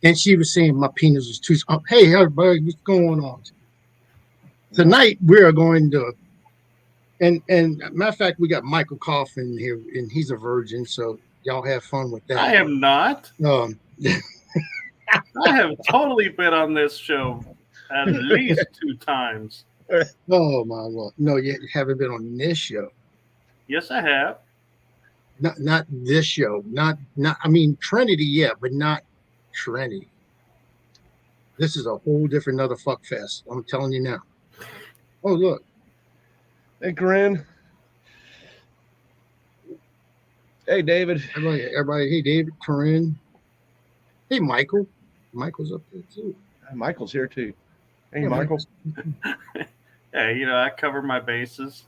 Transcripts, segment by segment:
And she was saying my penis was too small. Hey, everybody, what's going on? Tonight we are going to, and matter of fact, we got Michael Coffin here, and he's a virgin, so y'all have fun with that. I am not. I have totally been on this show at least 2 times. Oh my Lord! No, you haven't been on this show. Yes, I have. Not this show. Not. I mean Trinity, yeah, but not Trinity. This is a whole different other fuck fest. I'm telling you now. Oh look. Hey, Corinne. Hey, David. Everybody. Hey, David. Corinne. Hey, Michael. Michael's up there too. Michael's here too. Hey, yeah, Michael. Hey, I cover my bases.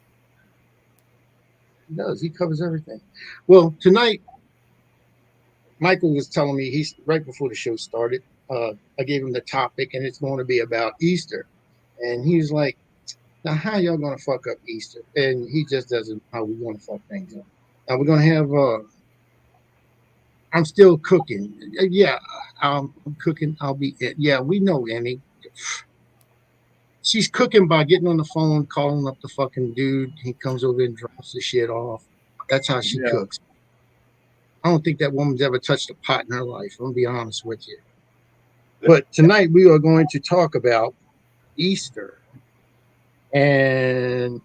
He does. He covers everything. Well, tonight, Michael was telling me right before the show started. I gave him the topic, and it's going to be about Easter. And he's like, "Now, how y'all going to fuck up Easter?" And he just doesn't know how we're going to fuck things up. Now we're going to have. I'm still cooking. Yeah, I'm cooking. I'll be it. Yeah, we know Annie. She's cooking by getting on the phone, calling up the fucking dude. He comes over and drops the shit off. That's how she cooks. I don't think that woman's ever touched a pot in her life. I'm gonna be honest with you. But tonight we are going to talk about Easter. And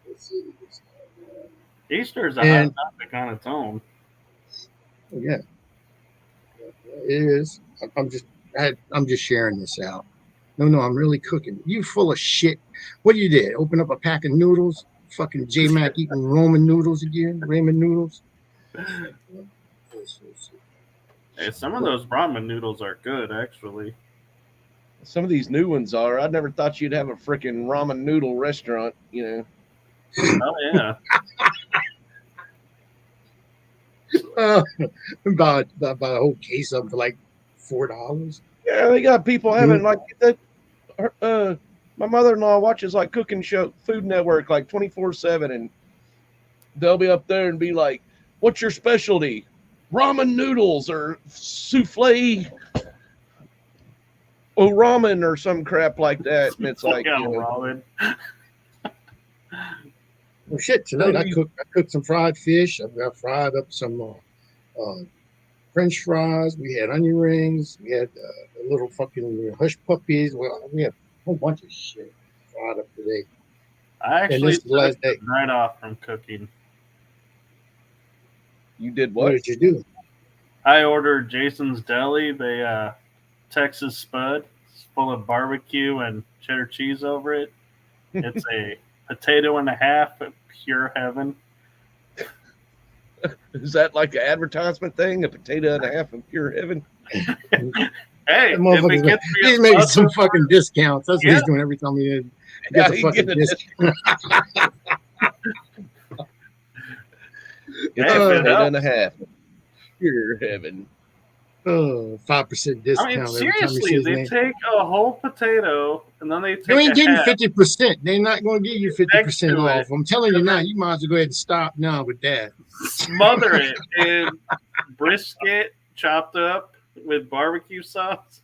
let's see. Easter is a hot topic on its own. Yeah, it is. I'm just sharing this out. No, I'm really cooking. You full of shit. What you did? Open up a pack of noodles? Fucking J-Mac eating Roman noodles again? Ramen noodles? Hey, some of those ramen noodles are good, actually. Some of these new ones are. I never thought you'd have a freaking ramen noodle restaurant, Oh, yeah. About a whole case of them for like $4. Yeah, they got people having like that. My mother-in-law watches like cooking show, Food Network, like 24/7, and they'll be up there and be like, "What's your specialty? Ramen noodles or souffle or ramen or some crap like that." And it's like, ramen. Well, shit. Tonight I cooked some fried fish. I fried up some French fries. We had onion rings. We had little fucking hush puppies. Well, we had a whole bunch of shit fried up today. I actually took right off from cooking. You did what? What did you do? I ordered Jason's Deli, the Texas Spud. It's full of barbecue and cheddar cheese over it. It's a potato and a half at pure heaven. Is that like an advertisement thing? A potato and a half of pure heaven? Hey, he's making some fucking discounts. That's what he's doing every time he gets a fucking discount. It's a potato and a half. Pure heaven. 5% discount. I mean, seriously, they take a whole potato and then they take you ain't getting 50%. They're not going to give you 50% off. I'm telling you now, you might as well go ahead and stop now with that. Smother it in brisket chopped up with barbecue sauce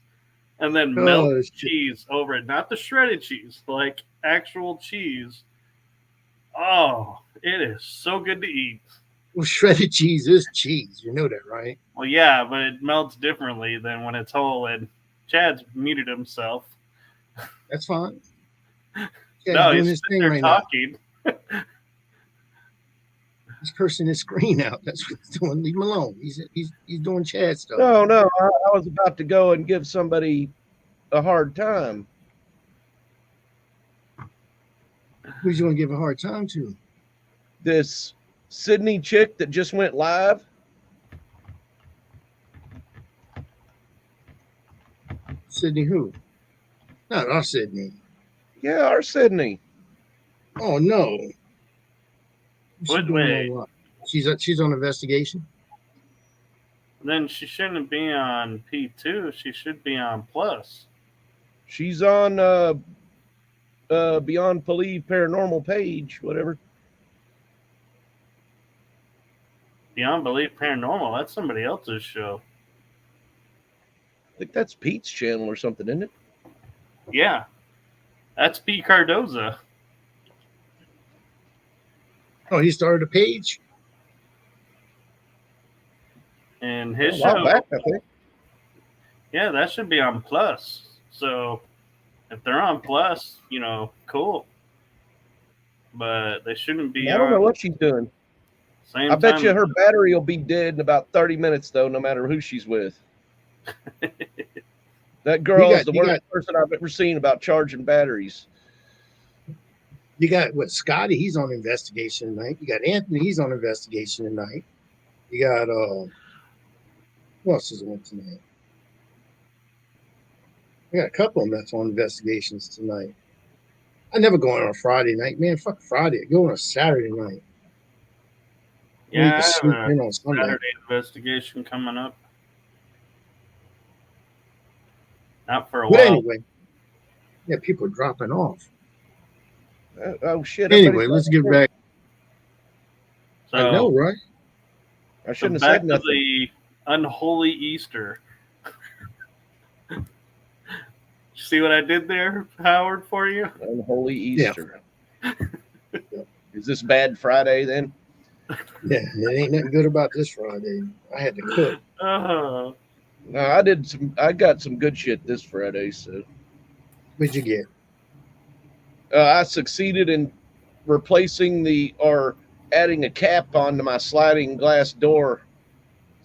and then melt cheese over it. Not the shredded cheese, like actual cheese. Oh, it is so good to eat. Well, shredded cheese is cheese. You know that, right? Well, yeah, but it melts differently than when it's whole. And Chad's muted himself. That's fine. Chad's doing his thing right talking. Now. He's cursing his screen out. That's what he's doing. Leave him alone. He's doing Chad stuff. No. I was about to go and give somebody a hard time. Who's you going to give a hard time to? This Sydney chick that just went live. Sydney who? Not our Sydney. Yeah, our Sydney. Oh no. What way? She's on investigation. Then she shouldn't be on P2. She should be on Plus. She's on Beyond Believe Paranormal page, whatever. Beyond Belief Paranormal, that's somebody else's show. I think that's Pete's channel or something, isn't it? Yeah. That's Pete Cardoza. Oh, he started a page? And his A while show, back, I think. yeah, that should be on Plus. So if they're on Plus, cool. But they shouldn't be I don't know on what she's doing. same I bet time. you her battery will be dead in about 30 minutes, though, no matter who she's with. That girl is the worst person I've ever seen about charging batteries. You got Scotty, he's on investigation tonight. You got Anthony, he's on investigation tonight. You got who else is on tonight? I got a couple of them that's on investigations tonight. I never go on a Friday night, man. Fuck Friday. I go on a Saturday night. Yeah, I have sleep a in on Sunday. Saturday investigation coming up. Not for a while. But anyway, yeah, people are dropping off. Oh shit! Anyway, let's get back. So, I know, right? I shouldn't have said nothing. To the unholy Easter. See what I did there, Howard, for you? Unholy Easter. Yeah. Is this Bad Friday then? Yeah, it ain't nothing good about this Friday. I had to cook. No, I got some good shit this Friday. So, what'd you get? I succeeded in replacing adding a cap onto my sliding glass door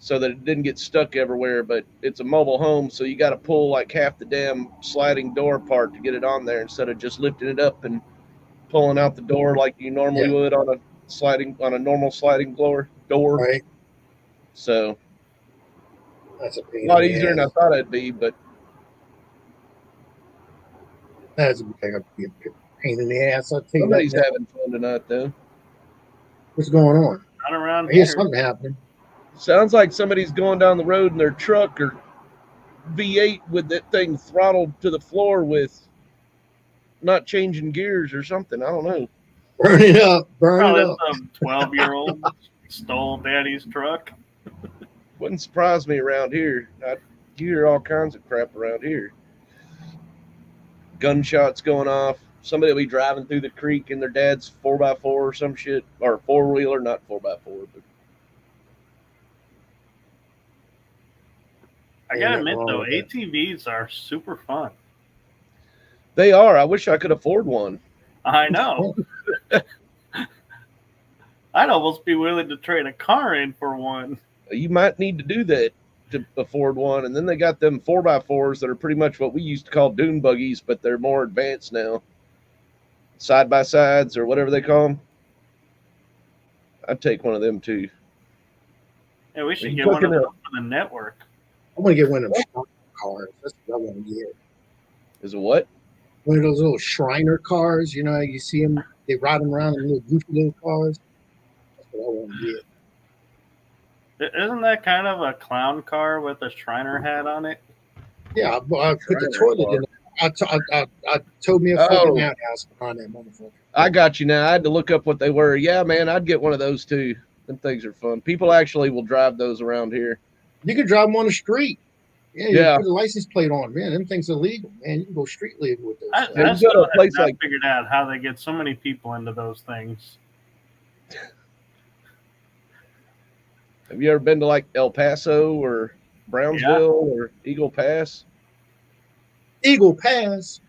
so that it didn't get stuck everywhere. But it's a mobile home, so you got to pull like half the damn sliding door apart to get it on there instead of just lifting it up and pulling out the door like you normally would on a normal sliding door. Right. So that's a pain. A lot easier than I thought it'd be, but that's a pain in the ass. I think somebody's having fun tonight, though. What's going on? Not around here. Something happening. Sounds like somebody's going down the road in their truck or V8 with that thing throttled to the floor with not changing gears or something. I don't know. Burn it up. Probably some 12-year-old stole daddy's truck. Wouldn't surprise me around here. You hear all kinds of crap around here. Gunshots going off. Somebody will be driving through the creek in their dad's 4x4 or some shit, or 4-wheeler, not 4x4. But I gotta admit, though, ATVs are super fun. They are. I wish I could afford one. I know. I'd almost be willing to trade a car in for one. You might need to do that to afford one. And then they got them 4x4s that are pretty much what we used to call dune buggies, but they're more advanced now. Side-by-sides or whatever they call them. I'd take one of them, too. Yeah, we should get one of them for the network. I want to get one of them cars. That's what I want to get. Is it what? One of those little Shriner cars. You know, you see them, they ride them around in little goofy little cars. That's what I want to get. Isn't that kind of a clown car with a Shriner hat on it? Yeah, I put the toilet in it. I told me a fucking outhouse behind that motherfucker. I got you now. I had to look up what they were. Yeah, man, I'd get one of those too. Them things are fun. People actually will drive those around here. You can drive them on the street. Yeah, you yeah. Put a license plate on, man. Them things are legal, man. You can go street legal with those. I still have not figured out how they get so many people into those things. Have you ever been to like El Paso or Brownsville or Eagle Pass? Eagle Pass.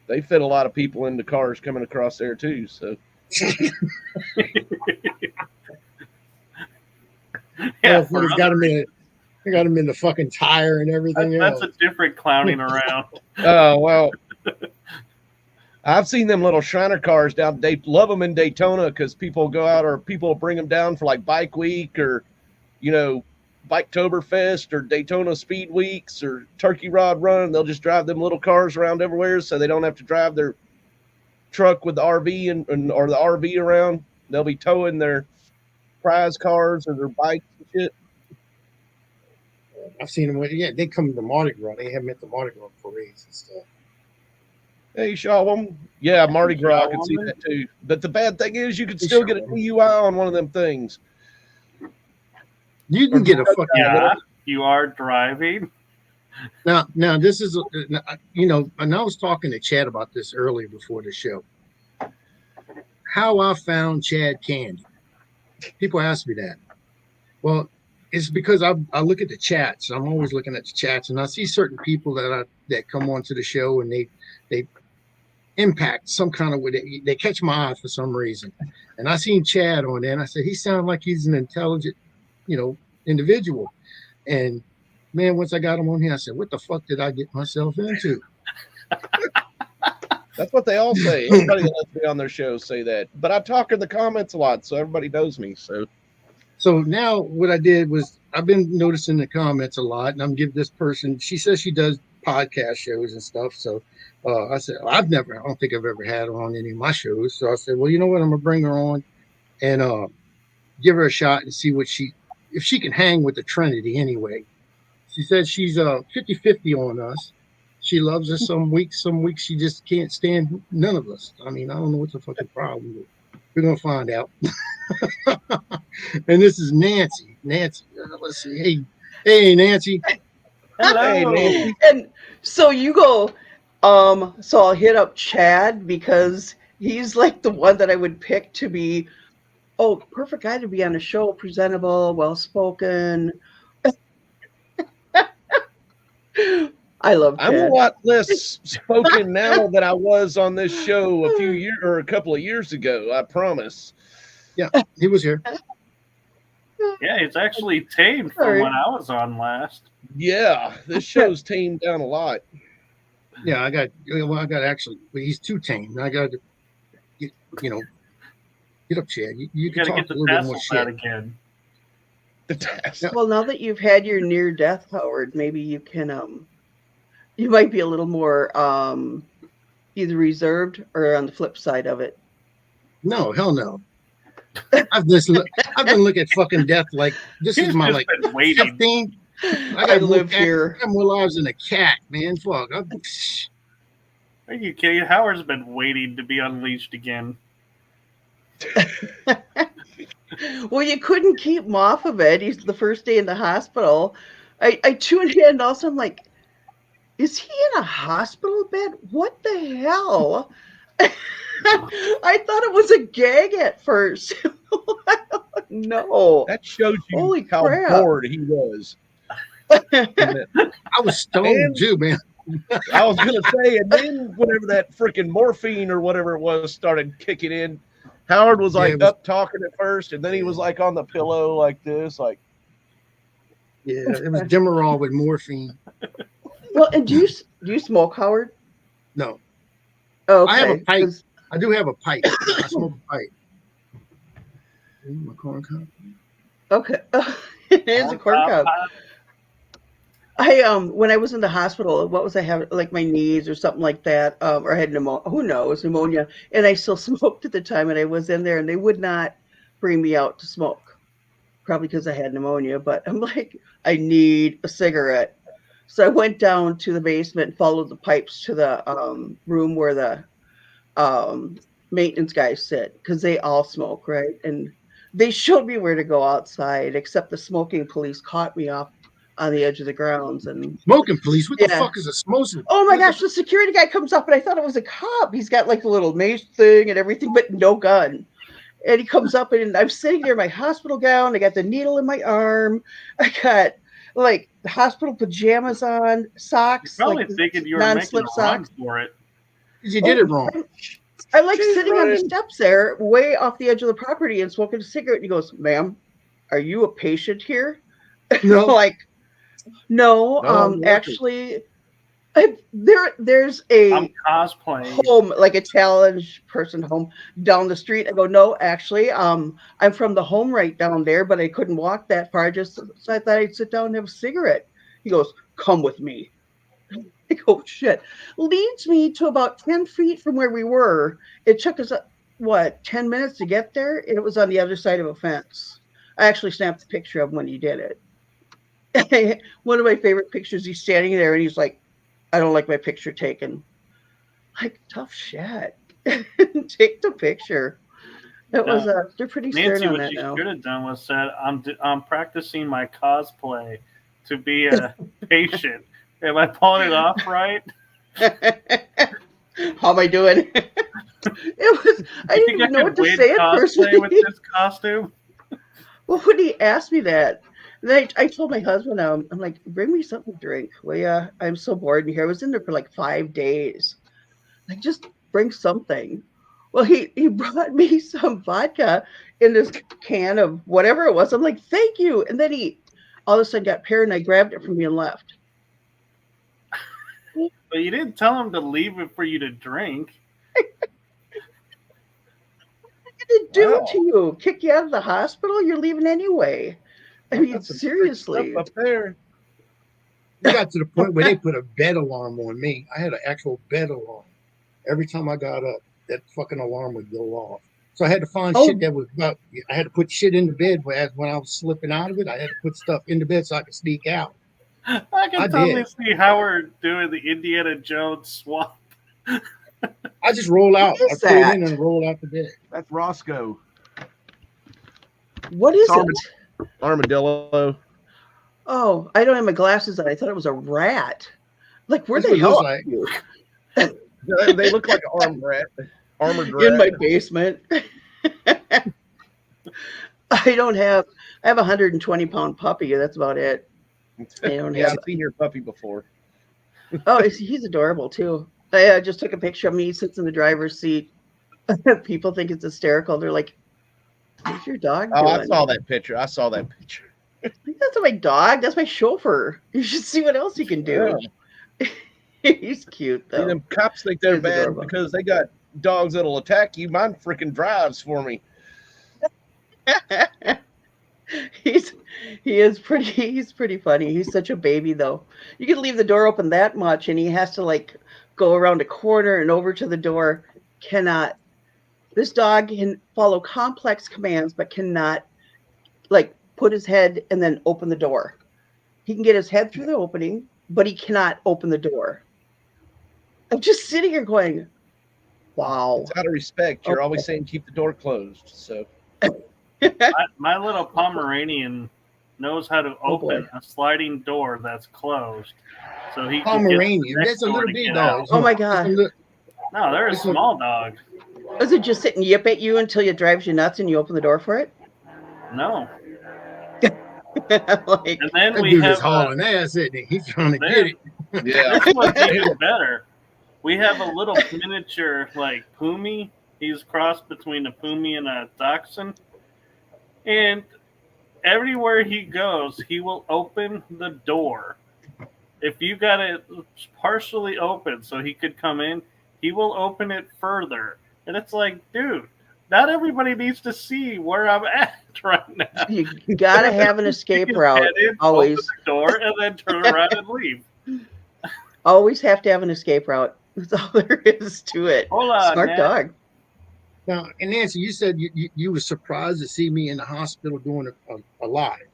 They fit a lot of people into cars coming across there too. So. Yeah, they got them in the fucking tire and everything. That's a different clowning around. Oh well. I've seen them little Shriner cars down. They love them in Daytona because people go out or people bring them down for like Bike Week or, you know, Biketoberfest or Daytona Speed Weeks or Turkey Rod Run. They'll just drive them little cars around everywhere so they don't have to drive their truck with the RV or the RV around. They'll be towing their prize cars or their bikes and shit. I've seen them. Yeah, they come to Mardi Gras. They have them at the Mardi Gras parades and stuff. Hey, show them. Yeah, Mardi Gras, I can see that too. But the bad thing is you can still get a DUI on one of them things. You can get a fucking... Yeah, you are driving. Now this is, you know, and I was talking to Chad about this earlier before the show. How I found Chad Candy. People ask me that. Well, it's because I look at the chats. I'm always looking at the chats, and I see certain people that come onto the show, and they impact some kind of way. They catch my eye for some reason, and I seen Chad on there, and I said he sounds like he's an intelligent, you know, individual. And man, once I got him on here, I said, "What the fuck did I get myself into?" That's what they all say. Everybody that lets me on their show say that. But I talk in the comments a lot, so everybody knows me. So now what I did was I've been noticing the comments a lot, and I'm giving this person. She says she does podcast shows and stuff. So I said I don't think I've ever had her on any of my shows. So I said, well, you know what, I'm gonna bring her on and give her a shot and see if she can hang with the Trinity anyway. She said she's 50-50 on us. She loves us some weeks she just can't stand none of us. I mean, I don't know what the fucking problem is. We're gonna find out. And this is Nancy. Let's see. Hey, Nancy. Hello. Hey, Nancy. And so you go, so I'll hit up Chad because he's like the one that I would pick to be, perfect guy to be on a show, presentable, well-spoken. I love Chad. I'm a lot less spoken now than I was on this show a couple of years ago, I promise. Yeah, he was here. Yeah, it's actually tamed from when I was on last. Yeah, this show's tamed down a lot. Yeah, I got actually, he's too tame. I got to, get up, Chad. You can talk get a the little bit more tassels shit out again. The task. Well, now that you've had your near death, Howard, maybe you can, you might be a little more either reserved or on the flip side of it. No, hell no. I've been looking at fucking death like this is my like 15. I live here. I got more lives than a cat, man. Fuck. Are you kidding? Howard's been waiting to be unleashed again. Well, you couldn't keep him off of it. He's the first day in the hospital. I tuned in and also I'm like, is he in a hospital bed? What the hell? I thought it was a gag at first. No. That shows you Holy how crap. bored he was. I was stoned too, man. I was gonna say, and then whenever that freaking morphine or whatever it was started kicking in, Howard was like up talking at first, and then he was like on the pillow like this, like. Yeah, it was Demerol with morphine. Well, and do you smoke, Howard? No. Oh, okay. I have a pipe. I do have a pipe. I smoke a pipe. My corn cob. Okay. It is a corn cob. I when I was in the hospital, what was I having, like my knees or something like that, or I had pneumonia, who knows, pneumonia, and I still smoked at the time, and I was in there, and they would not bring me out to smoke, probably because I had pneumonia, but I'm like, I need a cigarette. So I went down to the basement and followed the pipes to the room where the maintenance guys sit, because they all smoke, right? And they showed me where to go outside, except the smoking police caught me off on the edge of the grounds. And smoking police? What the fuck is a smoking? Oh my gosh, the security guy comes up, and I thought it was a cop. He's got like the little mace thing and everything, but no gun. And he comes up, and I'm sitting there in my hospital gown. I got the needle in my arm. I got like the hospital pajamas on, socks. You're probably like thinking you were making a run for it. You did it wrong. I'm like sitting on the steps there, way off the edge of the property, and smoking a cigarette. And he goes, "Ma'am, are you a patient here?" No. Like, no, actually, there's I'm cosplaying home, like a challenge person home down the street. I go, no, actually, I'm from the home right down there, but I couldn't walk that far. So I thought I'd sit down and have a cigarette. He goes, come with me. I go, shit. Leads me to about 10 feet from where we were. It took us, 10 minutes to get there? And it was on the other side of a fence. I actually snapped a picture of him when he did it. One of my favorite pictures, he's standing there and he's like, I don't like my picture taken. Like, tough shit. Take the picture. It was they're pretty stern Nancy, on what that you now. should have done was said, I'm practicing my cosplay to be a patient. Am I pulling it off right? How am I doing? I didn't even know what to say at first. With this costume. Well, when he asked me that, then I told my husband, I'm like, bring me something to drink. Well, yeah, I'm so bored in here. I was in there for like 5 days. Like, just bring something. Well, he brought me some vodka in this can of whatever it was. I'm like, thank you. And then he all of a sudden got paranoid, grabbed it from me and left. But you didn't tell him to leave it for you to drink. What did it do to you? Kick you out of the hospital? You're leaving anyway. I mean, seriously. Up there. It got to the point where they put a bed alarm on me. I had an actual bed alarm. Every time I got up, that fucking alarm would go off. So I had to find shit that was about. I had to put shit in the bed when I was slipping out of it. I had to put stuff in the bed so I could sneak out. I can totally see Howard doing the Indiana Jones swap. I just roll out. I put it in and roll out the bed. That's Roscoe. What is it? Armadillo. Oh, I don't have my glasses on. I thought it was a rat. Like, where the hell are you? They look like an armored rat. In my basement. I have a 120-pound puppy. That's about it. I've seen your puppy before. Oh, he's adorable too. I just took a picture of me. He sits in the driver's seat. People think it's hysterical. They're like, "What's your dog doing?" I saw that picture. That's not my dog. That's my chauffeur. You should see what else he can do. Yeah. He's cute though. See, them cops think they're bad adorable because they got dogs that'll attack you. Mine freaking drives for me. He's pretty funny. He's such a baby though. You can leave the door open that much and he has to like go around a corner and over to the door. Cannot. This dog can follow complex commands but cannot like put his head and then open the door. He can get his head through the opening, but he cannot open the door. I'm just sitting here going, wow. It's out of respect. You're always saying keep the door closed. So my little Pomeranian knows how to open a sliding door that's closed. So he Pomeranian. That's a little big dog. Oh my god. No, they're a small dog. Does it just sit and yip at you until it drives you nuts and you open the door for it? No. Like, and then we have hauling ass, isn't he? He's trying to get it. Yeah. This one's even better. We have a little miniature like Pumi. He's crossed between a Pumi and a Dachshund. And everywhere he goes, he will open the door. If you got it partially open so he could come in, he will open it further. And it's like, dude, not everybody needs to see where I'm at right now. You gotta have an escape route. Always. Open the door and then turn around and leave. Always have to have an escape route. That's all there is to it. Hold on, smart man. Dog. Now, and Nancy, you said you were surprised to see me in the hospital doing a live.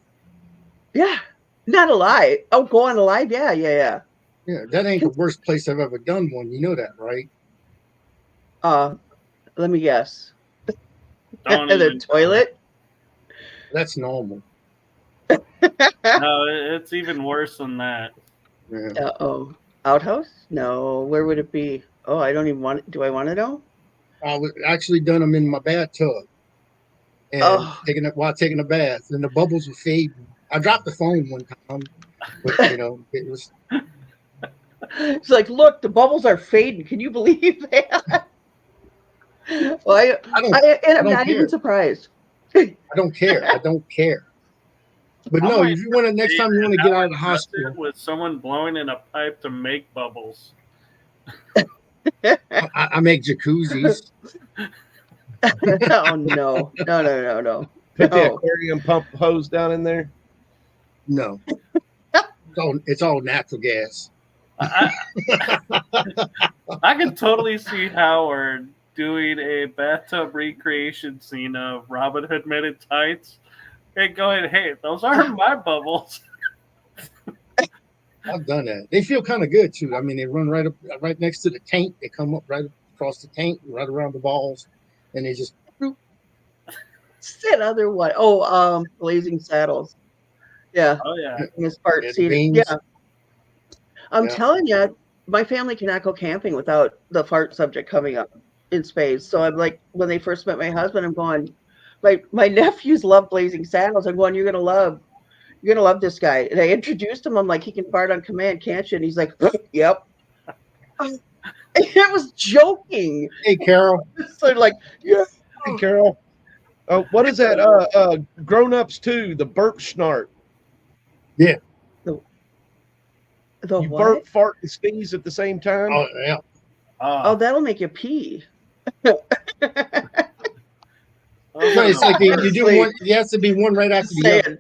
Yeah, not alive. Oh, going alive? Yeah. Yeah, that ain't the worst place I've ever done one. You know that, right? Let me guess. The toilet? That's normal. No, it's even worse than that. Yeah. Outhouse? No. Where would it be? Oh, I don't even want it. Do I want to know? I was actually done them in my bathtub and taking a bath, and the bubbles were fading. I dropped the phone one time, but it was. It's like, look, the bubbles are fading. Can you believe that? Well, I'm not even surprised. I don't care. But no, if you want to, next time you want to get out of the hospital, with someone blowing in a pipe to make bubbles. I make jacuzzis. Oh no! Put the aquarium pump hose down in there. No, it's all natural gas. I can totally see Howard doing a bathtub recreation scene of Robin Hood Men in Tights and going, "Hey, those aren't my bubbles." I've done that. They feel kind of good too. I mean, they run right next to the tank. They come up right across the tank, right around the balls, and they just. That other one. Oh, Blazing Saddles. Yeah. Oh yeah. Miss Part seating. Yeah. I'm telling you, my family cannot go camping without the fart subject coming up in space. So I'm like, when they first met my husband, I'm going, my nephews love Blazing Saddles. I'm going, you're gonna love this guy. And I introduced him. I'm like, he can fart on command, can't you? And he's like, yep. I was joking. Hey, Carol. So like, yeah. Hey, Carol. Oh, what is that? Grown Ups 2, the burp snart. Yeah. The You what? burp, fart, and sneeze at the same time. Oh, yeah. Oh, that'll make you pee. It's like you do one. It has to be one right after the other.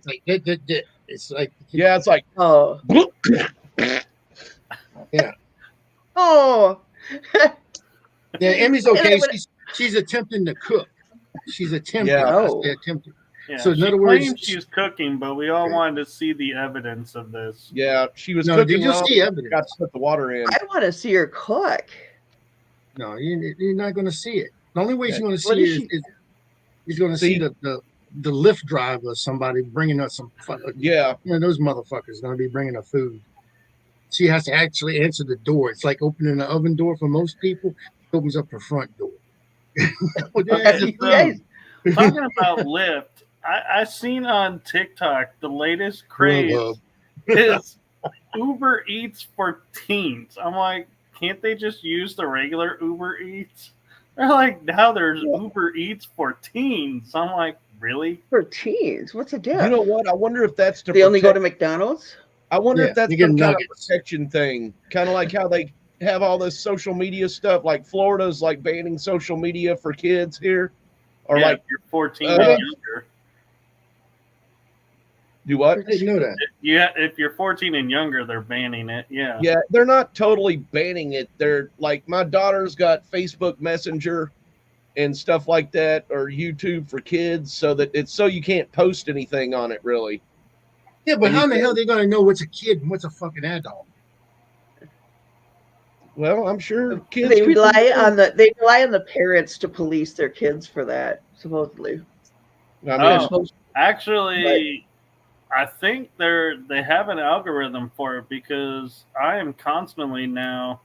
It's like yeah, it's like oh yeah. Oh. Yeah, Emmy's okay. She's attempting to cook. She's attempting. Yeah. Attempting. Yeah, So in she other words, claims she's cooking, but we all wanted to see the evidence of this. Yeah, she was no, cooking. did you see evidence? Got to put the water in. I want to see her cook. No, you're not going to see it. The only way she's going to What see is it is he's going to see the Lyft driver, somebody bringing us some. Yeah, those motherfuckers going to be bringing her food. She has to actually answer the door. It's like opening the oven door for most people. It opens up her front door. Talking about Lyft, I seen on TikTok the latest craze is Uber Eats for teens. I'm like, can't they just use the regular Uber Eats? They're like, now there's Uber Eats for teens. I'm like, really? For teens? What's the deal? You know what? I wonder if that's to they only go to McDonald's. I wonder if that's some kind of nuggets. protection thing, kind of like how they have all this social media stuff. Like Florida's like banning social media for kids here, or like if you're 14 and younger. Do what? I didn't know that. Yeah, if you're 14 and younger, they're banning it. Yeah. Yeah, they're not totally banning it. They're like, my daughter's got Facebook Messenger and stuff like that, or YouTube for kids, so that it's so you can't post anything on it, really. Yeah, but how in the hell are they going to know what's a kid and what's a fucking adult? Well, I'm sure kids They rely on the parents to police their kids for that, supposedly. I mean, actually, I think they have an algorithm for it, because I am constantly now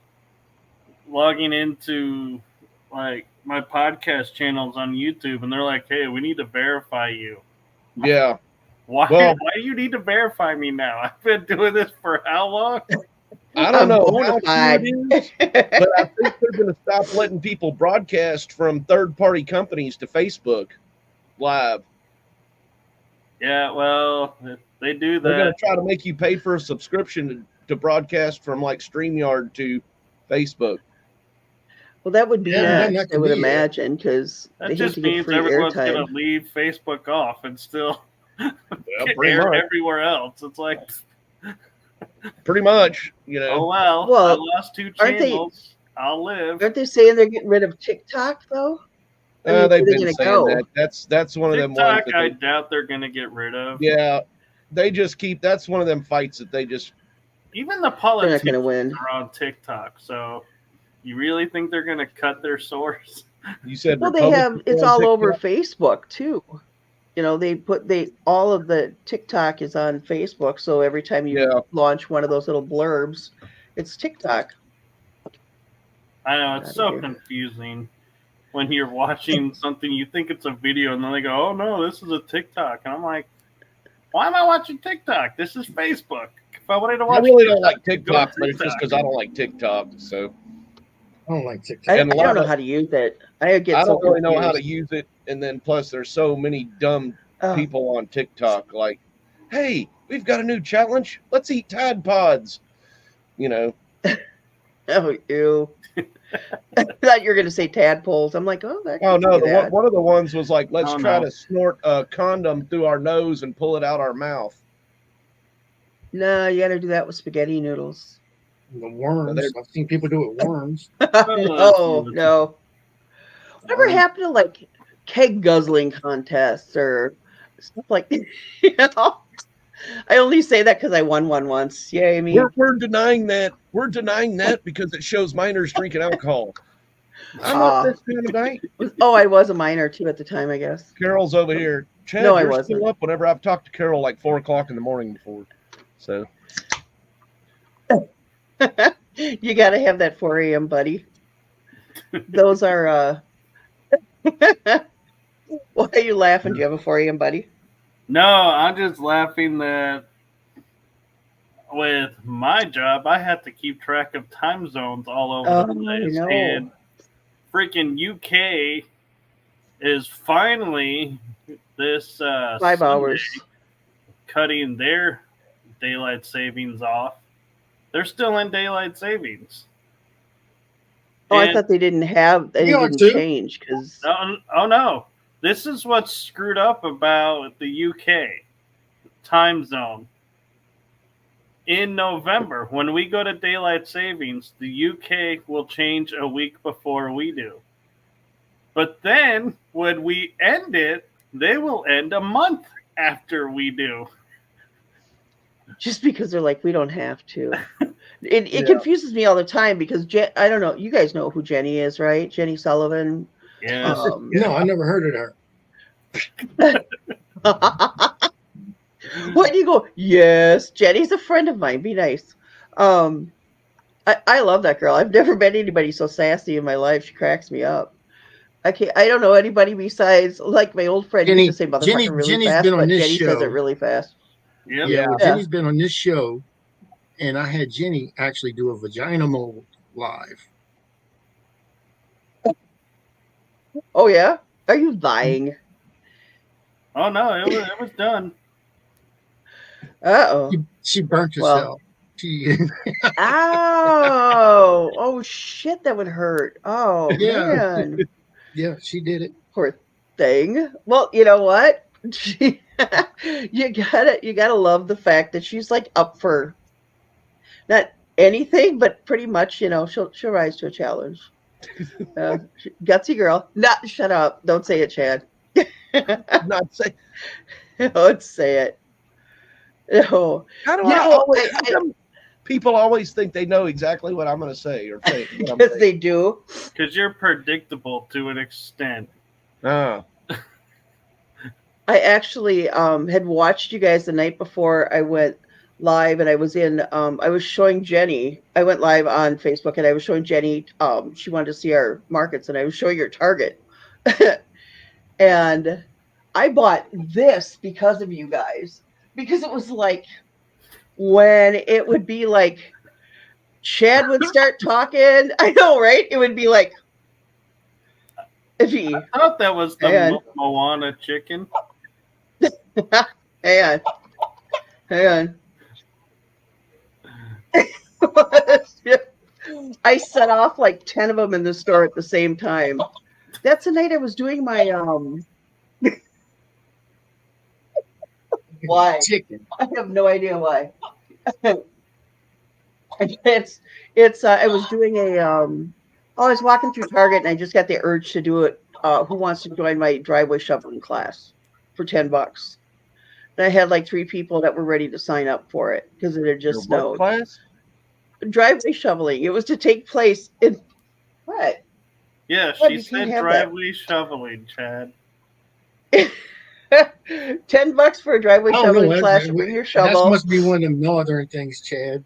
logging into like my podcast channels on YouTube, and they're like, "Hey, we need to verify you." Yeah. Why do you need to verify me now? I've been doing this for how long? I don't know how true it is, but I think they're going to stop letting people broadcast from third-party companies to Facebook Live. Yeah, well, if they do that, They're going to try to make you pay for a subscription to broadcast from like StreamYard to Facebook. Well, that would be next, I would imagine, because that just means everyone's going to leave Facebook off and still get aired everywhere else. It's like, pretty much, you know. Oh well, I lost 2 channels. I'll live. Aren't they saying they're getting rid of TikTok though? They've been saying that. That's one of them ones. TikTok, I doubt they're going to get rid of. Yeah, they just keep. That's one of them fights that they just. Even the politicians are on TikTok, so you really think they're going to cut their source? You said, well, they have. It's all over Facebook too. You know, all of the TikTok is on Facebook, so every time you launch one of those little blurbs, it's TikTok. I know, it's so confusing when you're watching something, you think it's a video, and then they go, "Oh no, this is a TikTok," and I'm like, "Why am I watching TikTok? This is Facebook." If I wanted to watch, I really don't like TikTok, but it's just because I don't like TikTok. So I don't like TikTok. I don't know how to use it. I don't really know how to use it, and then plus there's so many dumb people on TikTok. Like, hey, we've got a new challenge. Let's eat Tide Pods. You know. Oh, ew. I thought you were going to say tadpoles. I'm like, oh, that. Oh no, one of the ones was like, let's try to snort a condom through our nose and pull it out our mouth. No, you got to do that with spaghetti noodles. The worms. I've seen people do it with worms. Oh no! Whatever happened to like keg guzzling contests or stuff like that? You know? I only say that because I won one once. Yay me! We're denying that. We're denying that because it shows minors drinking alcohol. I'm not this kind of night. Oh, I was a minor too at the time, I guess. Carol's over here. Chad, no, you're I wasn't. still up whenever I've talked to Carol like 4 o'clock in the morning before. So You got to have that 4 a.m. buddy. Those are. Why are you laughing? Do you have a 4 a.m. buddy? No, I'm just laughing that with my job, I have to keep track of time zones all over the I place. know. And freaking UK is finally this 5 Sunday hours. cutting their daylight savings off. They're still in daylight savings. Oh, I And thought they didn't too. change because. oh no, this is what's screwed up about the UK time zone. In November, when we go to daylight savings, the UK will change a week before we do. But then when we end it, they will end a month after we do. Just because they're like, we don't have to. It confuses me all the time because I don't know. You guys know who Jenny is, right? Jenny Sullivan. Yes. No, I never heard of her. Why do you go? Yes, Jenny's a friend of mine. Be nice. I love that girl. I've never met anybody so sassy in my life. She cracks me up. I don't know anybody besides like my old friend used to say motherfucker really Jenny's fast, been on but this Jenny says show. it really fast. Yep. Yeah, well, Jenny's been on this show, and I had Jenny actually do a vagina mold live. Oh yeah? Are you lying? Oh no, it was done. Uh-oh. She burnt herself. Oh shit, that would hurt. Oh Yeah. man. Yeah, she did it. Poor thing. Well, you know what? you gotta love the fact that she's like up for not anything, but pretty much, she'll rise to a challenge. Gutsy girl. Not shut up. Don't say it, Chad. Not say. Don't say it. No. How do how come people always think they know exactly what I'm going to say or think? Because they do. Because you're predictable to an extent. Oh. I actually had watched you guys the night before I went live, and I was I was showing Jenny. I went live on Facebook, and I was showing Jenny. She wanted to see our markets, and I was showing her Target. And I bought this because of you guys. Because it was like when it would be like Chad would start talking. I know, right? It would be like I thought that was the Moana chicken. Hang on. I set off like 10 of them in the store at the same time. That's the night I was doing my why? Chicken. I have no idea why. It's I was doing I was walking through Target and I just got the urge to do it. Who wants to join my driveway shoveling class for $10? And I had like 3 people that were ready to sign up for it because it had just snowed. Class? Driveway shoveling. It was to take place in what? Yeah, she said driveway shoveling, Chad. $10 for a driveway shoveling class. Bring your shovel. That must be one of them northern things, Chad.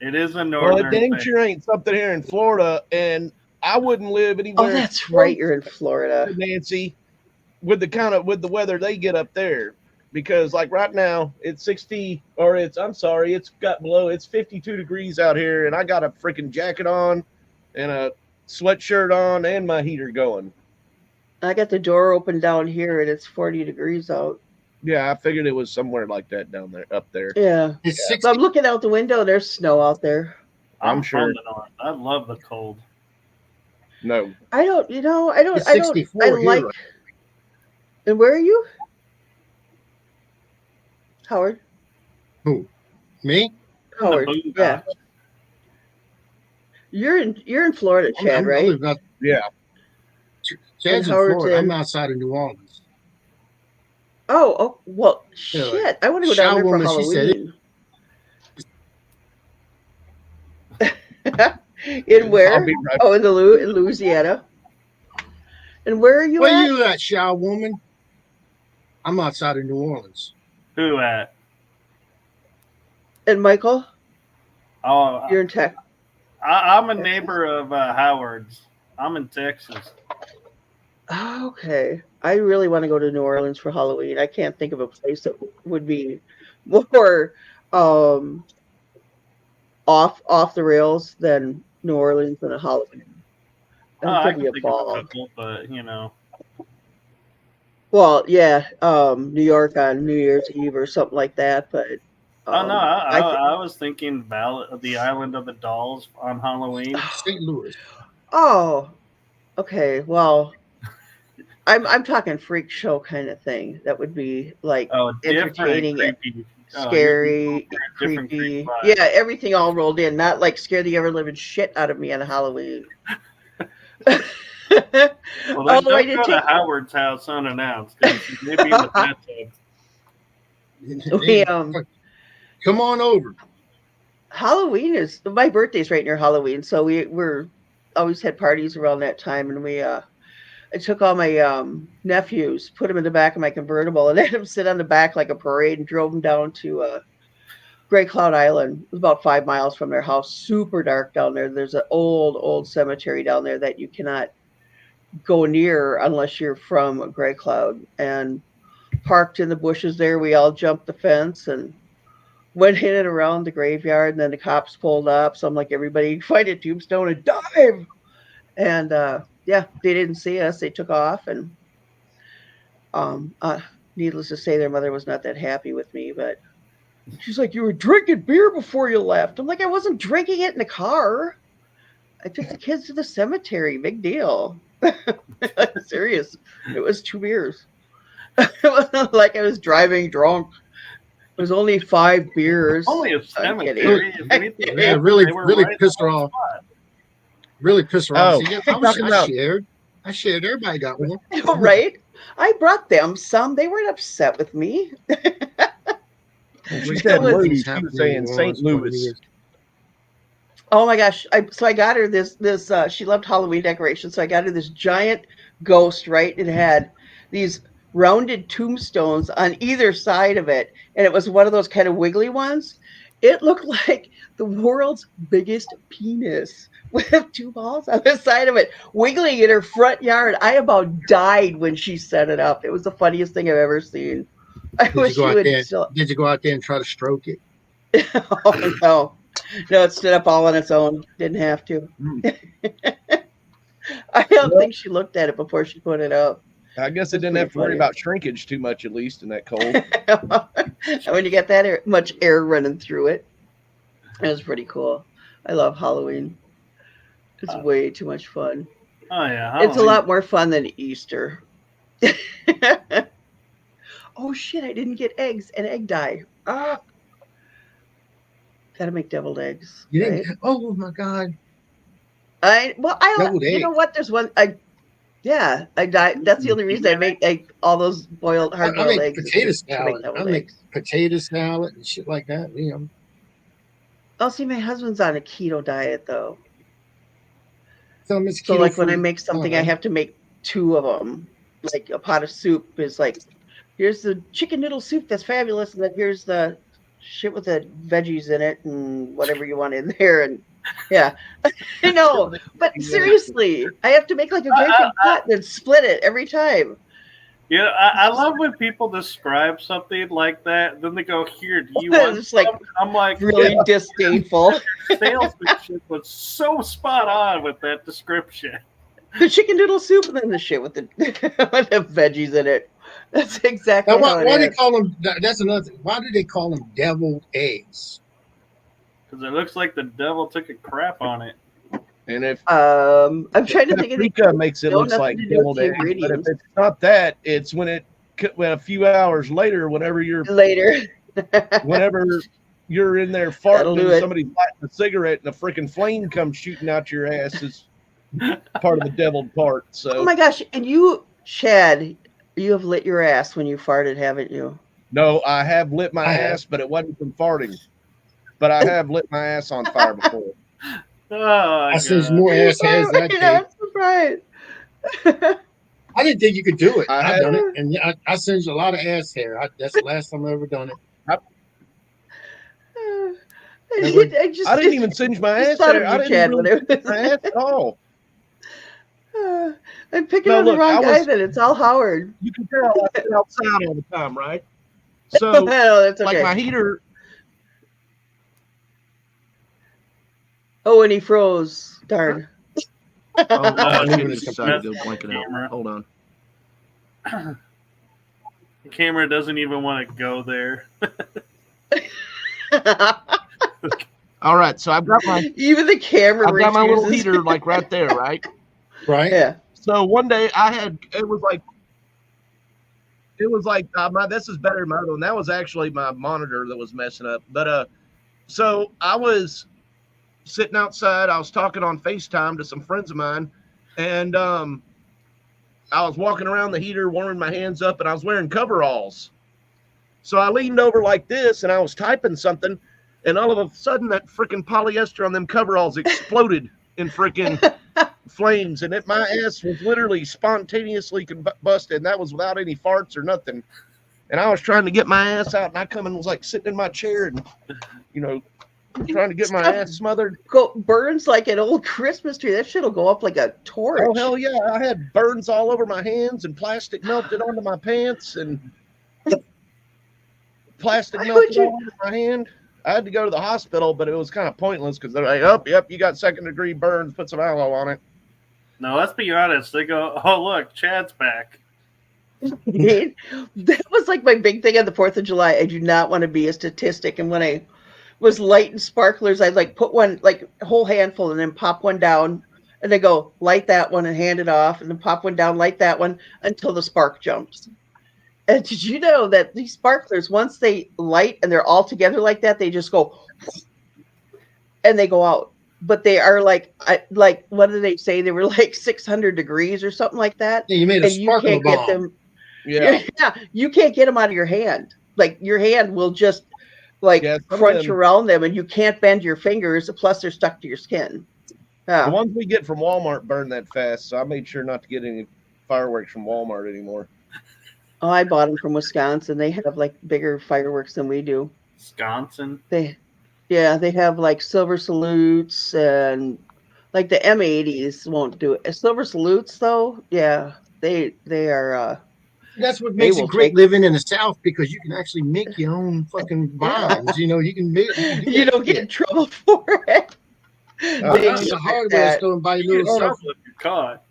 It is a northern Well, it dang thing. sure ain't something here in Florida, and I wouldn't live anywhere. Oh, that's right. You're in Florida, Nancy. With the weather they get up there, because like right now it's 60, or it's 52 degrees out here, and I got a freaking jacket on, and a sweatshirt on, and my heater going. I got the door open down here, and it's 40 degrees out. Yeah, I figured it was somewhere like that down there, up there. Yeah. It's 60. So I'm looking out the window. There's snow out there. I'm sure. I love the cold. No. I don't. It's 64 I here, like. right? And where are you, Howard? Who? Me? Howard. Yeah. You're in Florida, Chad, right? Yeah. Chad's in Florida. I'm outside of New Orleans. Oh, well, shit. I want to go down there for Halloween. In where? Right. Oh, in Louisiana. And where are you at? Where you at, Shaw woman? I'm outside of New Orleans. Who at? And Michael? Oh, You're in Texas. I'm a neighbor of Howard's. I'm in Texas. Oh, okay. I really want to go to New Orleans for Halloween. I can't think of a place that would be more um, off the rails than New Orleans and a Halloween. Oh, It I could be can a think of a ball. couple, but Well, yeah, New York on New Year's Eve or something like that. But Oh no, I think, I was thinking the Island of the Dolls on Halloween. St. Louis. oh, okay. Well, I'm talking freak show kind of thing. That would be like Oh, different entertaining, creepy. Oh, you're going scary, for a different creep creepy. vibe. Yeah, everything all rolled in. Not like scare the ever living shit out of me on Halloween. Well, then Although I don't did go to take Howard's house unannounced because you may be in the bathtub. we Come on over. Halloween is my birthday's right near Halloween, so we're always had parties around that time, and I took all my nephews, put them in the back of my convertible, and let them sit on the back like a parade, and drove them down to Gray Cloud Island. It was about 5 miles from their house. Super dark down there. There's an old cemetery down there that you cannot go near unless you're from Gray Cloud. And parked in the bushes there. We all jumped the fence and went in and around the graveyard. And then the cops pulled up. So I'm like, everybody find a tombstone and dive. And yeah, they didn't see us. They took off. And needless to say, their mother was not that happy with me. But she's like, you were drinking beer before you left. I'm like, I wasn't drinking it in the car. I took the kids to the cemetery. Big deal. I'm serious. It was 2 beers. It wasn't like I was driving drunk. It was only 5 beers. Only a I'm kidding. cemetery. If anything Yeah, happened, really they were really right pissed on her the off. spot. Really pissed her off. Oh, See, yeah, talking about I shared. Everybody got one. Right? I brought them some. They weren't upset with me. she said was- Louis. She was saying St. Louis. Oh my gosh. So I got her this she loved Halloween decorations. So I got her this giant ghost, right? It had these rounded tombstones on either side of it. And it was one of those kind of wiggly ones. It looked like the world's biggest penis with 2 balls on the side of it, wiggling in her front yard. I about died when she set it up. It was the funniest thing I've ever seen. I wish you would still. Did you go out there and try to stroke it? Oh no. No, it stood up all on its own. Didn't have to. I don't think she looked at it before she put it up. I guess it didn't have to worry about shrinkage too much, at least in that cold. And when you get that much air running through it, it was pretty cool. I love Halloween. It's way too much fun. Oh yeah, It's a lot more fun than Easter. Oh shit! I didn't get eggs and egg dye. Gotta make deviled eggs. You right? didn't? Oh my God! You know what? There's one. I dyed. That's the only reason I make all those hard boiled eggs. Potato salad. I make potato salad and shit like that. You know. Oh, see, my husband's on a keto diet though. So like when I make something, I have to make 2 of them. Like a pot of soup is like, here's the chicken noodle soup that's fabulous, and then here's the shit with the veggies in it and whatever you want in there. And yeah, I know, but seriously, I have to make like a great big pot and then split it every time. Yeah, I love when people describe something like that. Then they go, "Here, do you want?" It's like I'm like, really disdainful. Salesmanship was so spot on with that description. The chicken noodle soup and then the shit with the with the veggies in it. That's exactly now, how why they call them? That's another thing. Why do they call them deviled eggs? Because it looks like the devil took a crap on it. And if I'm trying to think of paprika makes it look like deviled eggs, but if it's not that, it's when a few hours later, whenever you're in there farting and somebody's lighting a cigarette and a freaking flame comes shooting out your ass is part of the deviled part. So oh my gosh, and you, Chad, you have lit your ass when you farted, haven't you? No, I have lit my ass, but it wasn't from farting. But I have lit my ass on fire before. I said more ass hairs that day. I'm surprised. I didn't think you could do it. I've done it, and I singed a lot of ass hair. That's the last time I ever done it. That way- I didn't even singe my ass thought of there. I you, didn't Chad, really singe my ass at all. I'm picking No, on the look, wrong I guy. was- Then it's all Howard. You can tell I sit outside all the time, right? So, No, that's okay. like my heater. Oh, and he froze. Darn. Oh, my moving kid his just decided to computer. go blanking out. Camera. Hold on. The camera doesn't even want to go there. All right, so I've got my Even the camera. I've got my little refuses. heater like right there, right? Right? Yeah. So one day it was like this is better than my other one. That was actually my monitor that was messing up. But so I was sitting outside. I was talking on FaceTime to some friends of mine, and I was walking around the heater, warming my hands up, and I was wearing coveralls. So I leaned over like this, and I was typing something, and all of a sudden that freaking polyester on them coveralls exploded in freaking flames, and my ass was literally spontaneously combusted, and that was without any farts or nothing. And I was trying to get my ass out, and I come and was like sitting in my chair and, trying to get my ass smothered. Burns like an old Christmas tree. That shit'll go up like a torch. Oh, hell yeah. I had burns all over my hands, and plastic melted onto my pants, and plastic melted all over my hand. I had to go to the hospital, but it was kind of pointless because they're like, oh, yep, you got second-degree burns. Put some aloe on it. No, let's be honest. They go, oh, look, Chad's back. That was like my big thing on the 4th of July. I do not want to be a statistic. And when I was lighting sparklers, I'd like put one, like a whole handful, and then pop one down, and then go light that one and hand it off, and then pop one down, light that one until the spark jumps. And did you know that these sparklers, once they light and they're all together like that, they just go and they go out. But they are like what did they say? They were like 600 degrees or something like that. Yeah, you made a And you sparkle can't bomb. get them. Yeah. Yeah, you can't get them out of your hand. Like your hand will just crunch around them, and you can't bend your fingers. Plus, they're stuck to your skin. The ones we get from Walmart burn that fast, so I made sure not to get any fireworks from Walmart anymore. Oh, I bought them from Wisconsin. They have like bigger fireworks than we do. Wisconsin? They have like silver salutes, and like the M80s won't do it. Silver salutes though, yeah, they are. That's what makes it great living in the South, because you can actually make your own fucking bombs. You can make. You don't get in trouble for it. That's the hardware store and buy your little stuff. Caught.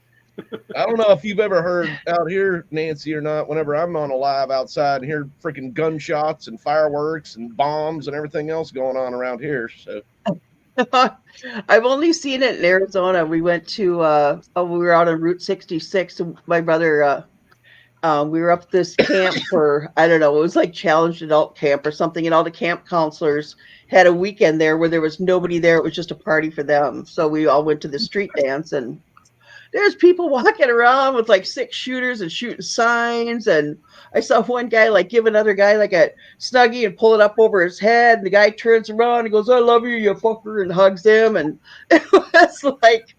I don't know if you've ever heard out here, Nancy, or not. Whenever I'm on a live outside and hear freaking gunshots and fireworks and bombs and everything else going on around here. So I've only seen it in Arizona. We went to we were out on Route 66. And my brother, we were up this camp for, I don't know, it was like challenged adult camp or something, and all the camp counselors had a weekend there where there was nobody there. It was just a party for them. So we all went to the street dance, and there's people walking around with like 6 shooters and shooting signs. And I saw one guy like give another guy like a Snuggie and pull it up over his head. And the guy turns around and goes, "I love you, you fucker," and hugs him. And it was like,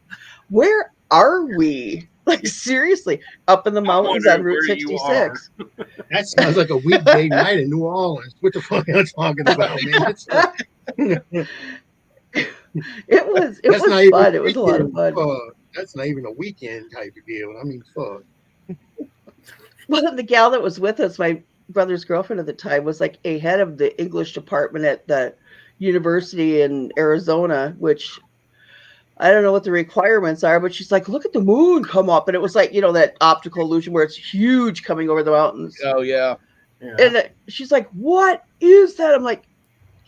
where are we? Like, seriously, up in the mountains on Route 66. That sounds like a weekday night in New Orleans. What the fuck am I talking about, man? It was fun. It was a lot of fun. That's not even a weekend type of deal. I mean, fuck. Well, the gal that was with us, my brother's girlfriend at the time, was like a head of the English department at the university in Arizona, which I don't know what the requirements are, but she's like, look at the moon come up. And it was like, that optical illusion where it's huge coming over the mountains. Oh, yeah. And she's like, what is that? I'm like,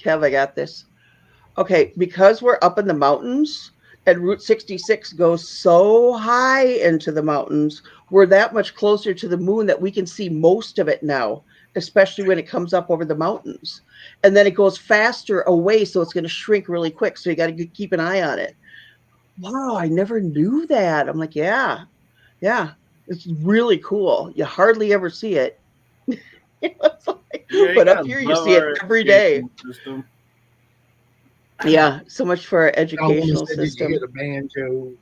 Kev, I got this. Okay, because we're up in the mountains and Route 66 goes so high into the mountains, we're that much closer to the moon that we can see most of it now, especially when it comes up over the mountains. And then it goes faster away, so it's going to shrink really quick. So you got to keep an eye on it. Wow, I never knew that. I'm like, yeah, it's really cool. You hardly ever see it. But up here, you see it every day. System. Yeah, so much for our educational system. You hear the banjo.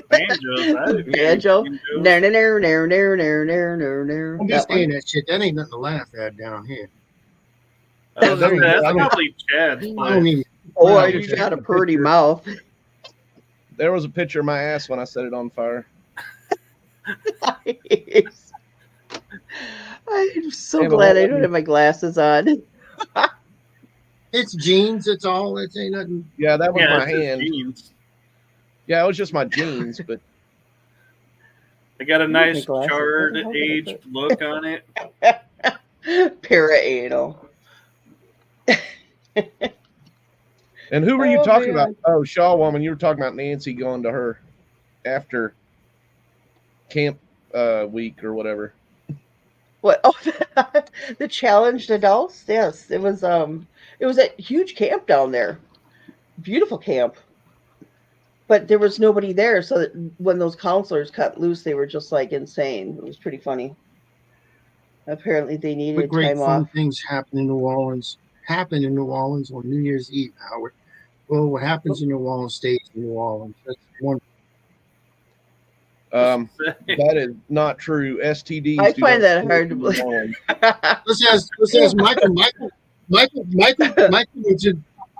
Banjo. No. I'm just saying that shit. That ain't nothing to laugh at down here. That's there you go. probably Chad's I don't place. even. Oh, Wow. you got a pretty mouth. There was a picture of my ass when I set it on fire. Nice. I'm so Yeah, but glad what- I don't have my glasses on. It's jeans. It's all. It ain't nothing. Yeah, that was Yeah, my it's his hand. jeans. Yeah, it was just my jeans, but They got a Look at nice glasses. charred, Where the hell did I aged look on it. Para-anal. and who were you Oh, talking man. about? Oh, Shaw Woman, you were talking about Nancy going to her after camp week or whatever. What? Oh, the challenged adults. Yes, it was. It was a huge camp down there. Beautiful camp, but there was nobody there. So that when those counselors cut loose, they were just like insane. It was pretty funny. Apparently, they What needed great time fun off. things happen in New Orleans. Happened in New Orleans on New Year's Eve, Howard. Well, what happens in New Orleans stays in New Orleans. That's one. That is not true. STDs. I do find not that stay hard to in believe. New Orleans. Let's ask Michael.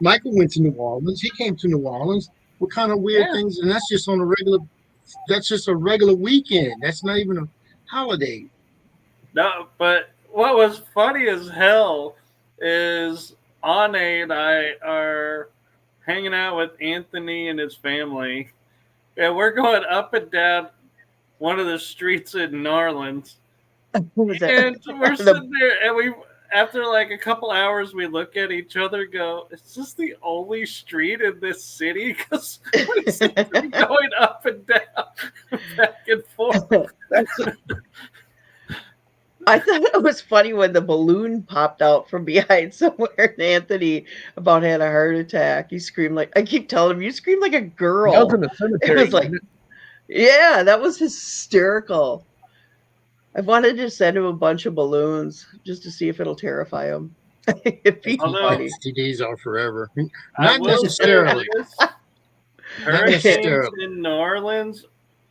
Michael went to New Orleans. He came to New Orleans. What kind of weird things? And that's just on a regular. That's just a regular weekend. That's not even a holiday. No, but what was funny as hell is Anne and I are hanging out with Anthony and his family. And we're going up and down one of the streets in New Orleans. What was that? And we're sitting there, and we, after like a couple hours, we look at each other and go, is this the only street in this city? Because we seem to be going up and down, back and forth. I thought it was funny when the balloon popped out from behind somewhere, and Anthony about had a heart attack. He screamed like, I keep telling him, you scream like a girl. That was in the cemetery. It was like, yeah, that was hysterical. I wanted to send him a bunch of balloons just to see if it'll terrify him. It'd be funny. STDs are forever. I Not will necessarily. say this, Not hurricanes necessarily. in New Orleans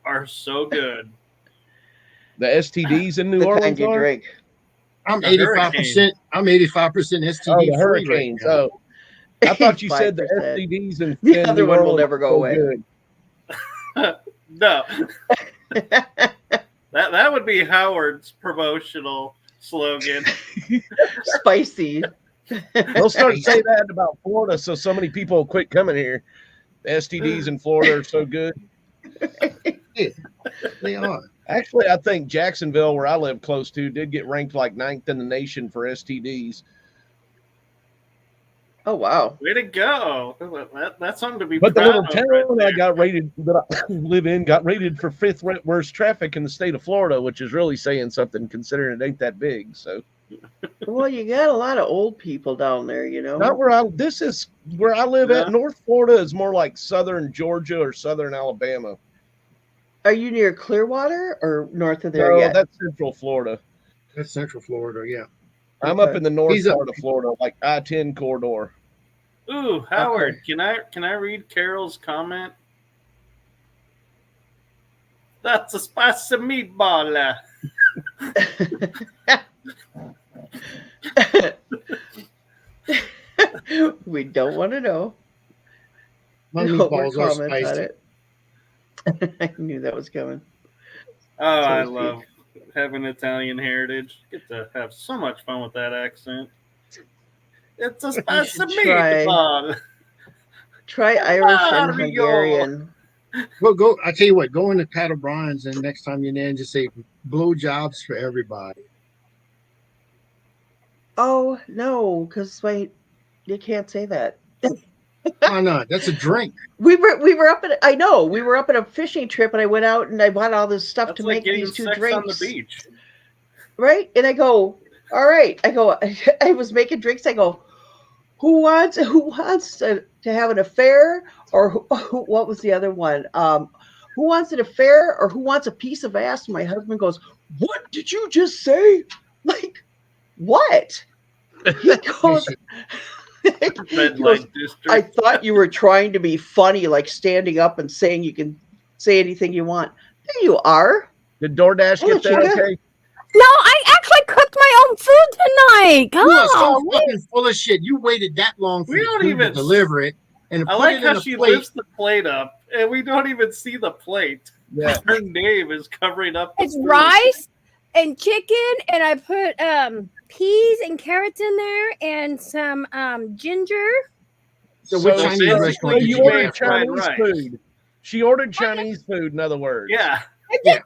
are so good. The STDs in New The Orleans kind you are? drink. I'm The 85%. I'm 85% STD Oh, the free hurricanes. right now. Oh, I thought you said the 5%. STDs in The in other New one will Orleans never go so away. good. No. That would be Howard's promotional slogan. Spicy. They'll start saying that about Florida, so many people will quit coming here. The STDs in Florida are so good. Yeah, they are. Actually, I think Jacksonville, where I live close to, did get ranked like 9th in the nation for STDs. Oh, wow. Way to go. That's something to be But the proud little of town right I there. got rated that I live in got rated for 5th worst traffic in the state of Florida, which is really saying something considering it ain't that big. So Well, you got a lot of old people down there, you know. not where this is where I live Yeah. at. North Florida is more like southern Georgia or southern Alabama. Are you near Clearwater or north of there No, yet? that's central Florida. That's Central Florida, yeah. I'm up in the north He's up- part of Florida, like I-10 corridor. Ooh, Howard, can I read Carol's comment? That's a spicy meatball. We don't want to know. My No more meatballs are comments on spicy. it. I knew that was coming. Oh, I to speak. love having Italian heritage. Get to have so much fun with that accent. It's a spicy should try. meatball. Try Irish and Mario. Hungarian. Well, go. I tell you what. Go into Pat O'Brien's, and next time you're there, and just say blowjobs for everybody. Oh no, because wait, you can't say that. Why not? That's a drink. We were up at we were up at a fishing trip, and I went out and I bought all this stuff That's to like make getting these two sex drinks. on the beach. Right? And I go, all right. I go, I was making drinks. I go, who wants to have an affair, or what was the other one? Who wants an affair, or who wants a piece of ass? And my husband goes, what did you just say? Like, what? He goes, Red he goes, light district. I thought you were trying to be funny, like standing up and saying you can say anything you want. There you are. Did DoorDash Oh, get that Chica. okay? No, I actually I cooked my own food tonight. You are so God, fucking full of shit. You waited that long for We the don't food even to deliver it and I put like it how in a she plate. lifts the plate up, and we don't even see the plate. Yeah. Her name is covering up the it's food. rice and chicken, and I put peas and carrots in there, and some ginger. So what Chinese restaurant did you you get ordered that from? Chinese Fried rice. food. She ordered Chinese food, in other words. Yeah. Yeah.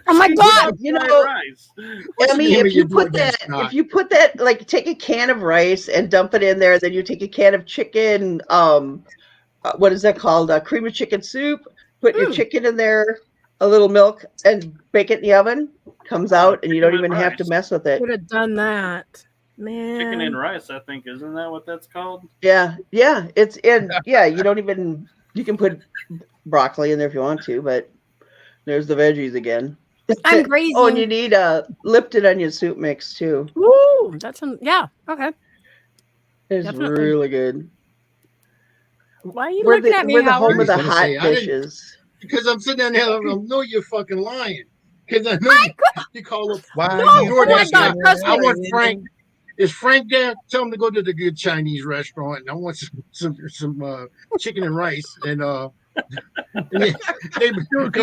Oh my She God! loves You fried know, rice. What's I the mean, name of if your you put DoorDash that, spot? if you put that, like, take a can of rice and dump it in there, then you take a can of chicken. What is that called? Cream of chicken soup. Put your chicken in there, a little milk, and bake it in the oven. Comes out, and you don't chicken even and have to rice. mess with it. Could have done that, man. Chicken and rice, I think, isn't that what that's called? Yeah, yeah. It's in. Yeah, you don't even. You can put broccoli in there if you want to, but there's the veggies again. I'm crazy. Oh, and you need a Lipton onion soup mix too. Woo! Yeah. Okay. It's Definitely. really good. Why are you We're looking the at me, we're the Howard? home of the I was gonna hot say, I didn't- dishes. Because I'm sitting down there, I know you're fucking lying. Because I know you call up. Why No, are you oh my DoorDash God, guy. trust I me. want Frank. Is Frank there? Tell him to go to the good Chinese restaurant, and I want some chicken and rice. And he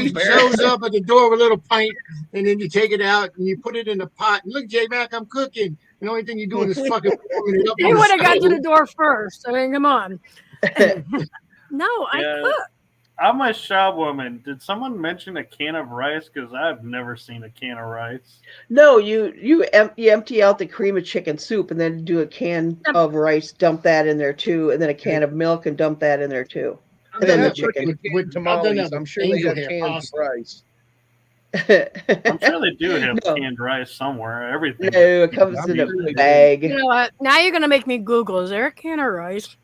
shows up at the door with a little pint, and then you take it out and you put it in the pot. And look, J Mac, I'm cooking. And the only thing you're doing is fucking warming it up. He on the would have got to stove. the door first. I mean, come on. No, I Yeah. cook. I'm a shop woman. Did someone mention a can of rice? Because I've never seen a can of rice. No, you empty out the cream of chicken soup and then do a can of rice, dump that in there too, and then a can of milk and dump that in there too. And then the chicken. With Tamales. I'm sure they angel have hair cans of pasta. rice. I'm sure they do have No. canned rice somewhere. Everything. No, it comes I'm in a sure they do. bag. You know what? Now you're gonna make me Google. Is there a can of rice?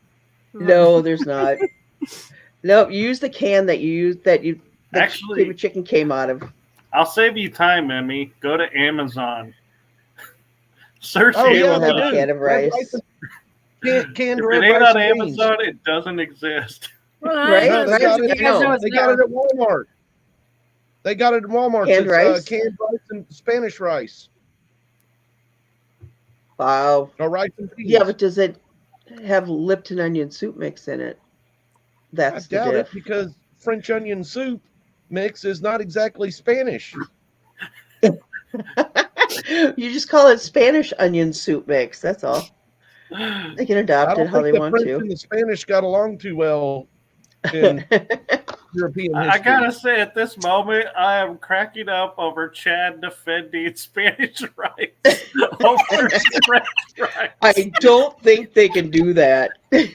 No, there's not. Nope, you use the can that you use that Actually- cream of chicken came out of. I'll save you time, Emmy. Go to Amazon. Search Oh, They yeah, will they have do. a can of rice. Canned If red it ain't rice on and beans. Amazon, it doesn't exist. Well, Right? No, they Right? got I it. know. They got it at Walmart. They got it at Walmart. Canned It's, rice? canned rice and Spanish rice, Wow. or rice and beans. Yeah, but does it have Lipton onion soup mix in it? I That's the doubt it diff. because French onion soup mix is not exactly Spanish. You just call it Spanish onion soup mix. That's all. They can I adopt don't it how think they the want French to. and the Spanish got along too well in European history. I gotta say, at this moment, I am cracking up over Chad defending Spanish rice over French rice. I don't think they can do that. They're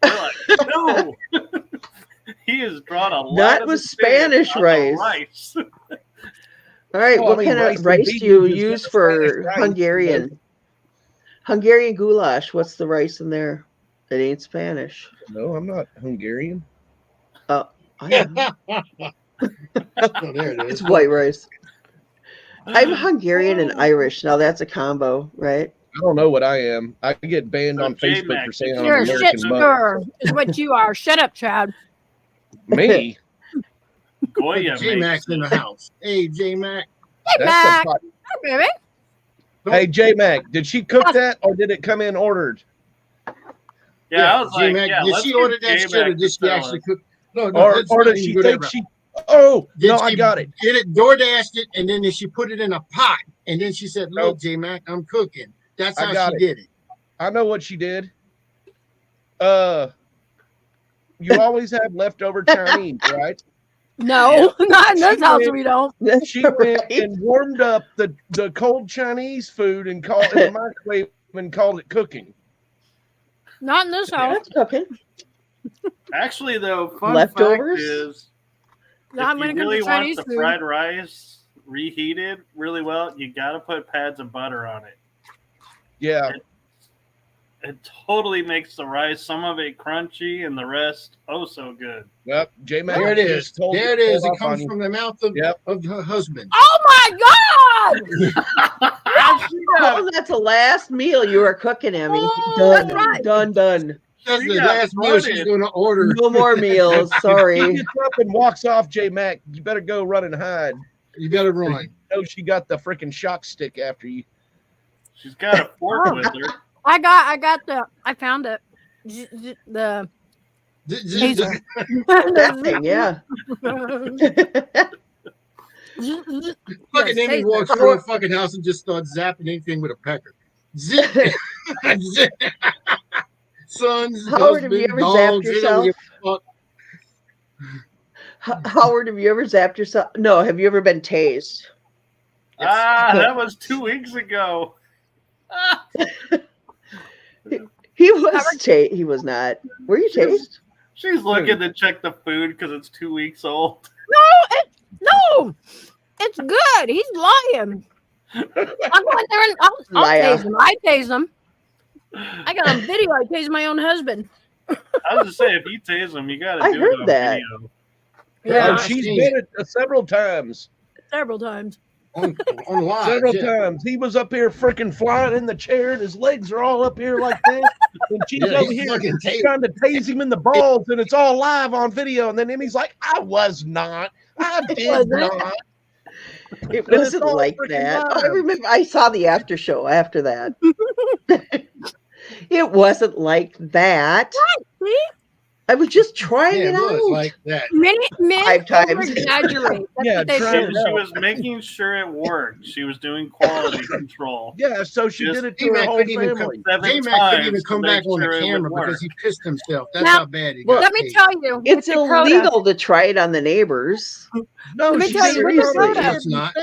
like, no. He has drawn a line Not of with the sand Spanish on the rice. rice. All right, Well, I what mean, kind rice of and rice beans do you is use not for Spanish rice, Hungarian? Hungarian goulash. What's the rice in there? It ain't Spanish. No, I'm not Hungarian. I am. Oh, there it It's is. white rice. I'm Hungarian and Irish. Now that's a combo, right? I don't know what I am. I get banned So on J-Mac, Facebook for saying I'm You're a an shit American mutt. stirrer, is what you are. Shut up, Chad. Me? Goya J Mac's in the house. Hey, J Mac. Hey, That's Mac. a pot. Hey, baby. Hey, J Mac, did she cook that or did it come in ordered? Yeah, I was J like, Mac. yeah, did let's she get order that J-Mac shit, or to did she tell actually us. cook? No, Or let's or not did even she go that think route. she? Oh Did no, she I got it. Did it DoorDashed it, and then she put it in a pot, and then she said, "Look, Nope. J Mac, I'm cooking." That's I how got she it. did it. I know what she did. You always have leftover Chinese, right? No, not in this She house. went- We don't. She went Right? and warmed up the cold Chinese food and called in the microwave and called it cooking. Not in this house. That's cooking. Actually, though, fun Leftovers? fact is, Not if when you it comes really to want Chinese the food. fried rice reheated really well, you got to put pads of butter on it. Yeah, It totally makes the rice, some of it crunchy, and the rest so good. yep. J Mac. There it is. There it is. It comes from. from the mouth of, Yep. of her husband. Oh my God! Oh, that's the last meal you were cooking, Emmy. Oh, Done, that's right. done. That's She the got last meal she's flooded. going to order. No more meals. He Sorry. gets up and walks off. J Mac, you better go run and hide. You gotta run. No, she got the freaking shock stick after you. She's got a fork with her. I found it. The taser. That thing, yeah. Fucking Emmy walks through a fucking house and just starts zapping anything with a pecker. Zip. Zip. Sons, Howard, have you husband, ever dogs, zapped yourself? Howard, have you ever zapped yourself? No, have you ever been tased? That was 2 weeks ago. He was he was not. Were you tased? She's looking to check the food because it's 2 weeks old. No, it's good. He's lying. I'll go in there and I'll tase him. I tase him. I got on video. I tase my own husband. I was just saying, if you tase him, you got to do heard it on that. video. Yeah, she's been it several times. Several times. On live, Several times. He was up here freaking flying in the chair, and his legs are all up here like this. And she's over here trying to tase him in the balls, and it's all live on video. And then Emmy's like, I was not. I did not. It wasn't like that. Oh, I remember I saw the after show after that. It wasn't like that. What? See? I was just trying it it was out. like that. Men 5 times. exaggerate. Yeah, She was making sure it worked. She was doing quality control. Yeah, so she Just did it to her whole family. J-Mac couldn't even come back on the camera because he pissed himself. That's how bad it got. Let me tell you. It's illegal to try it on the neighbors. No, Let me she tell you, seriously. Dakota. It's not.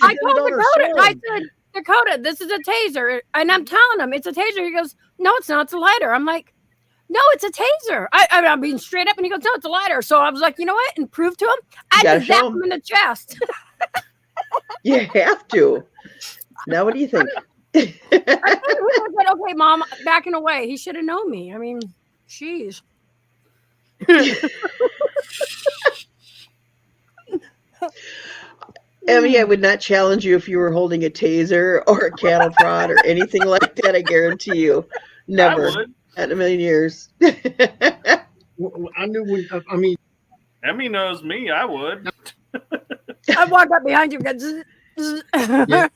I told Dakota, I said, Dakota, this is a taser. And I'm telling him it's a taser. He goes, no, it's not. It's a lighter. I'm like, no, it's a taser. I'm being straight up. And he goes, no, it's a lighter. So I was like, you know what? And prove to him. I just zapped him in the chest. You have to. Now, what do you think? I said, okay, Mom, backing away. He should have known me. I mean, jeez. Emmy, I would not challenge you if you were holding a taser or a cattle prod or anything like that. I guarantee you. Never. I would. Not in a million years. I knew when, I mean, Emmy knows me. I would. I walked up behind you. Yeah.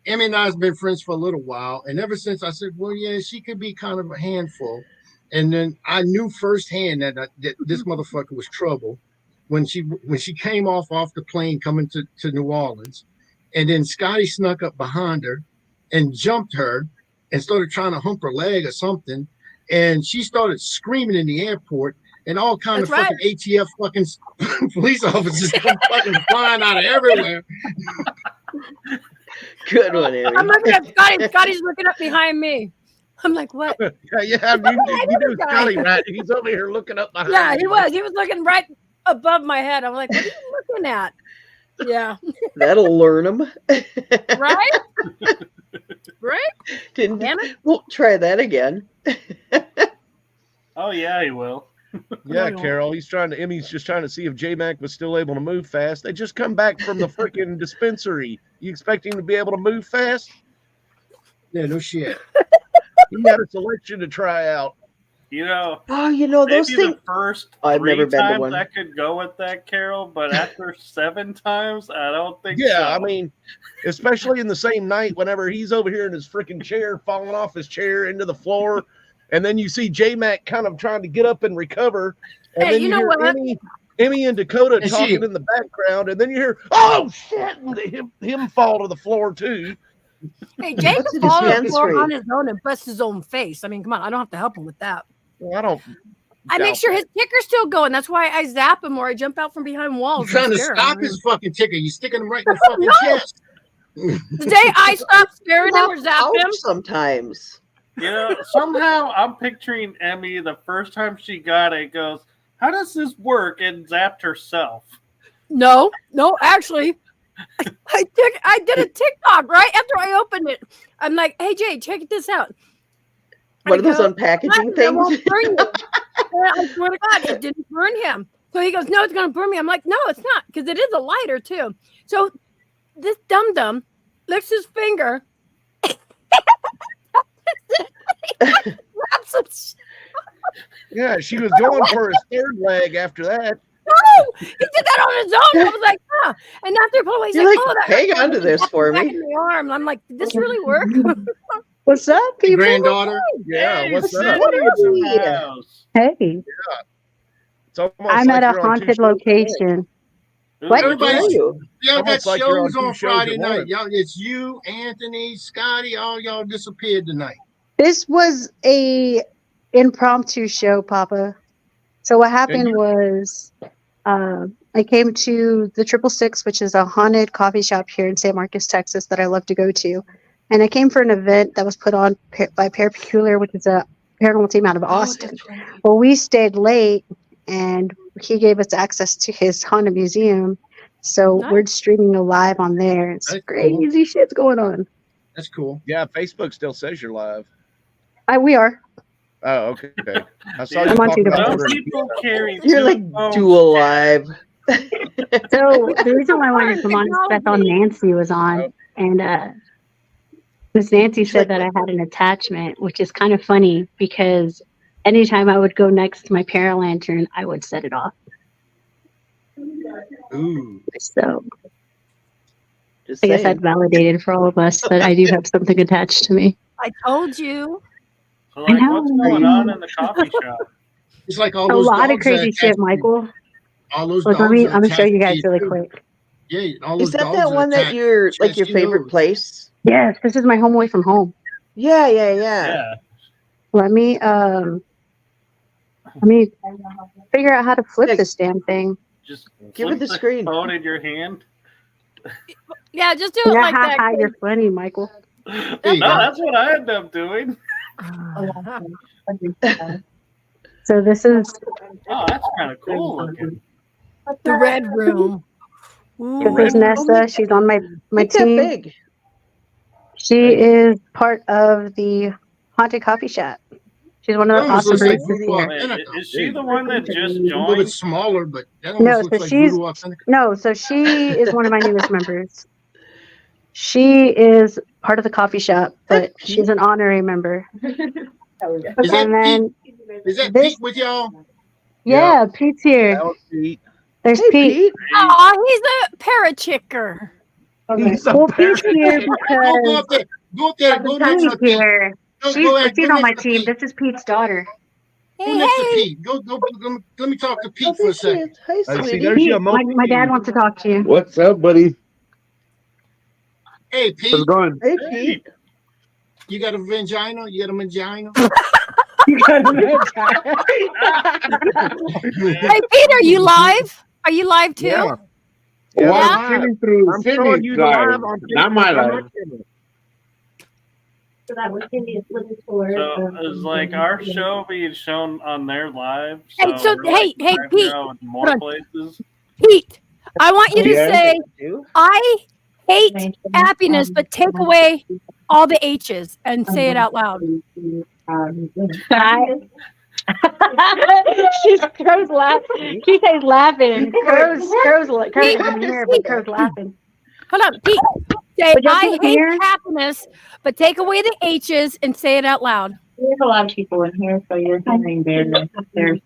Emmy and I have been friends for a little while. And ever since I said, well, yeah, she could be kind of a handful. And then I knew firsthand that this motherfucker was trouble when she came off the plane coming to New Orleans. And then Scotty snuck up behind her and jumped her and started trying to hump her leg or something. And she started screaming in the airport. And all kind of fucking ATF fucking police officers come fucking flying out of everywhere. Good one, Emmy. I'm looking at Scotty. Scotty's looking up behiking me. I'm like, what? Yeah, you do Scotty right. He's over here looking up behind. Yeah, you. he was. He was looking right above my head. I'm like, what are you looking at? Yeah. That'll learn him. Right? Right? Damn it. Won't try that again. Oh, yeah, he will. Yeah, Carol. Emmy's just trying to see if J-Mac was still able to move fast. They just come back from the freaking dispensary. You expect him to be able to move fast? Yeah, no shit. He had a selection to try out. Those things. The first I've three never been to times one. I could go with that, Carol, but after 7 times, I don't think so. Yeah, I mean, especially in the same night, whenever he's over here in his freaking chair, falling off his chair into the floor, and then you see J-Mac kind of trying to get up and recover, and then you hear Emmy and Dakota talking in the background, and then you hear, oh shit, and him fall to the floor too. Hey, Jay can fall on the floor on his own and bust his own face. I mean, come on, I don't have to help him with that. Well, I make sure his ticker's still going. That's why I zap him or I jump out from behind walls. You're trying to stop his fucking ticker. You sticking him right in the fucking chest. The day I stop scaring him or zap him. Sometimes. Somehow I'm picturing Emmy the first time she got it goes, how does this work? And zapped herself. No, actually, I did a TikTok right after I opened it. I'm like, hey Jay, check this out. What are those unpackaging things? Won't burn you. I swear to God, it didn't burn him. So he goes, no, it's going to burn me. I'm like, no, it's not, because it is a lighter too. So this dum-dum licks his finger. Yeah, she was going for his third leg after that. No, did that on his own. I was like, huh. And after police, You're like, like, oh, that hang hurt on to this for back me. in the arm. I'm like, did this really work? What's up, Hey, people? granddaughter. Yeah, Hey, what's up? Cindy's in the Hey. house. Hey, It's almost I'm like at a you're on two haunted shows at once. location. Ooh, What? which Where are one? you? Y'all got Almost like you're on shows two on shows Friday at night. once. Y'all, it's you, Anthony, Scotty, all y'all disappeared tonight. This was a impromptu show, Papa. So what happened was I came to the 666, which is a haunted coffee shop here in San Marcos, Texas, that I love to go to. And I came for an event that was put on by Parapeculiar, which is a paranormal team out of Austin. That's right. Well, we stayed late, and he gave us access to his haunted museum. So Nice. we're streaming live on there. It's That's crazy shit's going on. That's cool. Yeah, Facebook still says you're live. We are. Oh, okay. I saw Yeah. you I'm on two talking about Some devices. people carry You're two like phones. dual live. So the reason why I wanted to come on is because I thought Nancy was on, and Miss Nancy She's said like, that I had an attachment, which is kind of funny because anytime I would go next to my paralantern, I would set it off. Ooh. just So I guess that saying. validated for all of us that I do have something attached to me. I told you. So, like, what's know. going on in the coffee shop? It's like all A those lot of dogs that crazy attach shit, to you. Michael. All those Look, dogs I'm are gonna show attached you to guys really too. quick. Yeah, all those Is that dogs that are one that attached. you're like your She favorite knows. place? Yes, this is my home away from home. Yeah. Yeah. Let me figure out how to flip Yeah. this damn thing. Just Give flip it the screen. phone in your hand. Yeah, just do it Yeah, like that. you're funny, Michael. There No, you go. that's what I end up doing. So this is Oh, that's kind of cool looking. The red room. this is Nessa. She's on my Make that team. big. She is part of the haunted coffee shop. She's one of That the almost awesome looks like baristas Voodoo here. Wait, Authentica. is she the one that just A little bit joined? smaller, but that No, almost so looks like she's Voodoo Authentica. no, so she is one of my newest members. She is part of the coffee shop, but she's an honorary member. Is that And then Is that this, Pete with y'all? yeah, Pete's here. That was Pete. There's Hey, Pete. Pete. Oh, he's a parachicker. He's a Well, Pete's here Go because up there. Go up there. Go next Pete's to Pete. here. Go, She's go, ahead, she's go on my next to team. Pete. This is Pete's daughter. Go Hey, next to hey. Pete. Go. Let me talk to Pete for there a she second. is. Hi, See, sweetie. there's your Pete, my dad wants to talk to you. What's up, buddy? Hey, How's Pete. it going? Hey, Pete. You got a vagina? You got a vagina? Hey, Pete, are you live? Are you live too? Yeah. Well, Yeah. I'm sitting through I'm showing Sydney's you the live, live on not my Facebook. I'm live. not kidding. So is like our show being shown on their live? Hey, so, we're, hey, like, Pete, now in more hold on. places. Pete, I want you to Yes. say, I hate happiness, but take away all the H's and say it out loud. She's Crow's laughing. She says laughing. Crow's in here, but Crow's laughing. Hold on, Pete. Say, But y'all I can hate hear? happiness, but take away the H's and say it out loud. There's a lot of people in here, so you're hearing their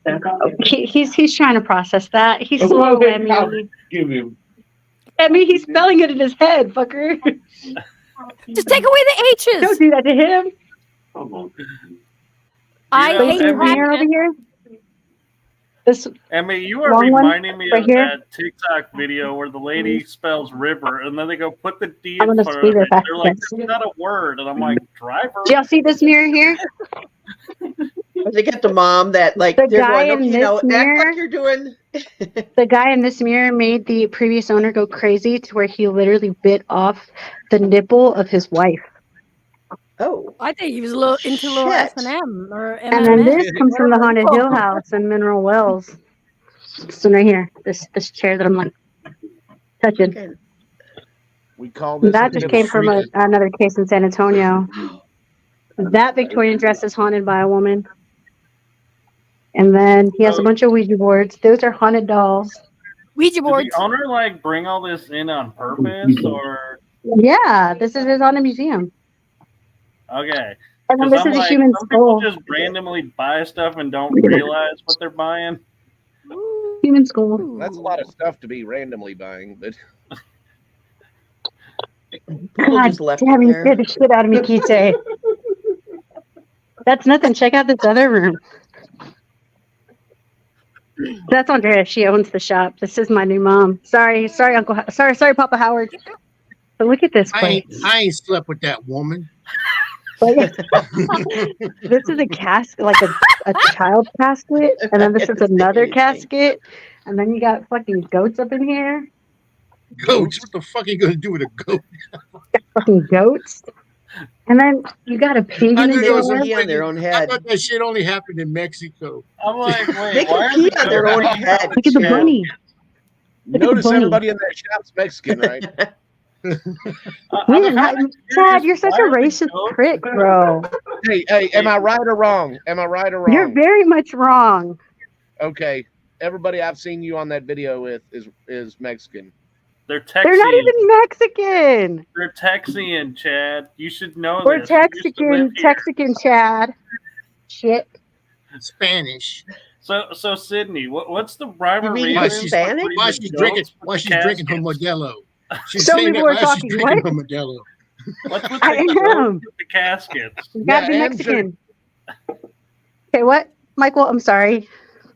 stuff. He's trying to process that. He's slow, Emmy. Give him. Emmy, he's spelling it in his head, fucker. Just take away the H's. Don't do that to him. I You know, hate Emmy- Here over happiness. here. This Emmy, you are Long one, reminding me right of here. that TikTok video where the lady spells river and then they go put the D I'm in gonna front speed of her it. back They're like, this. that's not a word. And I'm like, driver? Do y'all see this mirror here? They got the mom that like The they're guy going, in okay, now this act mirror- like you're doing. The guy in this mirror made the previous owner go crazy to where he literally bit off the nipple of his wife. Oh, I think he was a little into a little Shit. S&M or And then M&M. this comes from the Haunted Hill House in Mineral Wells. So right here, this chair that I'm like touching. okay. We call this That a just nipple came from freak. another case in San Antonio. That Victorian dress is haunted by a woman. And then he has a bunch of Ouija boards. Those are haunted dolls. Ouija Did boards. the owner like bring all this in on purpose or Yeah, this is his haunted museum. okay? And then 'Cause this I'm is a like, human some people skull. just randomly buy stuff and don't realize what they're buying. Human skull. That's a lot of stuff to be randomly buying, but Poodle God just left damn, in you there. scared the shit out of me, Kite. That's nothing. Check out this other room. That's Andrea. She owns the shop. This is my new mom. Sorry, Uncle. Sorry, Papa Howard. But look at this place. I ain't slept with that woman. This is a casket, like a child casket, and then this is another casket, and then you got fucking goats up in here. Goats? What the fuck are you gonna do with a goat? Fucking goats. And then you got a pig I in knew the there was some jar. Pee on their own I head. thought that shit only happened in Mexico. I'm like, They wait, why can are pee the on their own head. Look at the too. bunny. Look at the notice bunny. everybody in that shop's Mexican, right? We're not, Chad, you're such a racist prick, bro. Hey, am I right or wrong? Am I right or wrong? You're very much wrong. Okay. Everybody I've seen you on that video with is Mexican. They're They're not Texian. even Mexican. They're Texian, Chad. You should know We're this. You used to live Texican, here. Chad. Shit. Spanish. So Sydney, what's the rhyme or You mean reason? Why He's she's for Hispanic? putting why the she's goats drinking with why the she's drinking her caskets? Modelo. She's Show saying me that what we're while she's talking. drinking What? her Modelo. What's with I the goats am. with the caskets? You gotta be and Mexican. Okay, what? Michael, I'm sorry.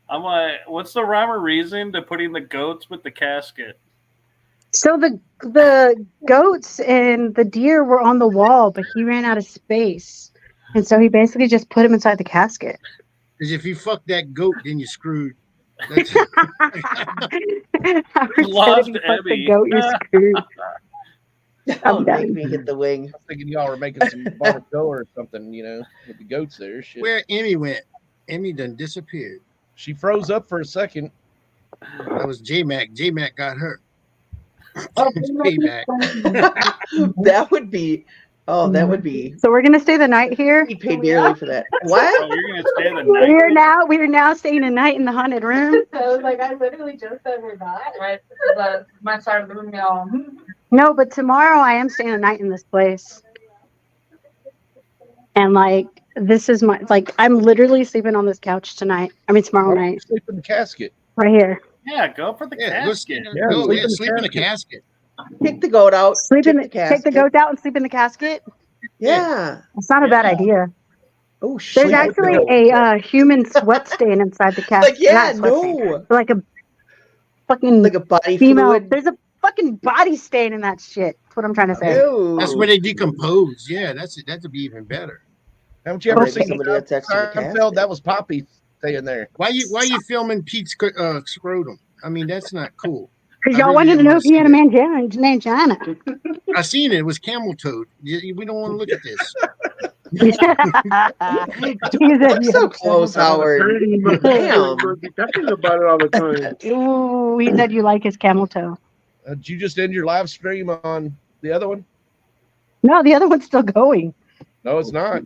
I'm like, what's the rhyme or reason to putting the goats with the casket? So the goats and the deer were on the wall, but he ran out of space. And so he basically just put him inside the casket. Because if you fuck that goat, then you're screwed. That's Howard said Lost if you fuck the Emmy. goat, you're screwed. Don't done. make me hit the wing. I was thinking y'all were making some barbacoa or something, with the goats there. Shit. where Emmy went. Emmy done disappeared. She froze up for a second. That was J-Mac. J-Mac got her. Payback. That would be. Oh, that would be. So we're gonna stay the night here. He paid dearly for that. Oh, What? you're gonna stay the night? We are now staying a night in the haunted room. I was like, I literally just said we're not. Right? My side of the room, y'all. No, but tomorrow I am staying a night in this place. And this is I'm literally sleeping on this couch tonight. I mean tomorrow Why don't you night. sleep in the casket? Right here. Yeah, go for the Yeah, casket. sleep in the casket. Take the goat out. Take the casket. goat out and sleep in the casket. Yeah. It's not a bad idea. Oh shit. There's actually a human sweat stain inside the casket. Like, yeah, Not sweat stain, no. but like a fucking Like a body female. fluid. There's a fucking body stain in that shit. That's what I'm trying to say. Ew. That's where they decompose. Yeah, that'd be even better. Haven't you ever Maybe seen somebody that's actually the Seinfeld? casket. That was Poppy staying there. Why you filming Pete's scrotum? I mean, that's not cool. Because I y'all really wanted to didn't know wanna if he see had a mangina. I seen it. It was camel toed. We don't want to look at this. You're so close, Howard. Damn. Talking about it all the time. Ooh, he said you like his camel toe. Did you just end your live stream on the other one? No, the other one's still going. No, it's not.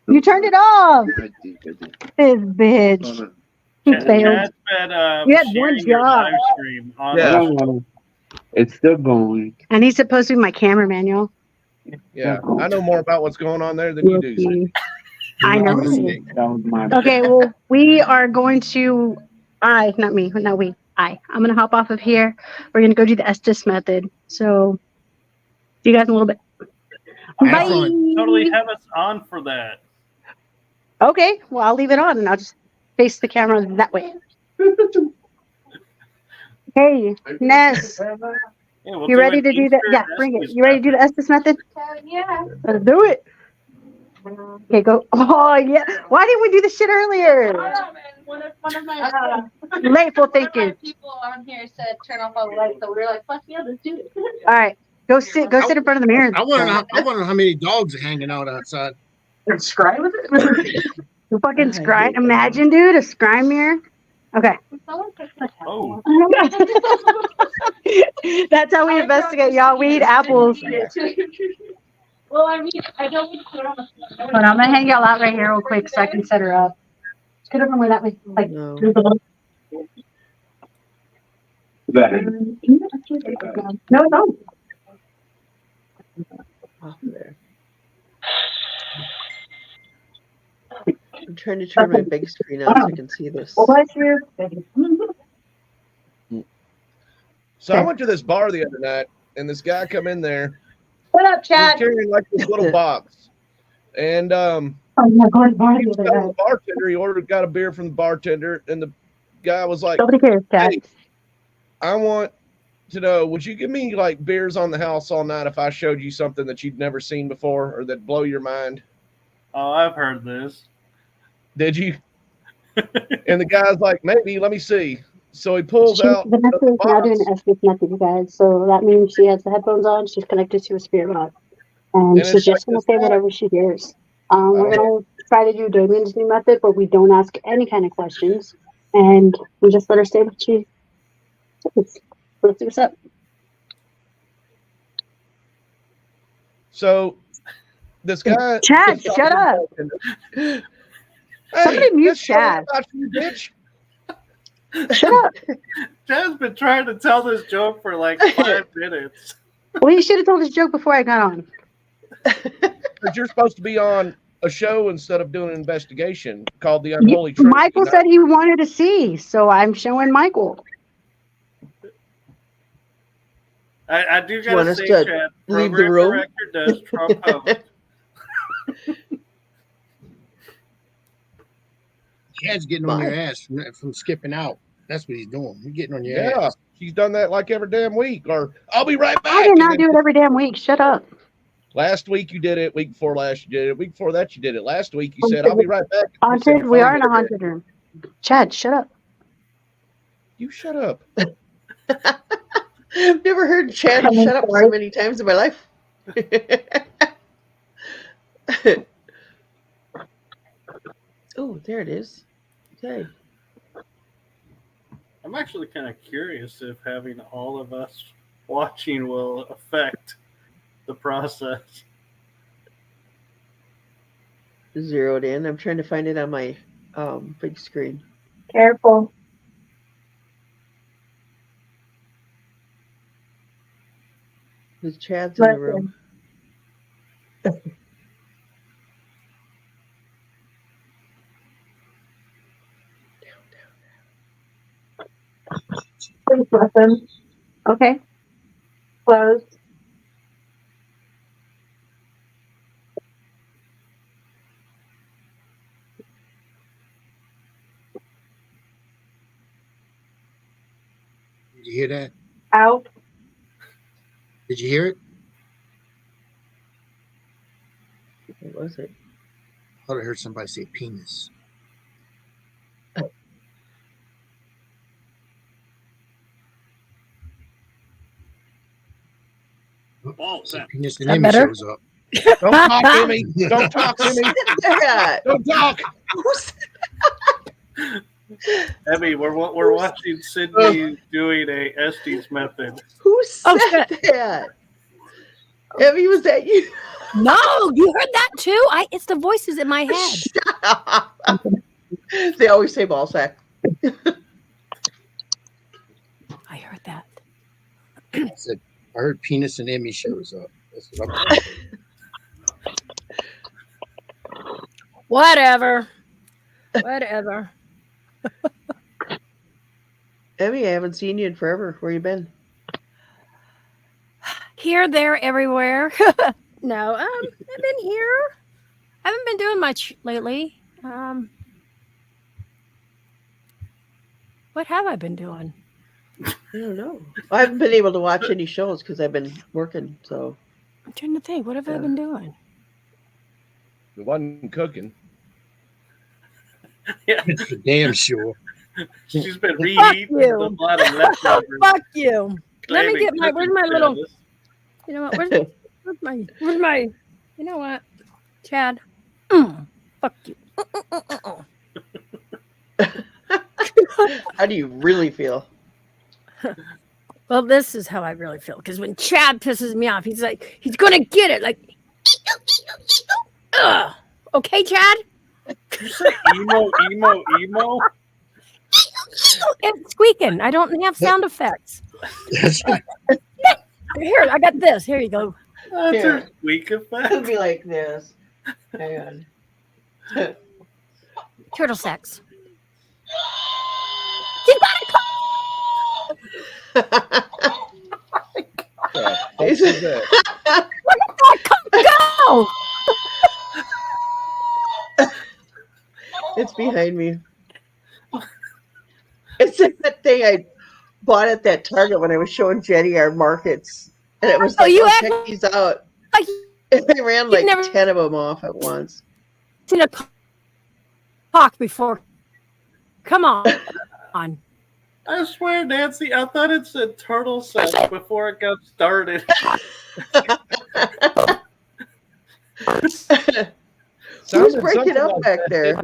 You turned it off. I did. This bitch. He failed. Chad said, You had one sharing your job. live stream on Yeah. No, it's still going. And he's supposed to be my cameraman, y'all. Yeah, I know more about what's going on there than you do. Rookie. I know. Mistake. That was my Okay, well, we are going to. I'm going to hop off of here. We're going to go do the Estes method. So, see you guys in a little bit. Have Bye. fun. Totally have us on for that. Okay, well, I'll leave it on and I'll just face the camera that way. Hey, Ness, Yeah, we'll you do ready an to do that? Easter Yeah, bring it. Estes You ready to do the Estes method? Yeah. Let's do it. Okay, go. Oh, yeah. Why didn't we do this shit earlier? One of my Lateful thinking. people on here said turn off all the lights, so we were like, fuck yeah, let's do it. All right, go sit in front of the mirror. I want to know how many dogs are hanging out outside. Scry with it? You fucking scry. Imagine, dude, a scry mirror. Okay. Oh, That's how we investigate, y'all. We eat apples. Well, I mean, I don't want to put on But I'm gonna hang y'all out right here real quick so I can set her up. Just get her from where that way. Like, No. no. Off there. I'm trying to turn my big screen on so I can see this. Well, bless you. So I went to this bar the other night, and this guy come in there. What up, He was Chad? carrying like this little box, and Oh, yeah, going to bar he the was other telling night. the bartender. He got a beer from the bartender, and the guy was like, Nobody cares, Chad. "Hey, I want to know, would you give me like beers on the house all night if I showed you something that you'd never seen before or that blow your mind?" Oh, I've heard this. Did you? And the guy's like, "Maybe, let me see." So he pulls out Vanessa the is now doing box, Estes method, you guys. So that means she has the headphones on. She's connected to a spirit box, and and she's it's like just going to this say guy. whatever she hears. We're Okay. going to try to do Damien's new method, but we don't ask any kind of questions, and we just let her say what she says. Let's see what's up. So this guy, Chad, shut up. Hey, Somebody mute this show ain't Chad. about you, bitch. Shut up. Chad's been trying to tell this joke for like 5 minutes. Well, you should have told this joke before I got on. Because you're supposed to be on a show instead of doing an investigation called the Unholy Trinity. Michael said he wanted to see, so I'm showing Michael. I do You gotta want us say, to Chad, leave the program room? director does trump host. Chad's getting on your ass from skipping out. That's what he's doing. He's getting on your ass. She's done that like every damn week. Or I'll be right back. I did not do it every damn week. Shut up. Last week you did it. Week before last you did it. Week before that you did it. Last week you said, "I'll be right back." Haunted. We are in a haunted room. Chad, shut up. You shut up. I've never heard Chad shut up so many times in my life. Oh, there it is. Okay. I'm actually kind of curious if having all of us watching will affect the process. Zeroed in. I'm trying to find it on my big screen. Careful. Because Chad's in the room. Please listen. Okay. Close. Did you hear that? Out. Did you hear it? What was it? I thought I heard somebody say penis. Oh, penis and that Amy better? shows up. Don't talk to me. Don't talk to me. Don't talk. Emmy, we're watching Sydney doing a Estes method. Who said that? Emmy, was that you? No, you heard that too? It's the voices in my head. They always say ball sack. I heard that. I said, I heard penis and Emmy shows up. That's what I'm Whatever. Whatever. Emmy, I haven't seen you in forever. Where you been? Here, there, everywhere. No, I've been here. I haven't been doing much lately. What have I been doing? I don't know. I haven't been able to watch any shows because I've been working. So I'm trying to think. What have I been doing? It wasn't cooking. Yeah, for damn sure. She's been reheating the blood and leftovers. Fuck you. Let me get my. Where's my little? Status. You know what? Where's my? You know what, Chad? Fuck you. how do you really feel? Well, this is how I really feel. Because when Chad pisses me off, he's like, he's gonna get it. Like, ugh. Okay, Chad. You say emo. It's squeaking. I don't have sound effects. Here, I got this. Here you go. That's a squeak effect. It'll be like this. Hang on. Turtle sex. You got it. is that? Where did that go? It's behind me. It's that thing I bought at that Target when I was showing Jenny our markets. And it was like, you check these out. Like And I ran like never 10 of them off at once. seen a clock before. Come on. I swear, Nancy, I thought it said turtle sex before it got started. Who's breaking up back there?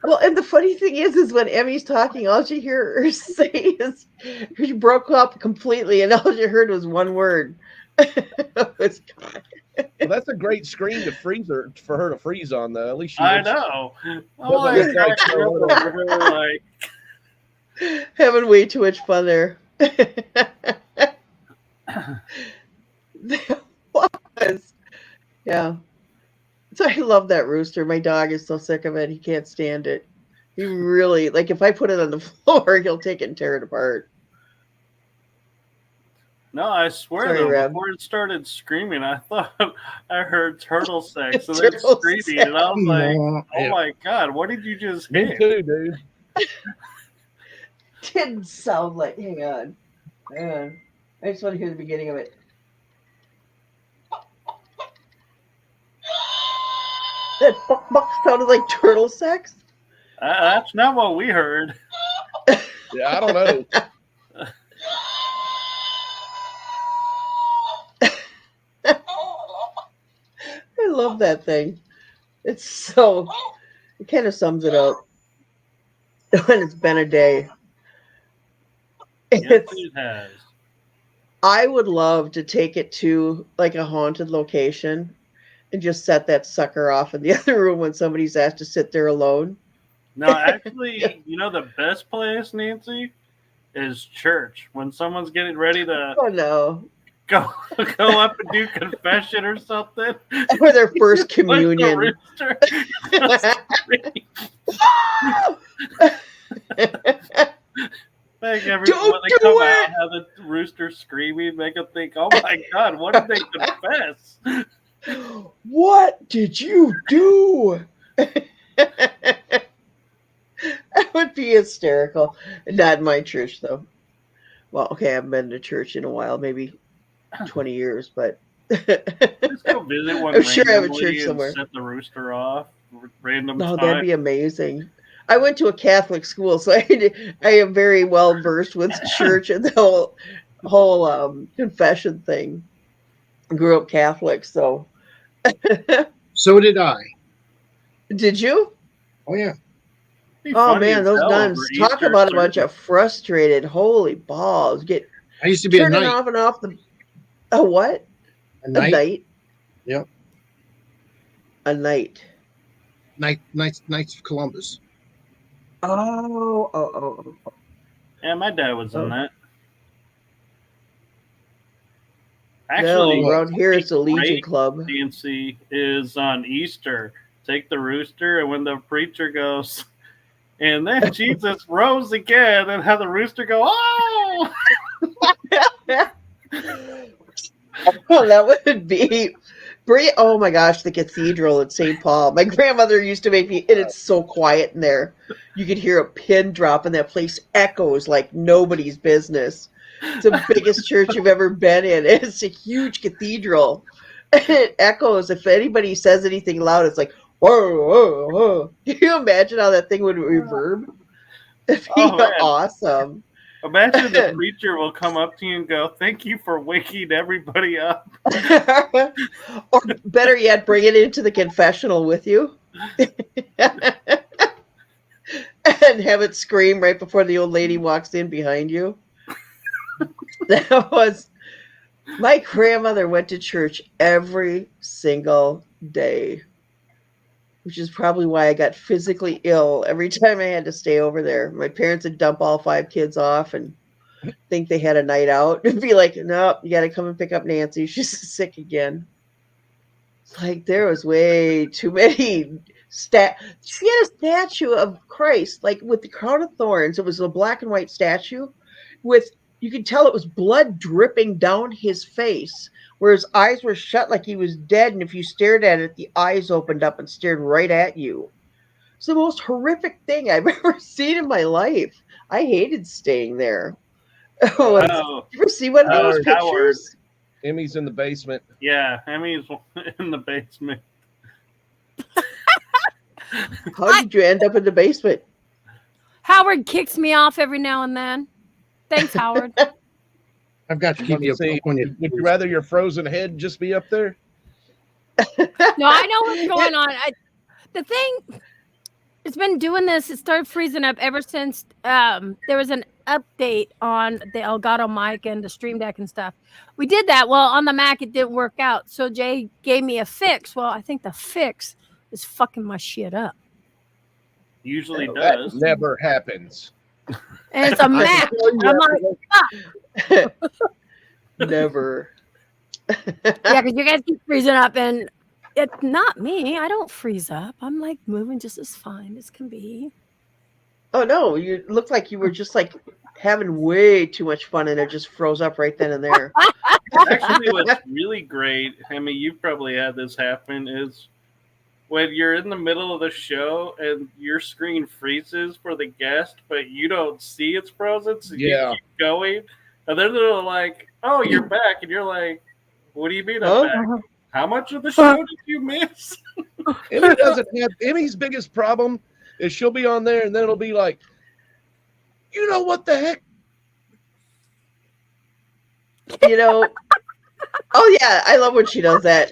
Well, and the funny thing is when Emmy's talking, all you hear her say is she broke up completely, and all you heard was one word. Well, that's a great screen to for her to freeze on, though. At least she I know. Like having way too much fun there. There was. Yeah. So I love that rooster. My dog is so sick of it. He can't stand it. He really, like, if I put it on the floor, he'll take it and tear it apart. No, I swear, Sorry, though, Rob. before it started screaming, I thought I heard turtle sex and then Turtle screaming, sex. and I was like, No, oh yeah. my God, what did you just Me hit? too, dude. Didn't sound like, hang on. I just want to hear the beginning of it. That buck sounded like turtle sex? That's not what we heard. Yeah, I don't know. I love that thing. It kind of sums it up. When it's been a day. Yes, it has. I would love to take it to like a haunted location and just set that sucker off in the other room when somebody's asked to sit there alone. No, actually, you know the best place, Nancy, is church. When someone's getting ready to Oh no. go up and do confession or something. Or their first communion. Make everyone when they come out have the rooster screaming, make them think, oh my God, what did they confess? What did you do? That would be hysterical. Not in my church, though. Well, okay, I haven't been to church in a while, maybe 20 years, but Just go visit one I'm sure I have a randomly church and somewhere. set the rooster off. Random No, time. that'd be amazing. I went to a Catholic school, so I am very well versed with church and the whole confession thing. I grew up Catholic, so. So did I. Did you? Oh yeah. Be Oh funny man, as those hell nuns! over Talk Easter about a bunch service. of frustrated. Holy balls! I used to be a Turning knight. off and off the. A what? A A knight. night. Yep. A night. Knights of Columbus. Oh. Yeah, my dad was in Oh. that. No, Actually, around here it's a Legion great Club. DNC is on Easter. Take the rooster, and when the preacher goes, and then Jesus rose again, and have the rooster go, oh! Oh, that would be. Oh my gosh, the cathedral at St. Paul. My grandmother used to make me, and it's so quiet in there. You could hear a pin drop, and that place echoes like nobody's business. It's the biggest church you've ever been in. It's a huge cathedral. And it echoes. If anybody says anything loud, it's like, whoa, whoa, whoa. Can you imagine how that thing would reverb? It'd be Oh, man. awesome. Imagine the preacher will come up to you and go, thank you for waking everybody up. Or better yet, bring it into the confessional with you. And have it scream right before the old lady walks in behind you. That was my grandmother went to church every single day, which is probably why I got physically ill every time I had to stay over there. My parents would dump all 5 kids off and think they had a night out and be like, no, you got to come and pick up Nancy. She's sick again. Like there was way too many she had a statue of Christ, like with the crown of thorns. It was a black and white statue with you could tell it was blood dripping down his face, where his eyes were shut like he was dead, and if you stared at it, the eyes opened up and stared right at you. It's the most horrific thing I've ever seen in my life. I hated staying there. Oh, did you ever see one of those pictures? Emmy's in the basement. Yeah, Emmy's in the basement. How did you end up in the basement? Howard kicks me off every now and then. Thanks, Howard. I've got to keep you Say, up on your. would you rather your frozen head just be up there? No, I know what's going on. The thing, it's been doing this. It started freezing up ever since there was an update on the Elgato mic and the Stream Deck and stuff. We did that. Well, on the Mac, it didn't work out. So Jay gave me a fix. Well, I think the fix is fucking my shit up. Usually That does. never happens. And it's a Mac. I'm like, Never. yeah, because you guys keep freezing up, and it's not me. I don't freeze up. I'm like moving just as fine as can be. Oh no, you looked like you were just like having way too much fun, and it just froze up right then and there. Actually, what's really great, I mean, you've probably had this happen, is when you're in the middle of the show and your screen freezes for the guest, but you don't see it's frozen, so you keep going, and then they're like, "Oh, you're back," and you're like, "What do you mean I'm back? How much of the show did you miss?" Emmy doesn't have. Emmy's biggest problem is she'll be on there and then it'll be like, you know what the heck? You know. Oh yeah, I love when she does that.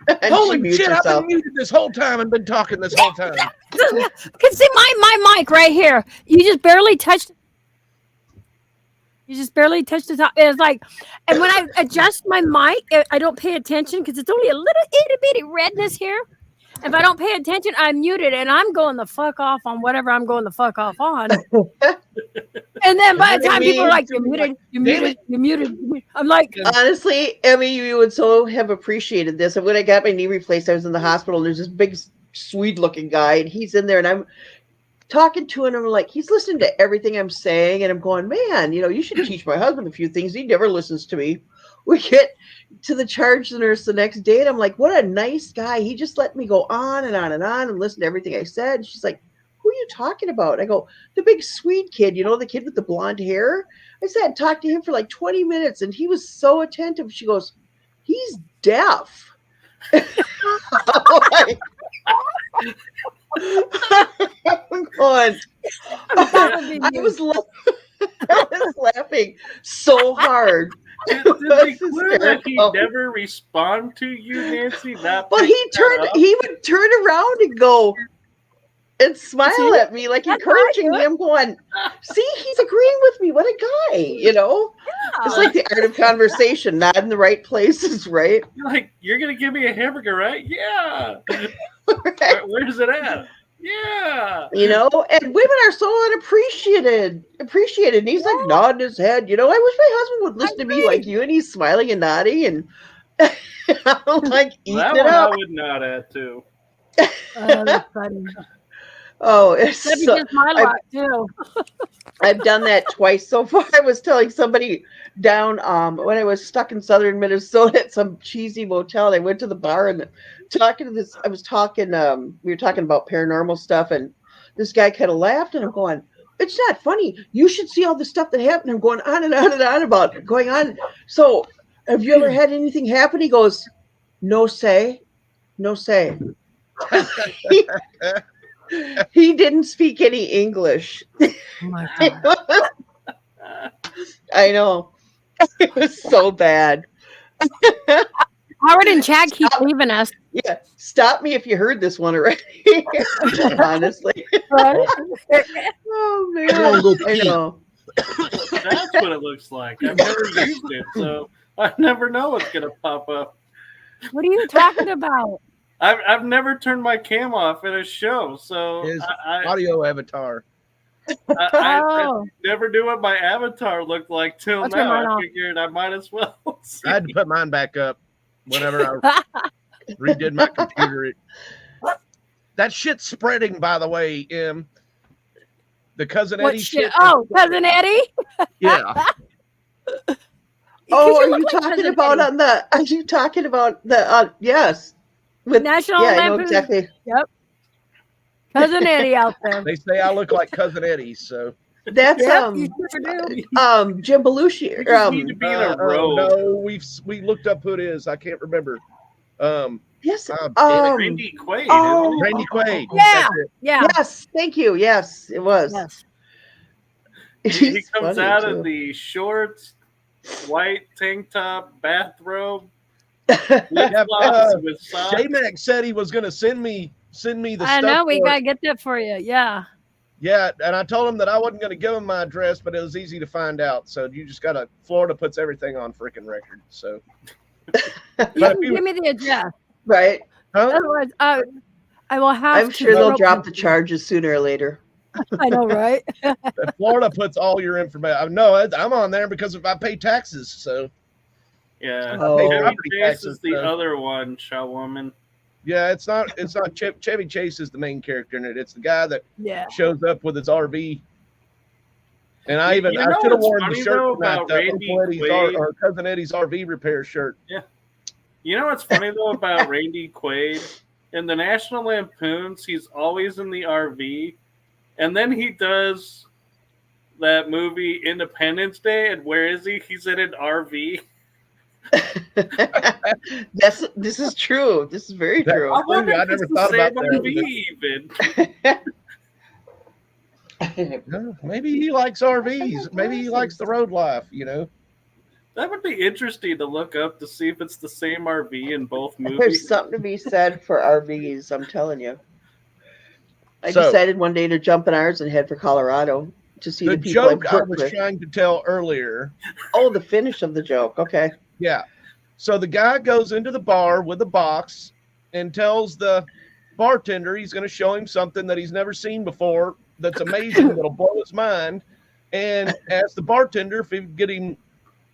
And Holy shit! I've been muted this whole time and been talking this whole time. Can see my mic right here. You just barely touched. You just barely touched the top. It's like, and when I adjust my mic, I don't pay attention because it's only a little itty bitty redness here. If I don't pay attention, I'm muted, and I'm going the fuck off on whatever I'm going the fuck off on. And then by the time people are like, "You're muted, you're muted, you're muted," I'm like, honestly, Emmy, you would so have appreciated this. And when I got my knee replaced, I was in the hospital, and there's this big Swede-looking guy, and he's in there, and I'm talking to him, and I'm like, he's listening to everything I'm saying, and I'm going, man, you know, you should teach my husband a few things. He never listens to me. We get to the charge nurse the next day, and I'm like, what a nice guy. He just let me go on and on and on and listen to everything I said. And she's like, who are you talking about? I go, the big Swede kid, you know, the kid with the blonde hair. I said, talked to him for like 20 minutes, and he was so attentive. She goes, he's deaf. I'm going, I was laughing so hard. Did they clear that he never respond to you, Nancy? But he would turn around and go and smile at me, like encouraging me. I'm going, see, he's agreeing with me. What a guy, you know? Yeah. It's like the art of conversation, not in the right places, right? You're like, you're going to give me a hamburger, right? Yeah. Right. Where's it at? Yeah. You know, and women are so unappreciated. And he's like nodding his head. You know, I wish my husband would listen to me like you. And he's smiling and nodding. And I'm like, eating it up. I would nod at too. That's funny. Oh, it's so, my lot too. I've done that twice so far. I was telling somebody down when I was stuck in southern Minnesota at some cheesy motel, and I went to the bar and talking to this. I was talking. We were talking about paranormal stuff, and this guy kind of laughed, and I'm going, "It's not funny. You should see all the stuff that happened." I'm going on and on and on about it, going on. So, have you ever had anything happen? He goes, "No say, no say." He didn't speak any English. Oh my God. I know. It was so bad. Howard and Chad keep leaving us. Yeah. Stop me if you heard this one already. Honestly. Oh, man. I know. That's what it looks like. I've never used it, so I never know what's going to pop up. What are you talking about? I've never turned my cam off in a show, so his audio avatar. I never knew what my avatar looked like till now. I figured I might as well. I had to put mine back up whenever I redid my computer. That shit's spreading, by the way. The Cousin Eddie shit. Oh, Cousin Eddie? Yeah. Oh, are you talking about on the? Are you talking about the? Yes, with National yeah, I know Lampoon? exactly. Yep. Cousin Eddie out there. They say I look like Cousin Eddie, so That's Yep, you sure do. Jim Belushi. You just need to be in a robe. no, we looked up who it is. I can't remember. Yes. Randy Quaid. Oh, Randy Quaid. Yeah. That's it. Yeah. Yes, thank you. Yes, it was. Yes. He He's comes funny, out too. of the shorts, white tank top, bathrobe, Yeah, flip-flops with socks. J-Mac said he was going to send me the stuff. I know we for it. gotta get that for you. Yeah. Yeah, and I told him that I wasn't going to give him my address, but it was easy to find out. So you just got to. Florida puts everything on freaking record. So You can give me the address. Right. Huh? Otherwise, I will have. I'm to sure they'll throw- drop the charges sooner or later. I know, right? Florida puts all your information. No, I'm on there because if I pay taxes. So Yeah. Oh. Chevy Property Chase taxes, is the so. other one, Showwoman. yeah, it's not Chevy Chase is the main character in it. It's the guy that Yeah. shows up with his RV. And I You know should have what's worn the funny, shirt though, tonight, about the Randy Uncle Eddie's Quaid? or Cousin Eddie's RV repair shirt. You know what's funny though about Randy Quaid? In the National Lampoons, he's always in the RV, and then he does that movie Independence Day, and where is he? He's in an RV. This is true. This is very true. I wonder I if never it's the thought about same that. RV even. No, maybe he likes RVs. Maybe he likes the road life, you know. That would be interesting to look up to see if it's the same RV in both There's movies. something to be said for RVs. I'm telling you. I So- decided one day to jump in ours and head for Colorado to see The the people I joke I worked was with. trying to tell earlier. Oh, the finish of the joke. Okay. Yeah. So the guy goes into the bar with a box and tells the bartender he's going to show him something that he's never seen before that's amazing, that'll blow his mind. And asks the bartender if he could get him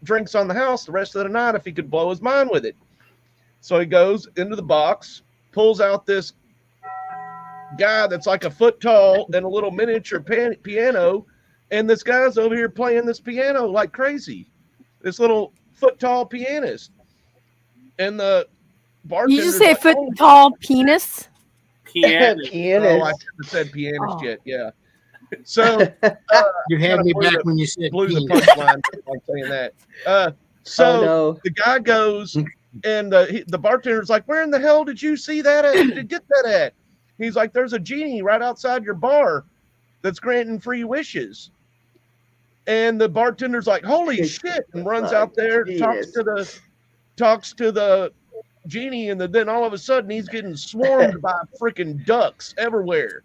drinks on the house the rest of the night if he could blow his mind with it. So he goes into the box, pulls out this guy that's like a foot tall and a little miniature piano, and this guy's over here playing this piano like crazy. This little foot tall pianist. And the bartender. You just say foot tall penis? Pianist. Oh, I shouldn't have said pianist yet. Yeah. So You had me back when you said blew the penis. punchline. I'm saying that. So Oh, no. the guy goes, and the bartender's like, "Where in the hell did you see that at? Did you get that at?" He's like, "There's a genie right outside your bar that's granting free wishes." And the bartender's like, "Holy shit!" and runs out there, talks to the genie, and then all of a sudden he's getting swarmed by freaking ducks everywhere.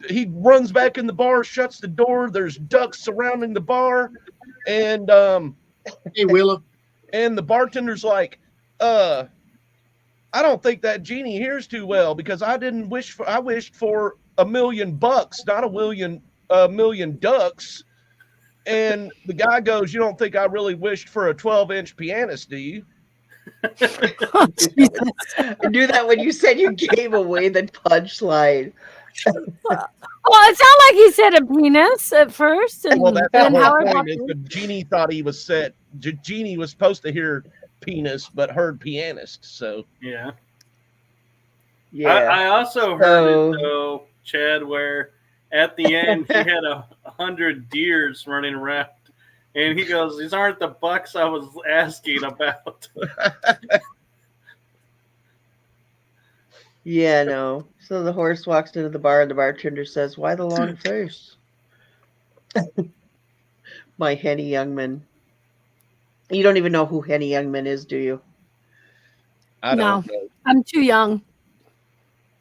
He runs back in the bar, shuts the door. There's ducks surrounding the bar, and Hey, Willa. and the bartender's like, I don't think that genie hears too well because I wished for $1 million, not a million ducks. And the guy goes, "You don't think I really wished for a 12-inch pianist, do you?" I knew that when you said you gave away the punchline. Well, it sounded like he said a penis at first, and Well, that's then the whole Howard point. Is the genie thought he was set. Genie was supposed to hear penis, but heard pianist. So Yeah. Yeah. I also heard it though, Chad, where at the end he had 100 deers running around, and he goes, "These aren't the bucks I was asking about." Yeah, no. So the horse walks into the bar and the bartender says, "Why the long face?" My Henny Youngman. You don't even know who Henny Youngman is, do you? I don't No. know. I'm too young.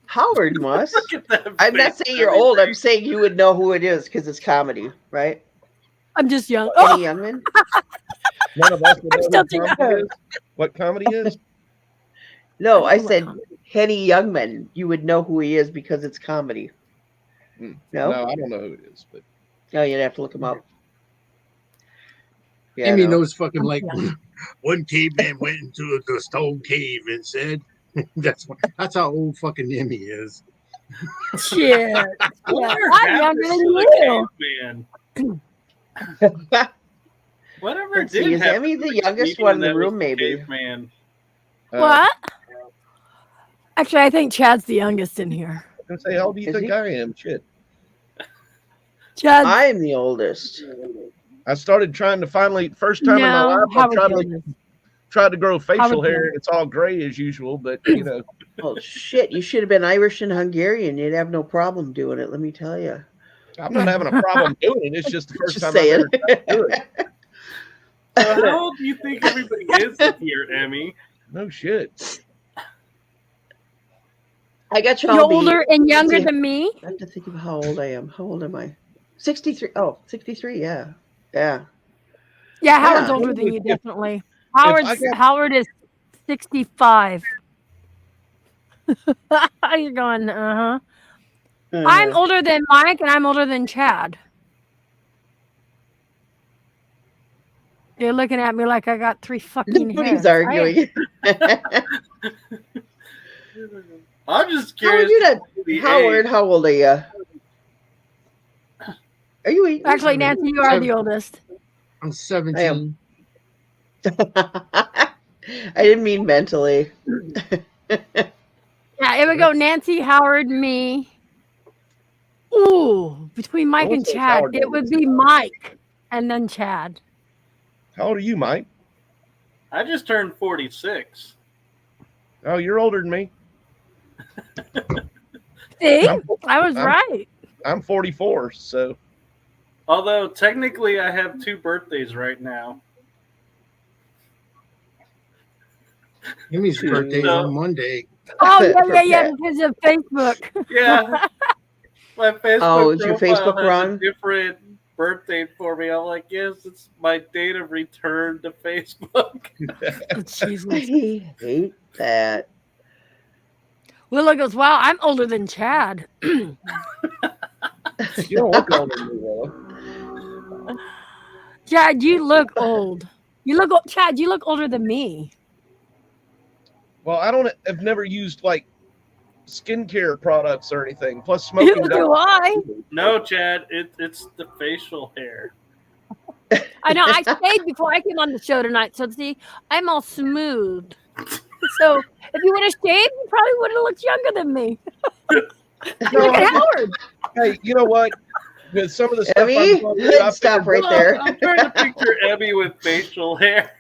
Howard must. Look at that I'm not face saying you're and old. I'm everything. saying you would know who it is because it's comedy, right? I'm just young. Henny Youngman. None of us would I'm know still what too comedy young. is. What comedy is? No, I know what said comedy. Henny Youngman. You would know who he is because it's comedy. No, No? I don't know who it is. But No, you'd have to look him up. Yeah, Amy no. knows fucking like one caveman went into the stone cave and said, that's how old fucking Emmy is. Shit. Yeah, Whatever I'm happened younger than to the you. caveman? Whatever Let's see, did is happen Emmy to the the youngest comedian one in the that was room, maybe? caveman? What? Actually, I think Chad's the youngest in here. I'm gonna say, how old do you Is think he? I am? Shit. Chad, I am the oldest. I started trying to finally, first time in my no, life, I Howard's tried the to youngest. grow facial Howard's the hair, and youngest. it's all gray as usual. But you know, Oh shit! You should have been Irish and Hungarian. You'd have no problem doing it. Let me tell you. I'm not having a problem doing it. It's just the first Just time I've saying. ever tried to do it. So how old do you think everybody is in here, Emmy? No shit. I got you You're all beat. older and younger See, than me. I have to think of how old I am. How old am I? 63. Oh, 63. Yeah. Yeah. Yeah, Howard's Yeah. older than you, If definitely. I got Howard is 65. You're going, I'm Uh-huh. older than Mike and I'm older than Chad. You're looking at me like I got 3 fucking Nobody's heads. arguing. I'm just How are curious. you to not? see the Howard, age. how old are you? Are you eating? Actually, Nancy, you are the oldest. I'm I 17. am. I didn't mean mentally. Yeah, it would go Nancy, Howard, me. Ooh, between Mike and say Chad, Howard it would be Mike and then Chad. How old are you, Mike? I just turned 46. Oh, you're older than me. See? I'm- I was I'm- right. I'm 44, so Although technically I have 2 birthdays right now. Emmy's birthday is So- on Monday. Oh, yeah, Okay. because of Facebook. Yeah. My Facebook Oh, is your profile Facebook has wrong? a different birth date for me. I'm like, yes, it's my date of return to Facebook. Jesus. I hate that. Willa goes, wow, I'm older than Chad. you don't look older than me, Willa. Chad, you look old. Chad, you look older than me. Well, I've never used like skincare products or anything. Plus, smoking. Neither do I. No, Chad, it's the facial hair. I know. I stayed before I came on the show tonight. So, see, I'm all smooth. So, if you would have stayed, you probably would have looked younger than me. Look at Howard. Hey, you know what? With some of the stuff Emmy, I'm going through, good I stuff figured- right there. I'm trying to picture Abby with facial hair.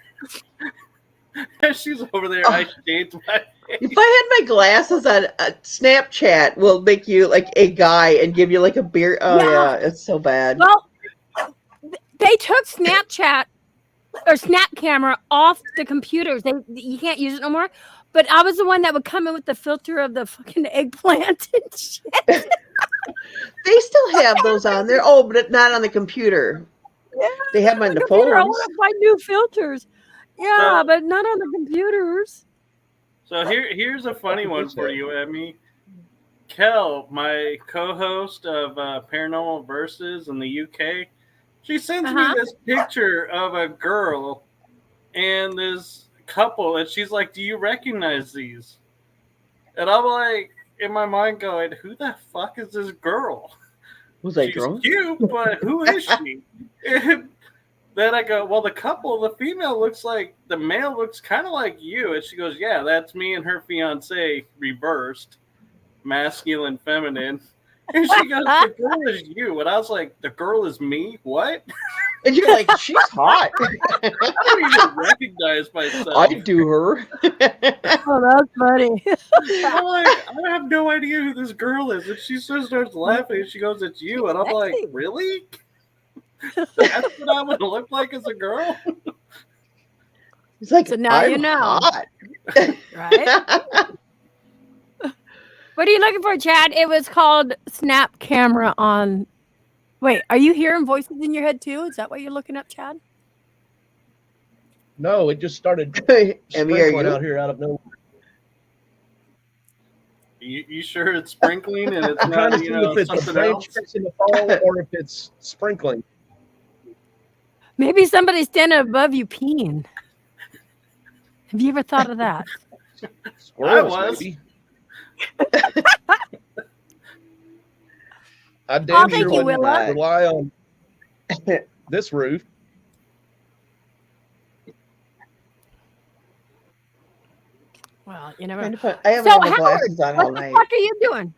She's over there. I shaved my face. If I had my glasses on, Snapchat will make you like a guy and give you like a beard. Oh yeah, it's so bad. Well, they took Snapchat or Snap Camera off the computers. You can't use it no more. But I was the one that would come in with the filter of the fucking eggplant and shit. They still have those on there. Oh, but not on the computer. Yeah, They have them on the computer. I phones. want to find new filters. Yeah, but not on the computers. So here's a funny one for you, Emmy. Kel, my co-host of Paranormal Versus in the UK, she sends me this picture of a girl and this couple, and she's like, "Do you recognize these?" And I'm like, in my mind, going, "Who the fuck is this girl? Was I She's drunk? cute, but who is she?" And then I go, "Well, the couple, the female looks like the male looks kind of like you," and she goes, "Yeah, that's me and her fiance reversed, masculine, feminine." And she goes, "The girl is you," and I was like, "The girl is me? What?" And you're like, she's hot. I don't even recognize myself. I do her. Oh, that's funny. I'm like, I have no idea who this girl is, and she just starts laughing. And she goes, "It's you," and I'm like, "Really? That's what I would look like as a girl?" It's like, So now I'm you know. hot. Right? What are you looking for, Chad? It was called Snap Camera on. Wait, are you hearing voices in your head too? Is that what you're looking up, Chad? No, it just started Emmy, are sprinkling you? out here out of nowhere. You sure it's sprinkling and it's I'm trying not, to see if it's a something branch else? fixing to fall or if it's sprinkling. Maybe somebody's standing above you peeing. Have you ever thought of that? Squirrels, was. maybe. I Oh, damn thank sure you, wouldn't Willa. rely on this roof. Well, you never. Trying to put- I haven't So had my Howard, glasses on what all the night. fuck are you doing?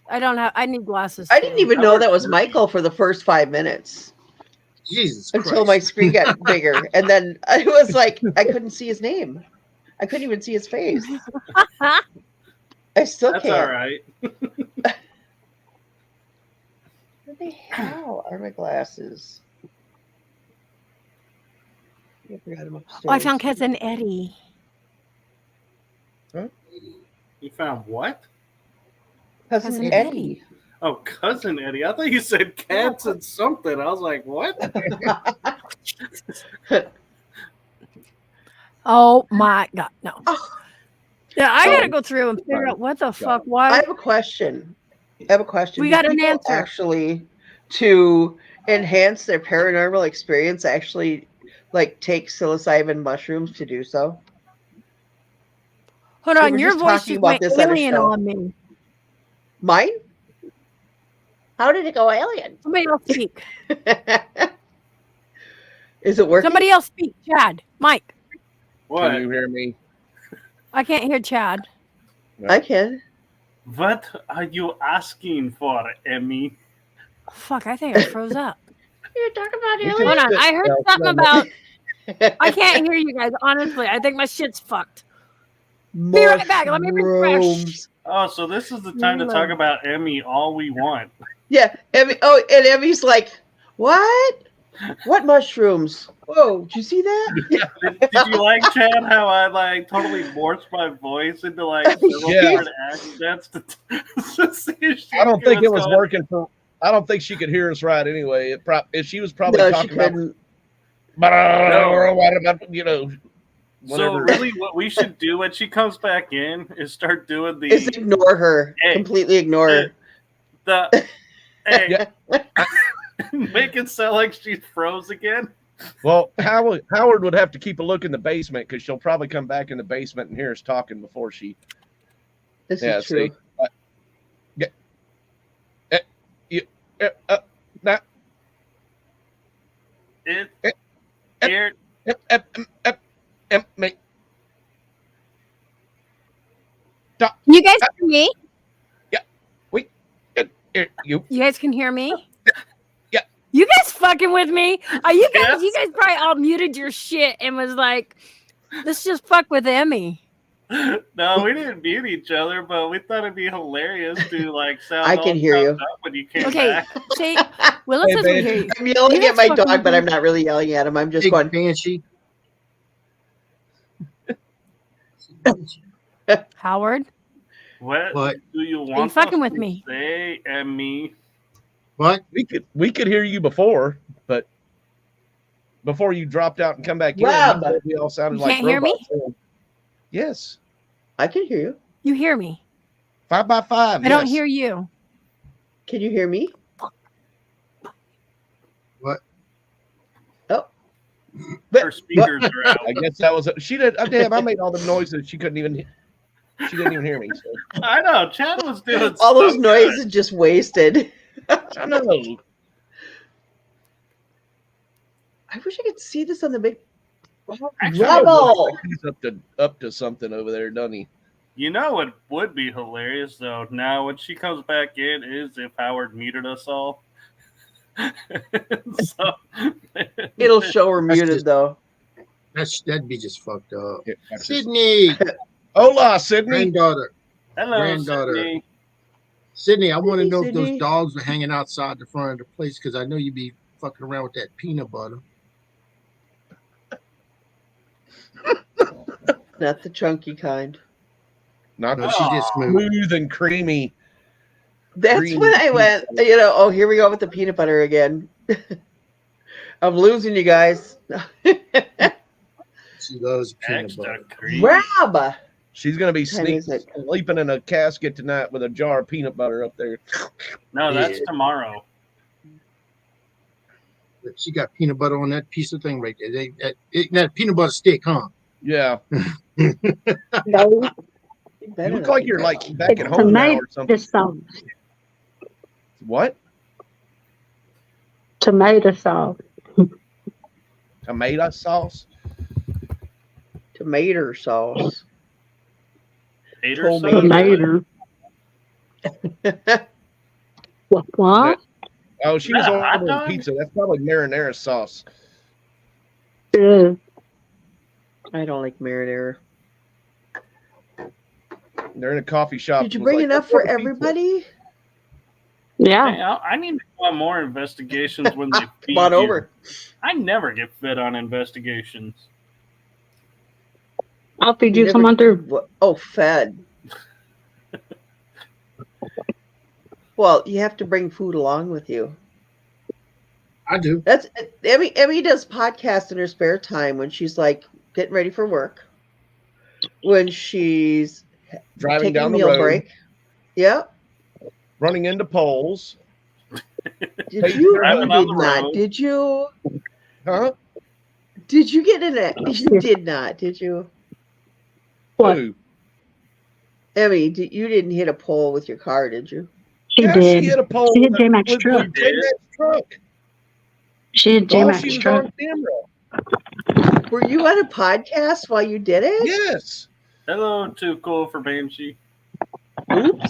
I don't have. I need glasses. I too. didn't even know that was Michael for the first 5 minutes Jesus until Christ. my screen got bigger, and then I was like, I couldn't see his name. I couldn't even see his face. I still That's can't. all right. Where the hell are my glasses? I forgot them upstairs. Oh, I found cousin Eddie. You found what? cousin Cousin Eddie. Eddie. Oh, cousin Eddie. I thought you said cats and something. I was like, what? Oh my god, no. Oh. Yeah, I gotta go through and figure out what the fuck. I Why? have a question. We We got an people answer. Actually, to enhance their paranormal experience, actually like take psilocybin mushrooms to do so. Hold We on, were your just voice talking just about went this on a alien show. on me. Mine? How did it go alien? Somebody else speak. Is it working? Somebody else speak. Chad, Mike. What? Can you hear me? I can't hear Chad. I can. What are you asking for, Emmy? Oh, fuck, I think I froze up. You're talking about We aliens? can Hold on, sit I heard down, something stand about. I can't hear you guys. Honestly, I think my shit's fucked. Be right back. Let me refresh. Mushrooms. Oh, so this is the time to talk about Emmy all we want. Yeah, Emmy. Oh, and Emmy's like, what? What mushrooms? Whoa, did you see that? Did you like, Chad, how I like totally morphed my voice into like several Yeah. different accents to see if she I don't could think it what's was going- working for. I don't think she could hear us right anyway. If she was probably No, she talking about, couldn't. you know, So whatever. really, what we should do when she comes back in is start doing Is ignore her. Hey. Completely ignore her. the hey, Yeah. make it sound like she's froze again. Well, Howard would have to keep a look in the basement because she'll probably come back in the basement and hear us talking before she. This Yeah, is true. Now, It Eh, here me. You guys hear me? You. You guys can hear me? Yeah. You guys fucking with me? Are you guys? Yes. You guys probably all muted your shit and was like, "Let's just fuck with Emmy." no, we didn't mute each other, but we thought it'd be hilarious to like sound. I all can hear you. pumped up when you came Okay, back. say Willis Hey, doesn't babe. hear you. I'm yelling You at my guys fucking dog, but do- I'm not really yelling at him. I'm just Big going, banshee. Howard, What What? do you want? you fucking us with to me? Say, Emmy. What? We could hear you before, but before you dropped out and come back Rob. in, we all sounded You like can't hear me? robots. Yes, I can hear you. you hear me? 5 by 5. I don't hear you. Can you hear me? What? Oh, Her speakers are out. I guess that was she did. Oh, damn! I made all the noises. She didn't even hear me. So. I know. Chad was doing all those so noises just wasted. I know. I wish I could see this on the big. Actually, Rebel. He's up to something over there, doesn't he? You know what would be hilarious though? Now when she comes back in, is if Howard muted us all. So, It'll show we're That's muted just- though. That'd be just fucked up. Yeah, that's just- Sydney, Hola, Sydney. granddaughter. hello, Granddaughter. Sydney. Sydney, I want to know if Sydney. those dogs are hanging outside the front of the place because I know you be fucking around with that peanut butter. Not the chunky kind. Not No, the she just moved. smooth and creamy. That's Green when I peanut went, butter. oh, here we go with the peanut butter again. I'm losing you guys. She loves peanut Extra butter. cream. Rob. She's gonna be What time is it? sleeping in a casket tonight with a jar of peanut butter up there. No, that's Yeah. tomorrow. She got peanut butter on that piece of thing right there. That peanut butter stick, huh? Yeah, No, you look like you're like back it's at home now tomato or something. sauce. What? Tomato sauce. Tomato sauce? Tomato sauce. Tater Tomato. What? Oh, she was Yeah, hot ordering dog? pizza. That's probably marinara sauce. Ugh. I don't like marinara. They're in a coffee shop. Did you and was bring like, enough "Let's for order pizza." everybody? Yeah. Hey, I need to go on more investigations when they feed Come on you. over. I never get fed on investigations. I'll feed You you. Come never- on through. Oh, fed. Well, you have to bring food along with you. I do. That's Emmy does podcasts in her spare time when she's like getting ready for work. When she's Driving taking a down the meal road, break. Yep. running into poles. Did you? Driving You on did the not. road. Did you? Huh? Did you get in it? You did not. Did you? What? Who? Emmy, you didn't hit a pole with your car, did you? She Yeah, did. she hit a pole She hit with J-Mac's with truck. J-Mac's truck. She hit While J-Mac's she was truck. on camera. Were you on a podcast while you did it? Yes. Hello, too cool for Banshee. Oops.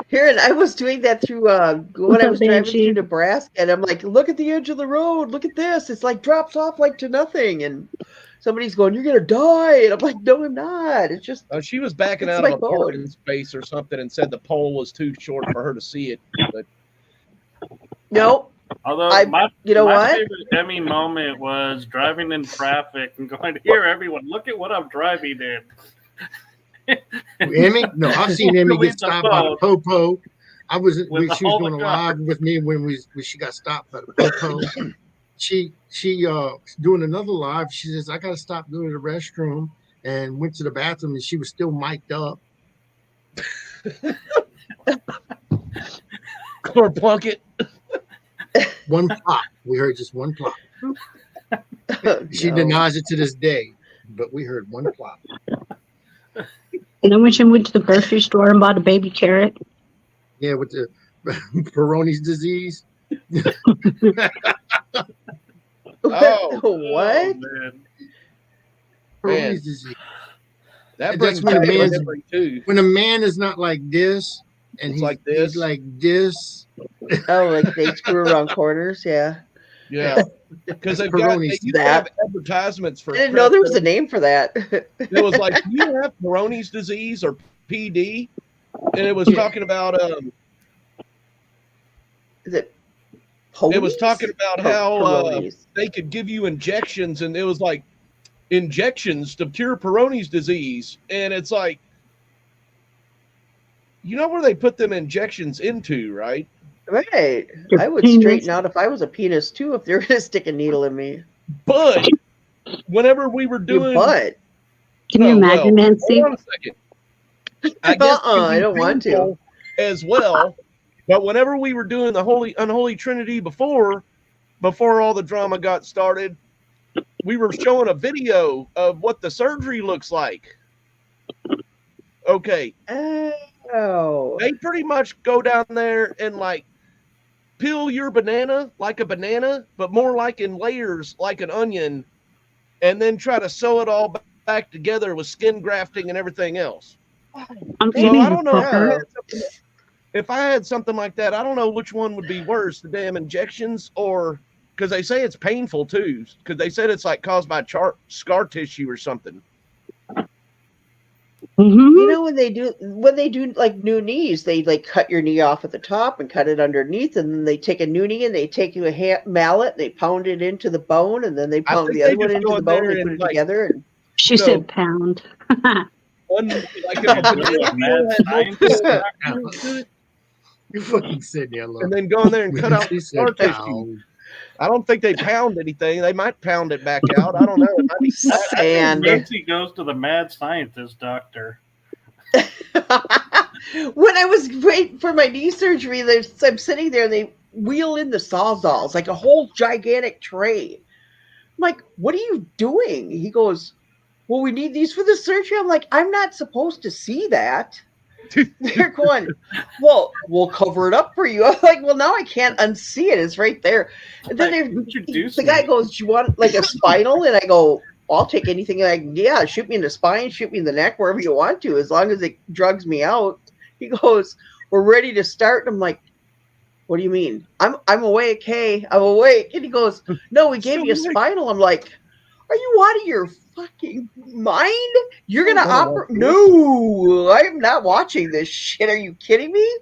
Here, and I was doing that through when What's I up, was driving Banshee? through Nebraska, and I'm like, look at the edge of the road. Look at this. It's like drops off like to nothing, and somebody's going, "You're gonna die," and I'm like, "No, I'm not. It's just She was backing It's out my of a phone. parking space or something and said the pole was too short for her to see it. But no." Although You know my what? favorite Emmy moment was driving in traffic and going, "Here, everyone, look at what I'm driving in." Emmy? No, I've seen Emmy Delete get the stopped by the phone. popo. I was With she was all the doing a live cars. with me when she got stopped by the popo. she doing another live. She says, I gotta stop going to the restroom, and went to the bathroom, and she was still mic'd up. or Plunkett. One plop. We heard just one plop. She No. denies it to this day, but we heard one plop. And then when she went to the grocery store and bought a baby carrot. Yeah, with the Peyronie's disease. Oh, What? man. Peyronie's disease. That And brings that's when back a a man's- memory too. When a man is not like this, and It's he's like this. he's like this. Oh, like they screw around corners, yeah. Yeah. Because they Peyronie's used to have advertisements for I didn't know there was a Cresco. name for that. It was like, do you have Peyronie's disease or PD? And it was talking about Is it it was talking about how Peyronie's? they could give you injections, and it was like injections to cure Peyronie's disease. And it's like, you know where they put them injections into, right? Right. Your I would penis. straighten out if I was a penis too, if they're gonna stick a needle in me. But whenever we were Your doing butt. Can you Oh, imagine, well, Nancy? hold on a second. I guess it I can don't be want to. painful as well. But whenever we were doing the Unholy Trinity before all the drama got started, we were showing a video of what the surgery looks like. Okay, Oh. they pretty much go down there and like peel your banana like a banana, but more like in layers, like an onion, and then try to sew it all back together with skin grafting and everything else. I'm So eating I you, don't know fucker. if I had something like that. I don't know which one would be worse, the damn injections, or because they say it's painful too. Because they said it's like caused by scar tissue or something. Mm-hmm. You know when they do like new knees, they like cut your knee off at the top and cut it underneath, and then they take a new knee and they take you a mallet, they pound it into the bone, and then they I pound think the other they one just into go the in bone, there they put and, it like, together, and She No. said pound. One like if You're a doing banana a mad peel had no scientist. peel to it, You fucking said that, love. and then go in there and cut out She the said scar tissue. pound. I don't think they pound anything. They might pound it back out. I don't know. It might be sand. Nancy goes to the mad scientist doctor. When I was waiting for my knee surgery, I'm sitting there and they wheel in the sawzalls, like a whole gigantic tray. I'm like, what are you doing? He goes, well, we need these for the surgery. I'm like, I'm not supposed to see that. They're going, well, we'll cover it up for you. I'm like, well, now I can't unsee it. It's right there. And then Like, introduce the guy me. goes, do you want like a spinal? And I go, I'll take anything. Like, yeah, shoot me in the spine, shoot me in the neck, wherever you want to, as long as it drugs me out. He goes, we're ready to start. And I'm like, what do you mean? I'm awake. Hey, I'm awake. And he goes, no, we gave you a spinal. I'm like, are you out of your fucking mind? You're going to operate? No, I'm not watching this shit. Are you kidding me?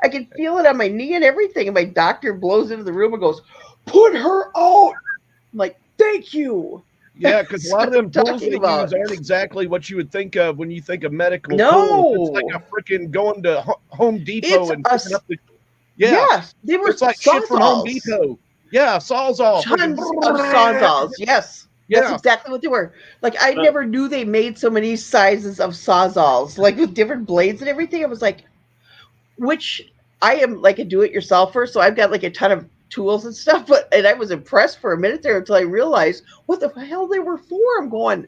I can feel it on my knee and everything. And my doctor blows into the room and goes, put her out. I'm like, thank you. Yeah, because a lot of them tools they use aren't exactly what you would think of when you think of medical tools. It's like a freaking going to Home Depot and picking up the... Yeah. Yes, they were it's like shit from Home Depot. Yeah, Sawzall. Tons of Sawzalls, yes. That's exactly what they were. Like, I never knew they made so many sizes of Sawzalls, like with different blades and everything. I was like, which I am like a do-it-yourselfer, so I've got like a ton of tools and stuff, and I was impressed for a minute there until I realized what the hell they were for. I'm going,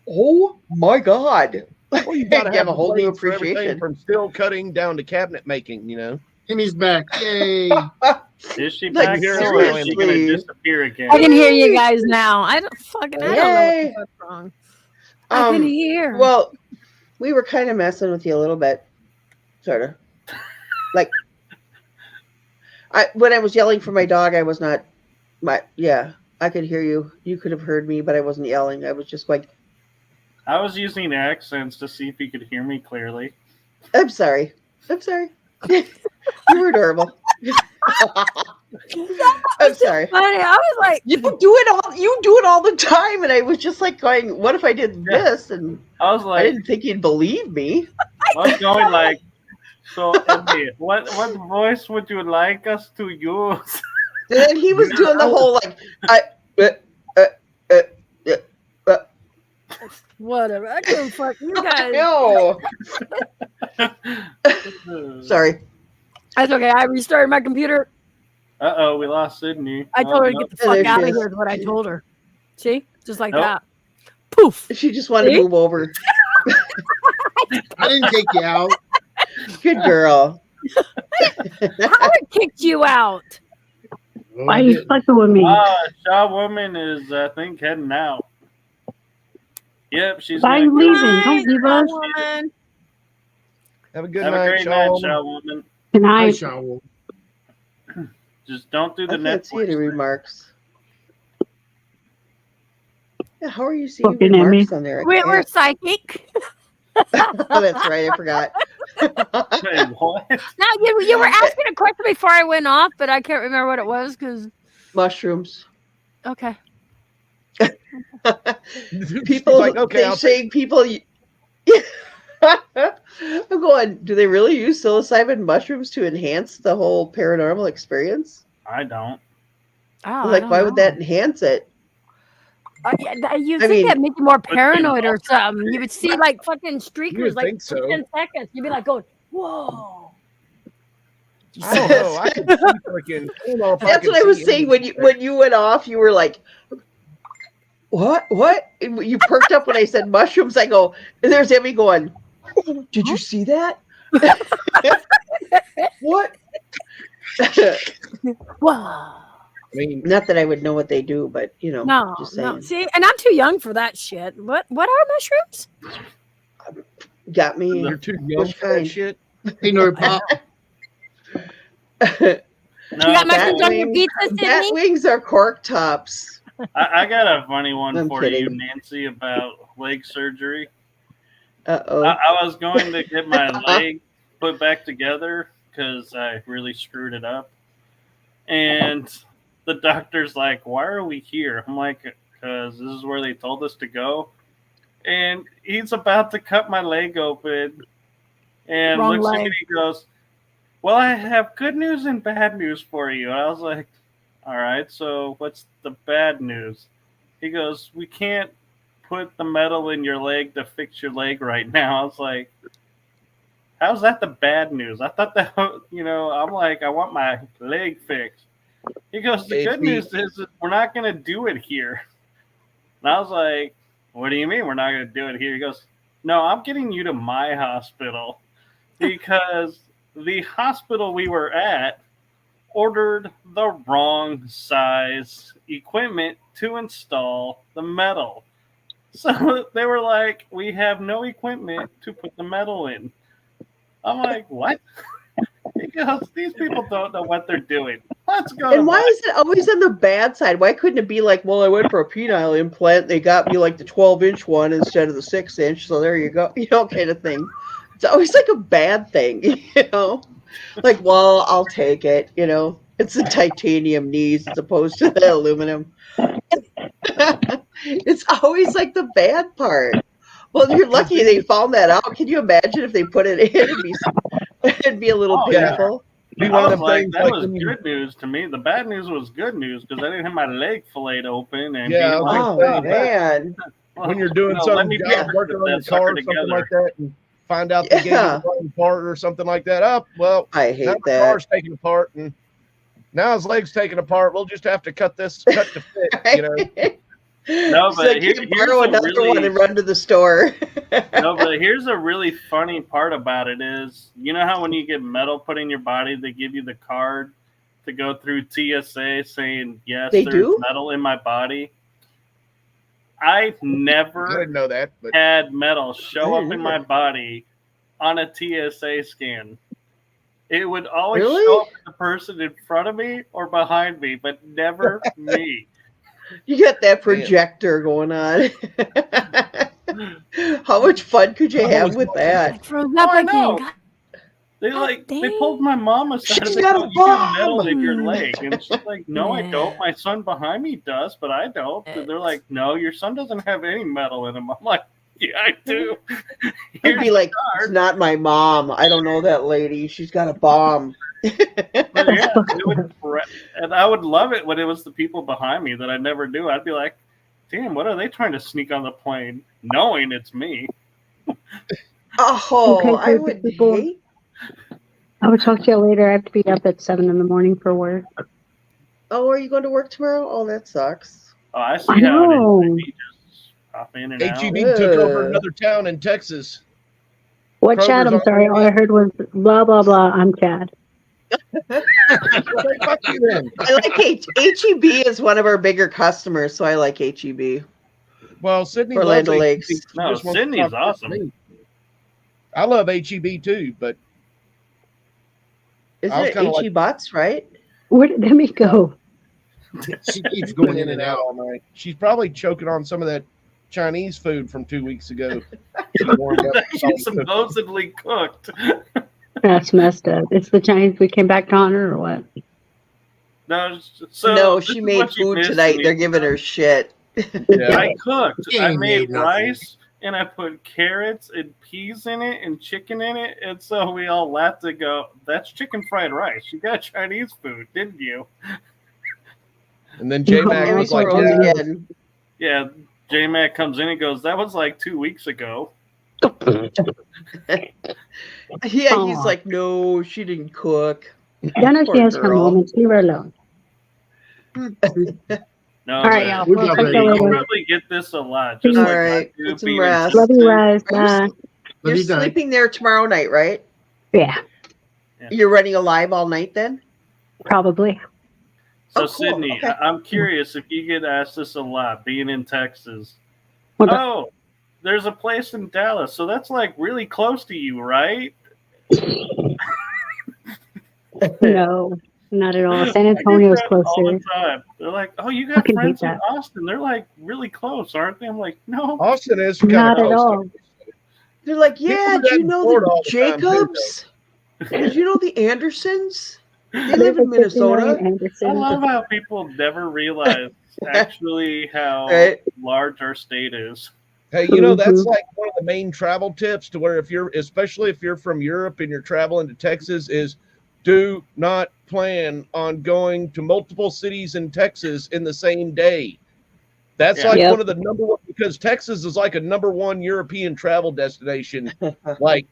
oh my God. Well, you gotta have a whole new appreciation. From steel cutting down to cabinet making, you know. Timmy's back. Yay. Is she Like, back here or is she going to disappear again? I can hear you guys now. I don't know what's wrong. I can hear. Well, we were kind of messing with you a little bit. Sort of. Like, when I was yelling for my dog, I was not... I could hear you. You could have heard me, but I wasn't yelling. I was just like... I was using accents to see if you could hear me clearly. I'm sorry. You were adorable. I'm sorry. Funny. I was like, you do it all the time, and I was just like going, "What if I did this?" And I was like, I didn't think you'd believe me. I was going like, so Eddie, what voice would you like us to use? And then he was doing the whole like, whatever. I couldn't fuck you guys. No. Sorry. That's okay. I restarted my computer. We lost Sydney. I told her to get the fuck out of here is what I told her. See? Just like that. Poof. She just wanted to move over. I didn't take you out. Good girl. Howard kicked you out. Why are you fucking with me? Shaw Woman is, I think, heading out. Yep, she's Why are you leaving? Don't leave us. Have a good Have night, a great night, Shaw Woman. Good night. Shaw Woman. Just don't do the I can't Netflix see any thing. remarks. Yeah, how are you seeing Looking at remarks me. on there? We're psychic. Oh, that's right. I forgot. Wait, what? Now you were asking a question before I went off, but I can't remember what it was because. Mushrooms. Okay. People like, okay, they're saying people. I'm going, do they really use psilocybin mushrooms to enhance the whole paranormal experience? I don't. Oh, Like, why would that enhance it? You think that make you more paranoid or something? You would see like fucking streakers like think so. 10 seconds. You'd be like going, whoa. I don't know. I could see freaking. That's what I was saying when you went off. You were like, "What? What?" You perked up when I said mushrooms. I go, and there's Emmy going, "Did you see that? What?" Wow. I mean, not that I would know what they do, but you know, No, just saying. no. See, and I'm too young for that shit. What are mushrooms? Got me. you're too young for that shit. Hey, Nerd Pop. You got mushrooms on your pizza, Bat Sydney? wings are cork tops. I got a funny one I'm for kidding. you, Nancy, about leg surgery. Uh-oh. I was going to get my leg put back together because I really screwed it up. And the doctor's like, why are we here? I'm like, because this is where they told us to go. And he's about to cut my leg open and Wrong looks at leg. me and he goes, well, I have good news and bad news for you. And I was like, all right, so what's the bad news? He goes, we can't put the metal in your leg to fix your leg right now. I was like, how's that the bad news? I thought that, I'm like, I want my leg fixed. He goes, the good news is that we're not going to do it here. And I was like, what do you mean we're not going to do it here? He goes, no, I'm getting you to my hospital because the hospital we were at ordered the wrong size equipment to install the metal. So they were like, we have no equipment to put the metal in. I'm like, what? Because these people don't know what they're doing. Let's go. And why is it always on the bad side? Why couldn't it be like, well, I went for a penile implant. They got me like the 12-inch one instead of the 6-inch. So there you go. Kind of thing. It's always like a bad thing, Like, well, I'll take it, It's the titanium knees as opposed to the aluminum. It's always like the bad part. Well, you're lucky they found that out. Can you imagine if they put it in? It'd be a little painful. Be one of them like, things that like was good news to me. The bad news was good news because I didn't have my leg filleted open. And Yeah, man. When you're doing something, working on the car or something like that, and find out they gave you the wrong part or something like that. I hate that. The car's taken apart, and now his leg's taken apart. We'll just have to cut to fit, No, but here's borrow another one and run to the store. No, but here's a really funny part about it is, you know how when you get metal put in your body, they give you the card to go through TSA saying, yes, there's metal in my body? I've never I didn't know that, but had metal show up in my body on a TSA scan. It would always show up in the person in front of me or behind me, but never me. You got that projector going on. How much fun could you have with that? I know. They pulled my mom aside. She's and got a bomb. Metal in your leg, and she's like, "No, I don't. My son behind me does, but I don't." And they're like, "No, your son doesn't have any metal in him." I'm like, "Yeah, I do." I'd be like, "It's not my mom. I don't know that lady. She's got a bomb." But yeah, and I would love it when it was the people behind me that I never knew. I'd be like, "Damn, what are they trying to sneak on the plane, knowing it's me?" I would hate. I will talk to you later. I have to be up at 7 in the morning for work. Oh, are you going to work tomorrow? Oh, that sucks. Oh, I see how it is. Just pop in and out. HEB took over another town in Texas. What Chad? I'm sorry. All I heard was blah, blah, blah. I'm Chad. I like HEB is one of our bigger customers, so I like HEB. Well, Sydney Orlando Lakes. No, Sydney's awesome. I love HEB too, but isn't it HE Butts, right? Where did Demi go? She keeps going in and out all night. She's probably choking on some of that Chinese food from 2 weeks ago. She supposedly cooked. That's messed up. It's the Chinese we came back to honor, or what? No, she made food tonight. They're giving her shit. Yeah. I cooked. I made rice. And I put carrots and peas in it and chicken in it. And so we all laughed and go, that's chicken fried rice. You got Chinese food, didn't you? And then J-Mac was like, yeah, J-Mac comes in and goes, that was like 2 weeks ago. Yeah, he's like, no, she didn't cook. I know she has her moments. Leave her alone. No, all right, y'all. We'll probably get this a lot. Just all like right, get some rest. Love you guys. Bye. You're sleeping there tomorrow night, right? Yeah. You're running a live all night then? Probably. So, cool. Sydney, okay. I'm curious if you get asked this a lot, being in Texas. There's a place in Dallas, so that's like really close to you, right? No. Not at all. San Antonio's closer. All the time. They're like, oh, you got friends in Austin. They're like really close, aren't they? I'm like, no. Austin is not at all. They're like, yeah, do you know the Jacobs? Did you know the Andersons? They live in Minnesota. I love how people never realize actually how large our state is. Hey, that's like one of the main travel tips to where especially if you're from Europe and you're traveling to Texas is do not plan on going to multiple cities in Texas in the same day. That's one of the number one, because Texas is like a number one European travel destination. Like,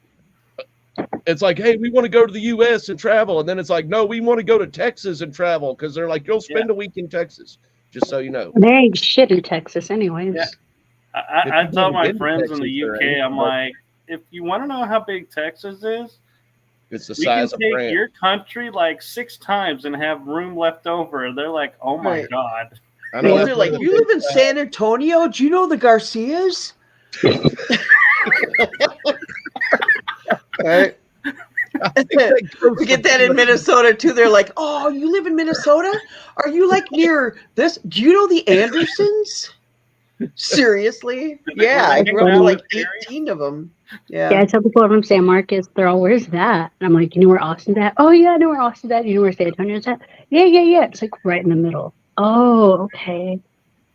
it's like, hey, we want to go to the U.S. and travel. And then it's like, no, we want to go to Texas and travel. Because they're like, you'll spend a week in Texas, just so you know. There ain't shit in Texas anyways. Yeah. I tell my friends in the UK, I'm like, if you want to know how big Texas is, it's the size of France. We can take your country like 6 times and have room left over. They're like, oh my God. I know They're like, you live in San Antonio? Do you know the Garcias? Right. We get that in Minnesota too. They're like, oh, you live in Minnesota? Are you like near this? Do you know the Andersons? Seriously? Yeah, I grew up with like 18 of them. Yeah, I tell people from San Marcos, they're all, where's that? And I'm like, you know where Austin's at? Oh, yeah, I know where Austin's at. You know where San Antonio's at? Yeah, yeah, yeah. It's like right in the middle. Oh, okay.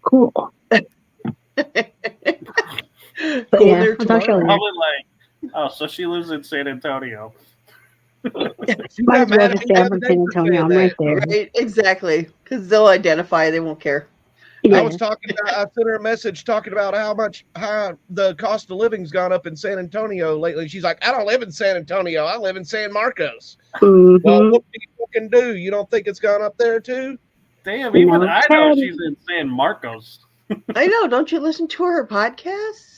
Cool. But yeah, I'll talk to you later. Probably like, oh, so she lives in San Antonio. Might as well just say I'm from San Antonio. I'm right there. Right, exactly. Because they'll identify. They won't care. I was talking about, I sent her a message talking about how the cost of living's gone up in San Antonio lately. She's like, I don't live in San Antonio. I live in San Marcos. Well, what do you fucking do? You don't think it's gone up there too? Damn, even I know she's in San Marcos. I know. Don't you listen to her podcast?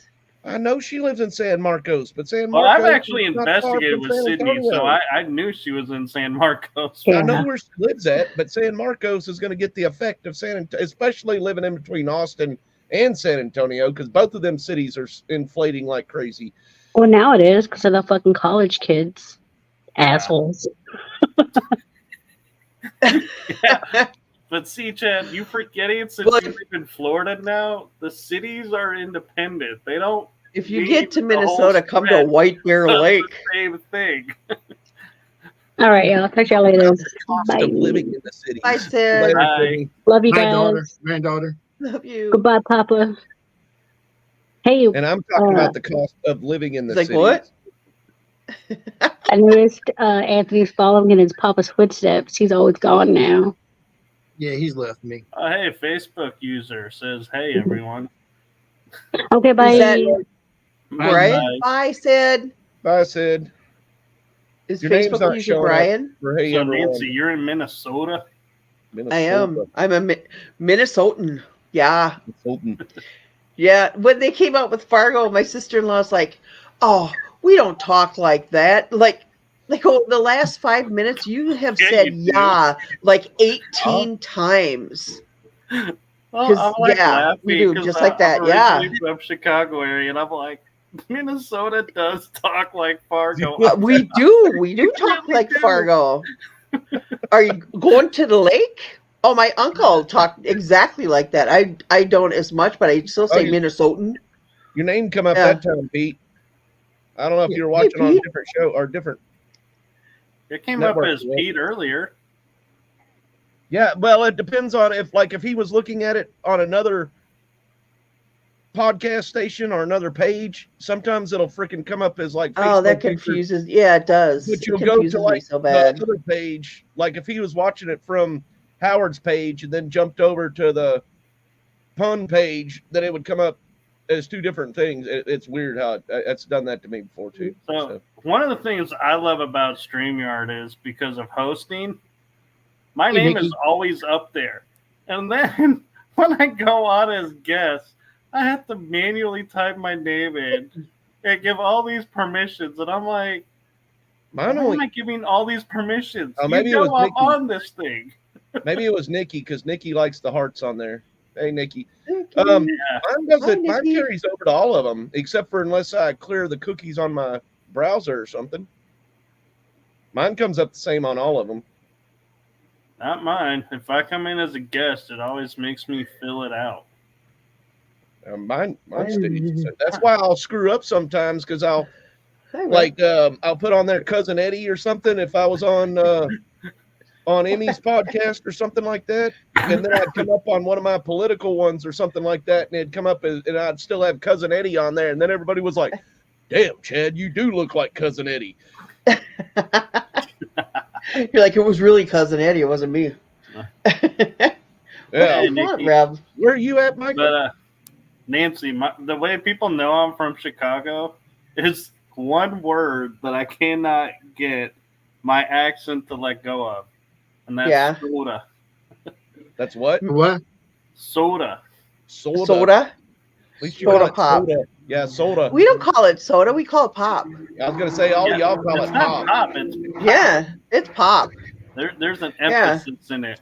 I know she lives in San Marcos, but San Well, Marcos. I've actually investigated with Sydney, so I knew she was in San Marcos. I know where she lives at, but San Marcos is going to get the effect of San Antonio, especially living in between Austin and San Antonio, because both of them cities are inflating like crazy. Well, now it is because of the fucking college kids. Assholes. Yeah. But see, Chad, you forgetting since you live in Florida now, the cities are independent. They don't. If you get to Minnesota, come to White Bear Lake. Same thing. All right, y'all. Talk to y'all later. Bye. Living in the city. Bye, Sid. Bye. Love you My guys. granddaughter. Love you. Goodbye, Papa. Hey. And I'm talking about the cost of living in the city. What? I noticed Anthony's following in his Papa's footsteps. He's always gone now. Yeah, he's left me. Hey, Facebook user says, hey, everyone. Okay, bye. Brian? Bye, Sid. Bye, Sid. Is Your name's Facebook not user showing Brian? For hey, so, everyone. Nancy, you're in Minnesota? I am. I'm a Minnesotan. Yeah. Yeah. When they came out with Fargo, my sister-in-law's like, oh, we don't talk like that. Like the last 5 minutes, you have said like 18 times. Well, I'm yeah, we do, just like that. I'm from Chicago area, and I'm like, Minnesota does talk like Fargo. We do talk like Fargo. Are you going to the lake? Oh, my uncle talked exactly like that. I don't as much, but I still say Minnesotan. Your name come up that time, Pete. I don't know if you were watching on a different show or different. It came up as Pete earlier. Yeah, well, it depends on if he was looking at it on another podcast station or another page. Sometimes it'll freaking come up as like. Facebook that confuses. Yeah, it does. But you'll go to like the other page. Like if he was watching it from Howard's page and then jumped over to the pun page, then it would come up as two different things. It's weird how it's done that to me before too. So one of the things I love about StreamYard is because of hosting, my name is always up there. And then when I go on as guest, I have to manually type my name in and give all these permissions. And I'm like, why am I giving all these permissions? Maybe it was Nikki. On this thing. Maybe it was Nikki because Nikki likes the hearts on there. Hey, Nikki. Mine carries over to all of them, except for unless I clear the cookies on my browser or something. Mine comes up the same on all of them. Not mine. If I come in as a guest, it always makes me fill it out. Mine stays. That's why I'll screw up sometimes because I'll put on there Cousin Eddie or something if I was on Emmy's podcast or something like that, and then I'd come up on one of my political ones or something like that, and it'd come up and I'd still have Cousin Eddie on there, and then everybody was like, "Damn, Chad, you do look like Cousin Eddie." You're like, it was really Cousin Eddie, it wasn't me. Yeah, Rob. Where are you at, Michael? But Nancy, the way people know I'm from Chicago is one word that I cannot get my accent to let go of. And that's soda. That's what? What? Soda. Soda? Soda pop. Soda. Yeah, soda. We don't call it soda. We call it pop. I was going to say, y'all call it pop. Pop. Yeah, it's pop. There's an emphasis in it.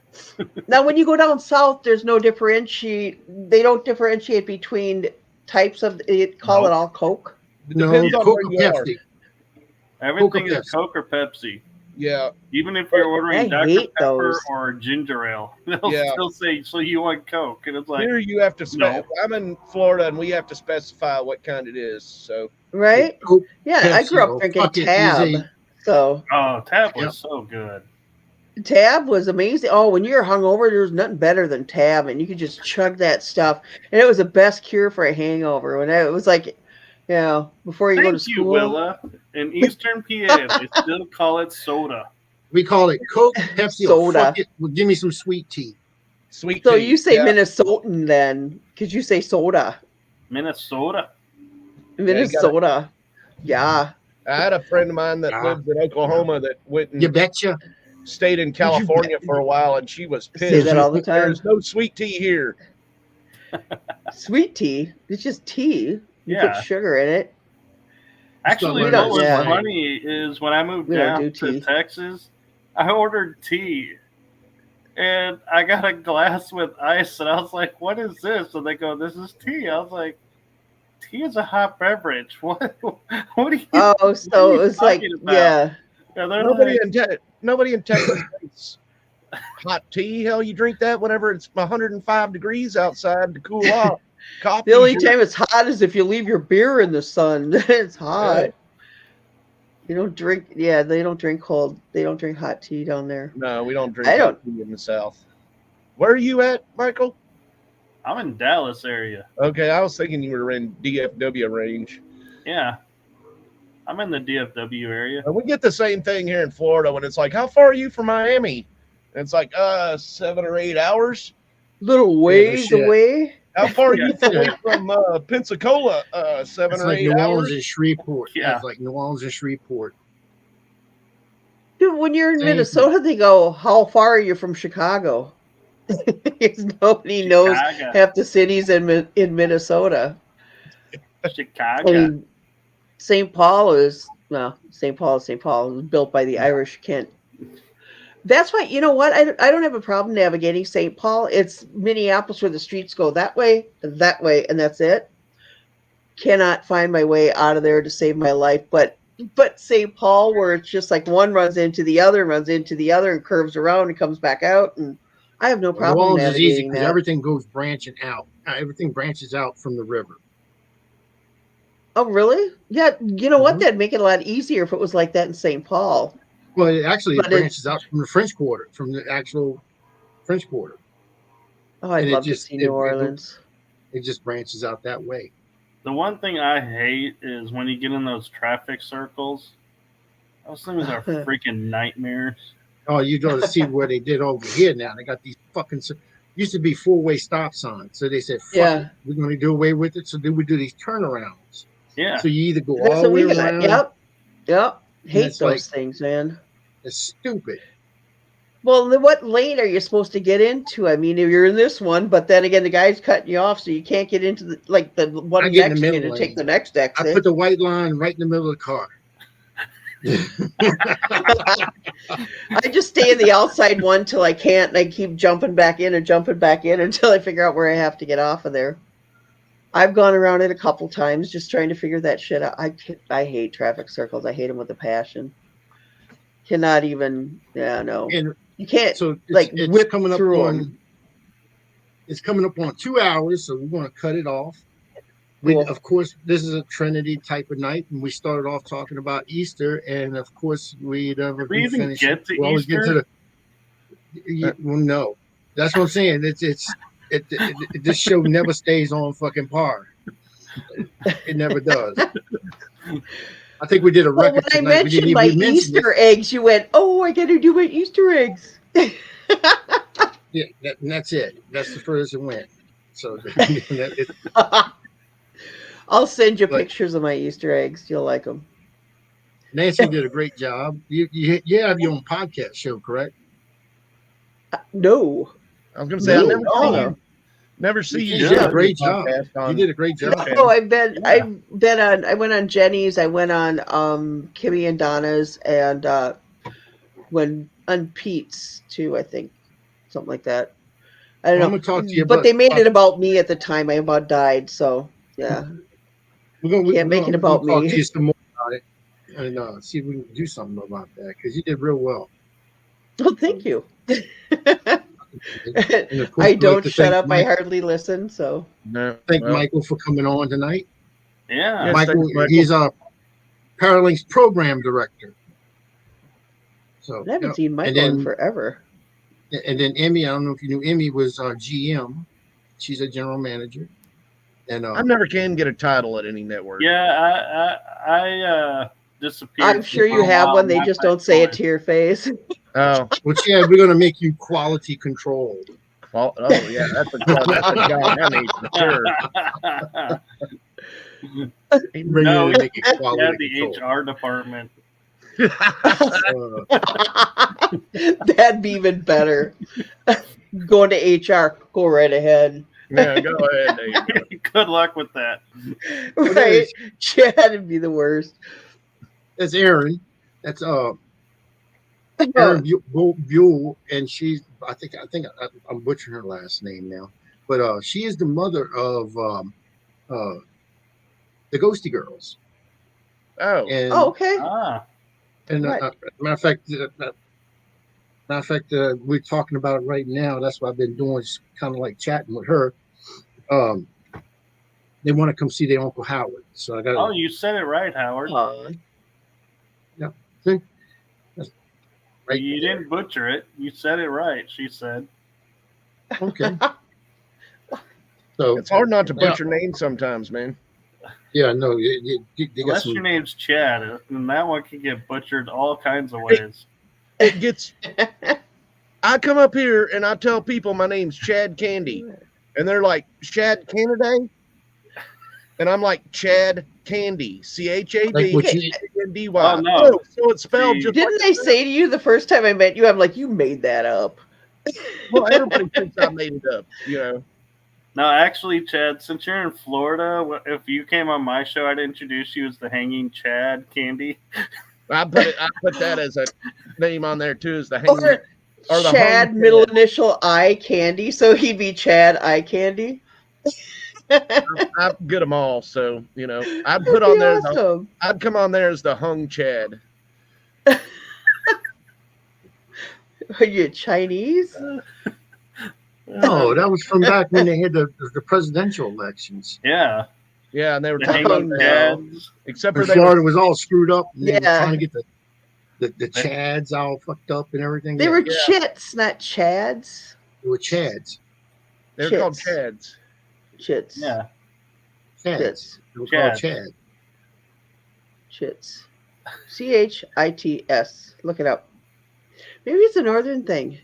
Now, when you go down south, there's no differentiate. They don't differentiate between types of. They call it all Coke. It No, depends on Coke where or you are. Pepsi. Everything Coke or is Coke or Pepsi. Yeah. Even if you're ordering I Dr. hate Pepper those. or ginger ale, they'll Yeah. still say, "So you want Coke?" And it's like, Here you have to no. I'm in Florida and we have to specify what kind it is. So Right? Coke, Yeah, I Pepsi, grew up or drinking fuck it, Tab. is a- So oh, Tab was Yep. so good. Tab was amazing. Oh, when you're hungover, there's nothing better than Tab, and you could just chug that stuff. And it was the best cure for a hangover. When it was like, before you go to Thank you, school. Willa. In Eastern PA, they still call it soda. We call it Coke, Pepsi, or Soda. fuck it. Well, give me some sweet tea. sweet So tea. you say yeah. Minnesotan then, because you say soda. Minnesota. Minnesota. Yeah. I had a friend of mine that Ah. lived in Oklahoma that went and You betcha. stayed in California for a while, and she was pissed. Say that all the time. There's no sweet tea here. Sweet tea. It's just tea. You Yeah. put sugar in it. Actually, We what don't- was yeah. funny is when I moved We don't down do to tea. Texas, I ordered tea. And I got a glass with ice, and I was like, "What is this?" And they go, "This is tea." I was like, "Tea is a hot beverage. What? What are you?" Oh, what are so you it was like, talking about? yeah. And they're Nobody like, in Texas drinks hot tea. Hell, you drink that whenever it's 105 degrees outside to cool off. Coffee. The only time it's hot is if you leave your beer in the sun. It's hot. Yeah. You don't drink. Yeah, they don't drink cold. They don't drink hot tea down there. No, we don't drink I hot tea in the South. Where are you at, Michael? I'm in Dallas area. Okay, I was thinking you were in DFW range. Yeah, I'm in the DFW area. And we get the same thing here in Florida when it's like, how far are you from Miami? And it's like, 7 or 8 hours. Little ways shit. away. How far are you Yeah. away from Pensacola? 7 It's or like 8 New Orleans hours. and Shreveport. Yeah. It's like New Orleans and Shreveport. Dude, when you're in Same Minnesota, they go, "How far are you from Chicago?" Because nobody knows Chicago. half the cities in Minnesota. Chicago. I mean, St. Paul is St. Paul is St. Paul. It was built by the Irish Kent. That's why, you know what? I don't have a problem navigating St. Paul. It's Minneapolis where the streets go that way, and that's it. Cannot find my way out of there to save my life. But St. Paul, where it's just like one runs into the other, and curves around and comes back out, and I have no New problem Orleans is easy navigating because that. everything goes branching out. Everything branches out from the river. Oh, really? Yeah. You know what? Mhm. That'd make it a lot easier if it was like that in St. Paul. Well, it actually But it- branches out from the French Quarter, from the actual French Quarter. Oh, I'd And it love to just- see it- New it- Orleans. It just branches out that way. The one thing I hate is when you get in those traffic circles. Those things are freaking nightmares. Oh, you got to see what they did over here now. They got these fucking. Used to be 4-way stop signs, so they said, "Fuck Yeah. it, we're going to do away with it." So then we do these turnarounds. Yeah. So you either go That's all the what way we got. around. Yep. Hate it's those like- things, man. It's stupid. Well, then what lane are you supposed to get into? I mean, if you're in this one, but then again, the guy's cutting you off, so you can't get into the one I get in next the to you middle to take lane. the next I exit. put the white line right in the middle of the car. I just stay in the outside one till I can't, and I keep jumping back in until I figure out where I have to get off of there. I've gone around it a couple times just trying to figure that shit out. I hate traffic circles. I hate them with a passion. Cannot even. Yeah, no. And You can't so like it's whip coming up through on. 'em. It's coming up on 2 hours, so we're going to cut it off. Cool. Of course, this is a Trinity type of night, and we started off talking about Easter, and of course, we never We even finish. get to we always get Easter? to the. Well, no, that's what I'm saying. This show never stays on fucking par. It never does. I think we did a Well, record when I tonight. We didn't mentioned my even mention it. Easter eggs, you went, "Oh, I got to do my Easter eggs." Yeah, and that's it. That's the first it went. So I'll send you But- pictures of my Easter eggs. You'll like them. Nancy did a great job. You have your own podcast show, correct? No. I was going to say, I No. never see you. You do did a a great job. podcast You on- did a great job. Okay. No, I went on Jenny's. I went on Kimmy and Donna's, and when on Pete's too. I think something like that. I don't I'm know. gonna talk to you But about. they made it about me at the time. I about died. So yeah, can't make it about talk to me. you some more about it and see if we can do something about that because you did real well. Well, thank you. And of course, I we'd like don't to shut thank up. I Mike- hardly listen. So No, Thank well, Michael for coming on tonight. Yeah. Yes, Michael, thanks, Michael. he's a Paralinks program director. So I haven't yeah. seen Michael in forever. And then Emmy, I don't know if you knew, Emmy was GM. She's a general manager. And I never can get a title at any network. Yeah, I disappeared. I'm sure for you a have while, one. They not just my don't say it choice. to your face. Oh, well, Chad, we're gonna make you quality control. well, oh yeah, that's a job I need for sure. Bring No, in and make it Yeah, quality the control. HR department. That'd be even better. Going to HR, go right ahead. Yeah, go ahead, Dave. Good luck with that. Right? Chad would be the worst. That's Erin. That's Erin Buell, and she's I think I'm butchering her last name now, but she is the mother of the Ghosty Girls. Oh, And Oh, okay. and Right. matter of fact, we're talking about it right now. That's what I've been doing, just kind of like chatting with her. They want to come see their Uncle Howard, so I got. Oh, you said it right, Howard. See? That's right You there. didn't butcher it. You said it right. She said. Okay. So it's hard not to butcher names sometimes, man. Yeah, no, they got Unless some. your name's Chad, and that one can get butchered all kinds of ways. It gets. I come up here and I tell people my name's Chad Candy, and they're like, Chad Candy? And I'm like, Chad Candy, Like what you- CHADNDY. Oh, no. So it's spelled just Didn't like I say to you the first time I met you, I'm like, you made that up. well, everybody thinks I made it up, you know. No, actually, Chad, since you're in Florida, if you came on my show, I'd introduce you as the Hanging Chad Candy. I put that as a name on there too, as the hanging Or the Chad, hung middle Chad. initial I Candy, so he'd be Chad I Candy. I get them all, so you know. I'd put That'd on be there. awesome. I'd come on there as the hung Chad. Are you Chinese? No, that was from back when they had the presidential elections. Yeah. Yeah, and they were The talking Hanging about Chads. except for When they Florida were, was all screwed up, and they were Yeah. trying to get the Chads all fucked up and everything. They Yeah, were chits, not chads. they were Chads. they were called Chits. Chads. Chits. Yeah. Chads. Chits. They were called Chads. Chad. Chits. CHITS. Look it up. Maybe it's a northern thing.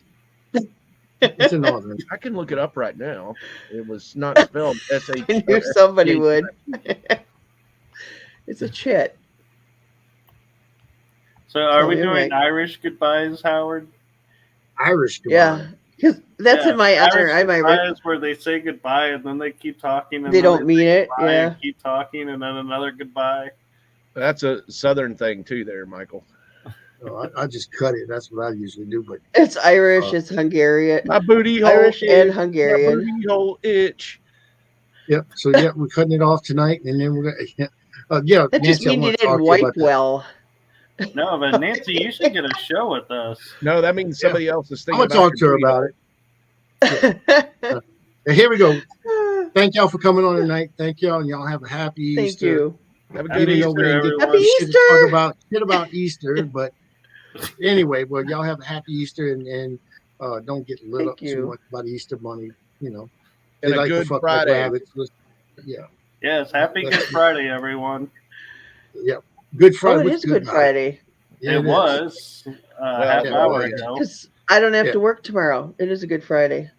It's a northern. I can look it up right now. It was not spelled SH. I knew somebody would. It's a chit. So are Oh, we you're doing right. Irish goodbyes, Howard? Irish. Yeah. Because that's Yeah, in my honor. Irish I'm Irish. goodbyes where they say goodbye and then they keep talking. And They then don't mean say it. goodbye Yeah. and keep talking and then another goodbye. That's a southern thing too, there, Michael. Oh, I just cut it. That's what I usually do. But It's Irish. It's Hungarian. My booty hole Irish itch, and my Hungarian. booty hole itch. yep. So yeah, we're cutting it off tonight, and then we're gonna. Yeah, That just Nancy, I means you want to talk didn't to you wipe about that. well. No, but Nancy, you should get a show with us. No, that means somebody else is I'm thinking gonna talk to her your about it. And here we go. Thank y'all for coming on tonight. Thank y'all, and y'all have a happy Thank Easter. you. Have a Happy good Even though Easter, we didn't get everyone. Happy shit to Easter! talk about Easter, but anyway, well, y'all have a happy Easter, and don't get lit Thank up you. too much about Easter bunny. You know, And they a like to good fuck Friday. like rabbits. Yeah, Yes, happy Good Friday, everyone. yeah. Good Oh, Friday. it What's is Good night? Friday. Yeah, It is. was half yeah, hour it was. ago. Because I don't have Yeah. to work tomorrow. It is a Good Friday.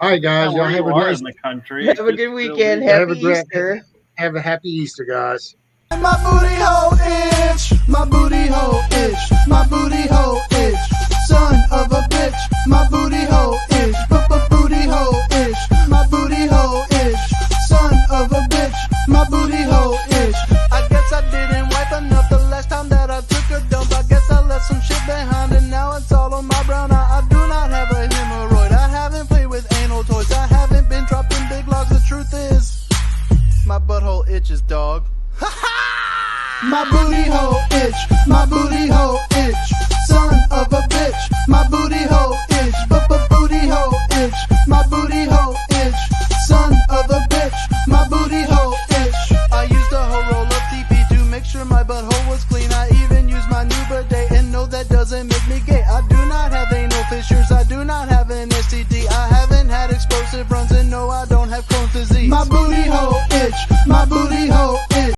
All right, guys. Y'all Where have you a are nice, in the country. Have a It's good still weekend. legal. Have a Happy great- Easter. have a happy Easter, guys. My booty hole itch, my booty hole itch, my booty hole itch. Son of a bitch, my booty hole itch, booty hole itch, my booty hole itch. Son of a bitch, my booty hole itch. I guess I didn't wipe enough the last time that I took a dump. I guess I left some shit behind and now My booty hole itch. My booty hole